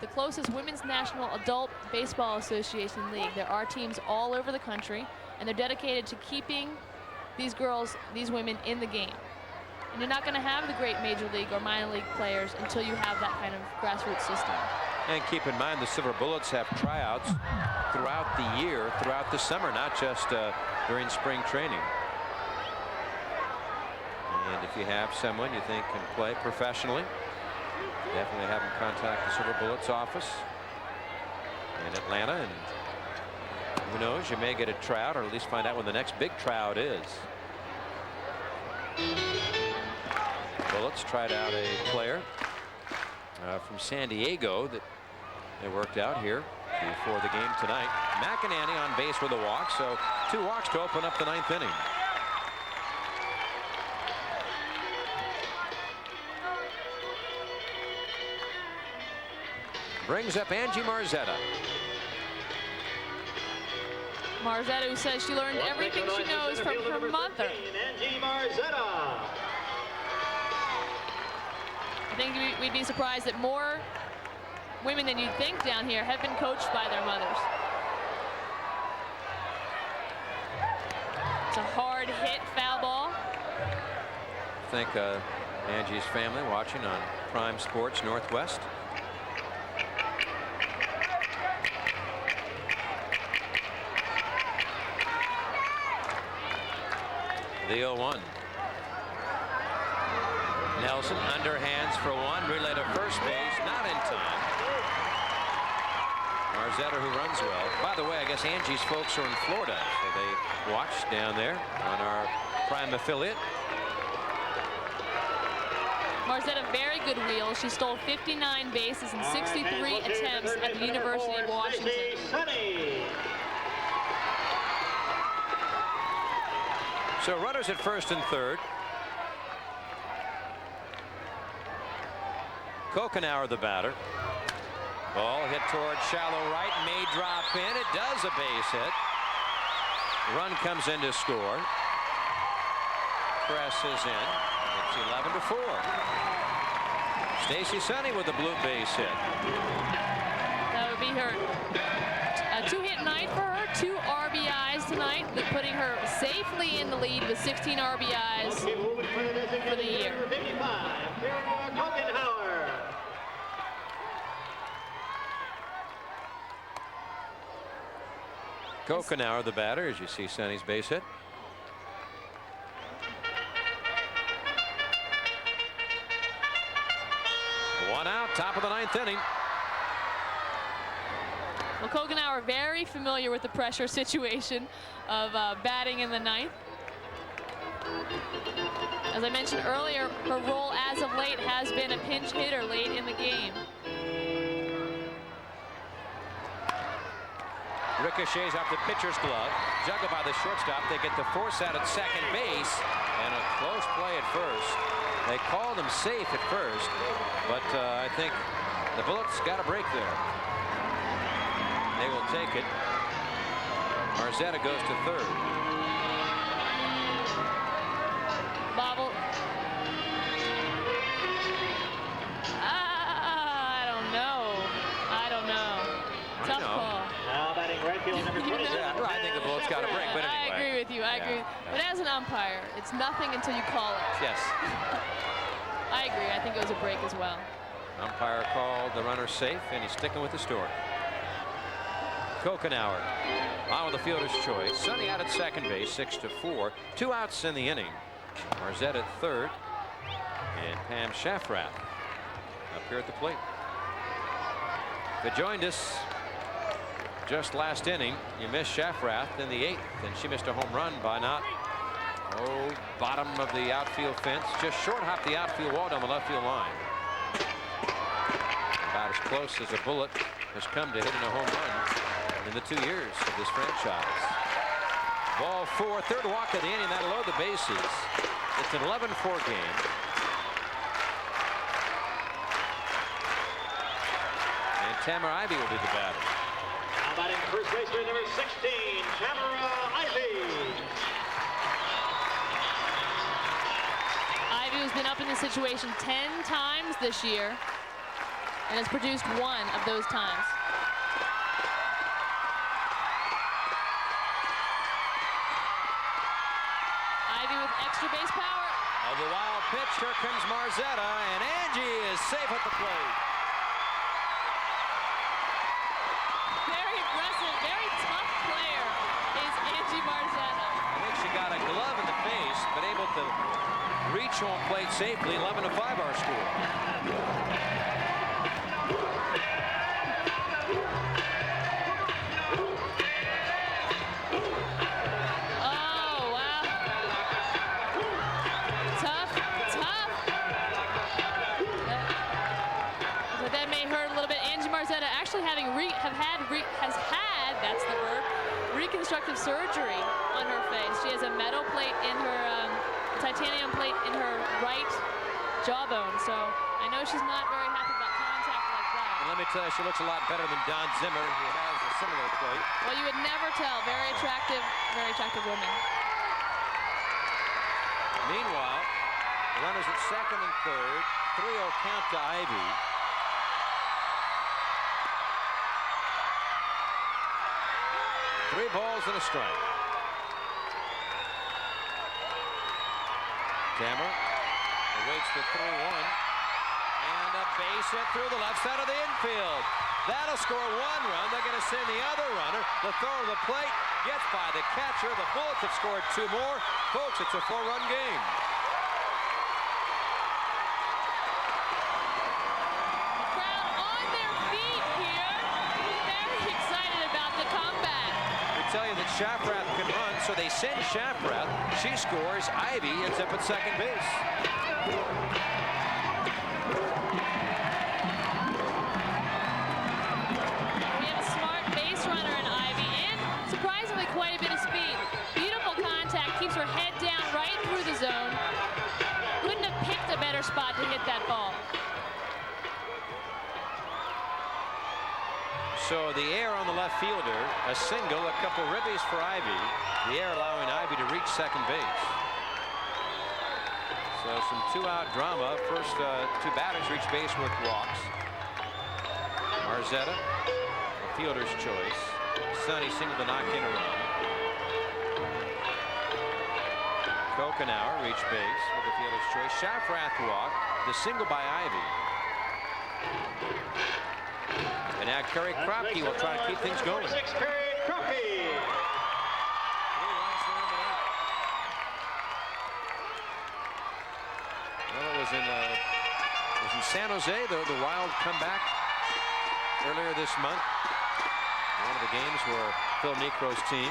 the closest Women's National Adult Baseball Association league. There are teams all over the country, and they're dedicated to keeping these girls, these women in the game. And you're not going to have the great major league or minor league players until you have that kind of grassroots system. And keep in mind the Silver Bullets have tryouts throughout the year, throughout the summer, not just during spring training. And if you have someone you think can play professionally, definitely have them contact the Silver Bullets office in Atlanta. And who knows, you may get a tryout or at least find out when the next big tryout is. Bullets tried out a player from San Diego that they worked out here before the game tonight. McInerney on base with a walk, so 2 walks to open up the 9th inning. Brings up Angie Marzetta. Marzetta, who says she learned everything she knows from her mother. Angie Marzetta. I think we'd be surprised that more women than you'd think down here have been coached by their mothers. It's a hard hit foul ball. I think Angie's family watching on Prime Sports Northwest. The 0-1. Nelson underhands for 1, relay to first base, not in time. Marzetta, who runs well. By the way, I guess Angie's folks are in Florida, so they watch down there on our Prime affiliate. Marzetta, very good wheel. She stole 59 bases in 63 attempts at the University of Washington. So runners at first and third. Kokenauer the batter. Ball hit toward shallow right, may drop in. It does, a base hit. Run comes in to score. Presses in. It's 11-4. Stacey Sunny with a blue base hit. That would be her 2-hit night for her. 2 RBIs tonight, putting her safely in the lead with 16 RBIs for the year. Kokenauer the batter, as you see Sunny's base hit. One out, top of the 9th inning. Well, Kokenauer very familiar with the pressure situation of batting in the 9th. As I mentioned earlier, her role as of late has been a pinch hitter late in the game. Ricochets off the pitcher's glove. Juggled by the shortstop. They get the force out at second base. And a close play at first. They called him safe at first. But I think the Bullets got a break there. They will take it. Marzetta goes to third. Bobble. I don't know. Tough call. Now batting right field number 26. Yeah, I think the Bullets got a break, but anyway. I agree with you. I agree. But as an umpire, it's nothing until you call it. Yes. I agree. I think it was a break as well. Umpire called the runner safe, and he's sticking with the story. Kokenauer on with the fielder's choice. Sonny out at second base, 6-4. 2 outs in the inning. Marzetta at third, and Pam Shafrath up here at the plate. If you joined us just last inning, you missed Shafrath in the 8th, and she missed a home run by not, bottom of the outfield fence. Just short hop the outfield wall down the left field line. About as close as a Bullet has come to hitting a home run in the 2 years of this franchise. Ball 4, third walk of the inning. That'll load the bases. It's an 11-4 game. And Tamara Ivy will be the batter. Now batting first baseman number 16, Tamara Ivy. Ivy has been up in this situation 10 times this year and has produced 1 of those times. Ivy with extra base power. Oh, the wild pitch. Here comes Marzetta, and Angie is safe at the plate. Very aggressive, very tough player is Angie Marzetta. I think she got a glove in the face, but able to reach home plate safely. 11-5 our score. Oh, wow. Tough. So that may hurt a little bit. Angie Marzetta actually has had, that's the verb, reconstructive surgery on her face. She has a metal plate in her, titanium plate in her right jawbone. So I know she's not very happy about contact like that. And let me tell you, she looks a lot better than Don Zimmer, who has a similar plate. Well, you would never tell. Very attractive woman. Meanwhile, the runners at second and third. 3-0 count to Ivy. Three balls and a strike. Tamara awaits the 3-1. And a base hit through the left side of the infield. That'll score 1 run. They're going to send the other runner. The throw to the plate gets by the catcher. The Bullets have scored 2 more. Folks, it's a 4-run game. Crowd on their feet here. Very excited about the comeback. They tell you that Shafrath can run, so they send Shafrath. She scores. Ivy ends up at second base. We have a smart base runner in Ivy and surprisingly quite a bit of speed. Beautiful contact, keeps her head down right through the zone. Couldn't have picked a better spot to hit that ball. So the air on the left fielder, a single, a couple ribbies for Ivy. The air allowing Ivy to reach second base. So some 2-out drama. First 2 batters reach base with walks. Marzetta, the fielder's choice. Sonny single to knock in a run. Kokenauer reach base with the fielder's choice. Shafrath walk. The single by Ivy. And now Kerry Kropke will try to keep things going. 46, Kerry Kropke. Well, it was in San Jose, the Wild comeback earlier this month. One of the games where Phil Niekro's team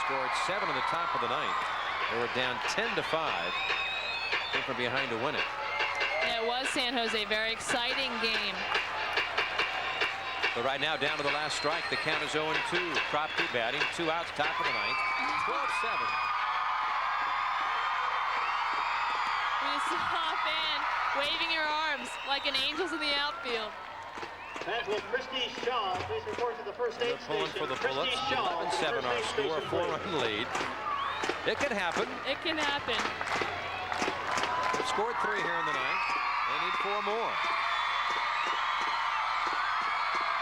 scored 7 in the top of the ninth. They were down 10-5. Came from behind to win it. Yeah, it was San Jose. Very exciting game. But right now, down to the last strike, the count is 0-2. Kropke batting, 2 outs, top of the ninth. 12-7. We saw a fan waving her arms like an angel's in the outfield. That was Christy Shaw. Please report to the first aid Pulling station. for the Christy Bullets. Shaw, 11-7 our first aid score, station, 4-run lead. It can happen. It can happen. They've scored 3 here in the ninth. They need 4 more.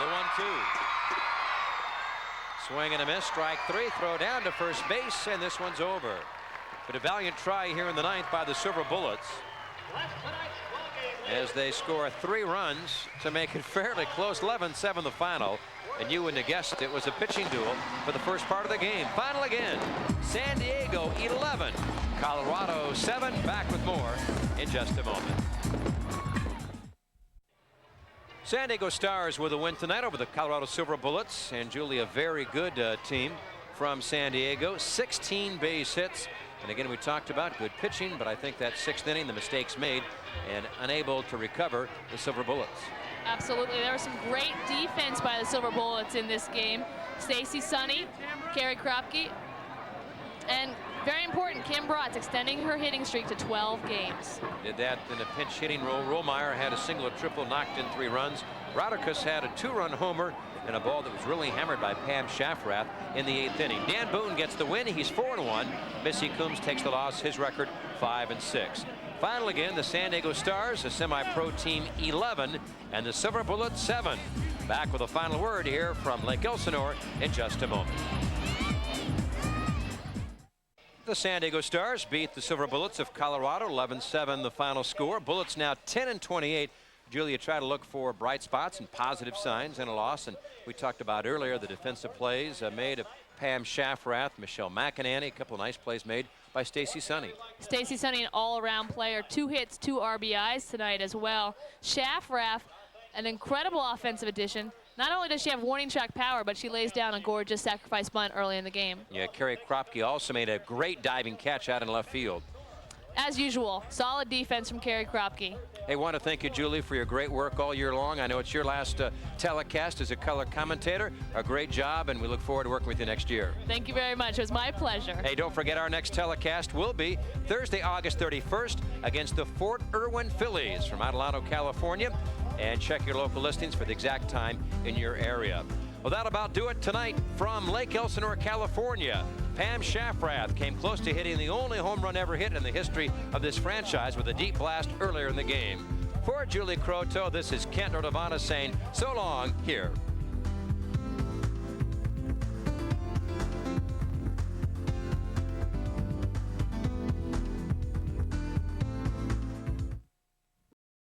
The 1-2. Swing and a miss. Strike 3. Throw down to first base, and this one's over. But a valiant try here in the ninth by the Silver Bullets, as they score 3 runs to make it fairly close. 11-7 the final. And you wouldn't have guessed it was a pitching duel for the first part of the game. Final again. San Diego 11, Colorado 7. Back with more in just a moment. San Diego Stars with a win tonight over the Colorado Silver Bullets. And Julie, a very good team from San Diego. 16 base hits. And again, we talked about good pitching, but I think that 6th inning, the mistakes made and unable to recover the Silver Bullets. Absolutely. There was some great defense by the Silver Bullets in this game. Stacy Sonny, Carrie Kropke, and very important, Kim Bratz extending her hitting streak to 12 games. Did that in a pinch hitting role. Rollmeyer had a single, a triple, knocked in 3 runs. Rodriguez had a 2-run homer and a ball that was really hammered by Pam Shafrath in the 8th inning. Dan Boone gets the win. He's 4-1. Missy Coombs takes the loss. His record 5-6. Final again, the San Diego Stars, a semi-pro team 11, and the Silver Bullets 7. Back with a final word here from Lake Elsinore in just a moment. The San Diego Stars beat the Silver Bullets of Colorado, 11-7 the final score. Bullets now 10-28. Julia, try to look for bright spots and positive signs in a loss. And we talked about earlier the defensive plays made of Pam Shafrath, Michelle McInerney, a couple of nice plays made by Stacy Sonny. Stacy Sonny, an all-around player, 2 hits, 2 RBIs tonight as well. Shafrath, an incredible offensive addition. Not only does she have warning track power, but she lays down a gorgeous sacrifice bunt early in the game. Yeah, Carrie Kropke also made a great diving catch out in left field. As usual, solid defense from Carrie Kropke. Hey, want to thank you, Julie, for your great work all year long. I know it's your last telecast as a color commentator. A great job, and we look forward to working with you next year. Thank you very much. It was my pleasure. Hey, don't forget our next telecast will be Thursday, August 31st against the Fort Irwin Phillies from Adelanto, California. And check your local listings for the exact time in your area. Well, that'll about do it tonight from Lake Elsinore, California. Pam Shafrath came close to hitting the only home run ever hit in the history of this franchise with a deep blast earlier in the game. For Julie Croteau, this is Kent Nordavana saying so long here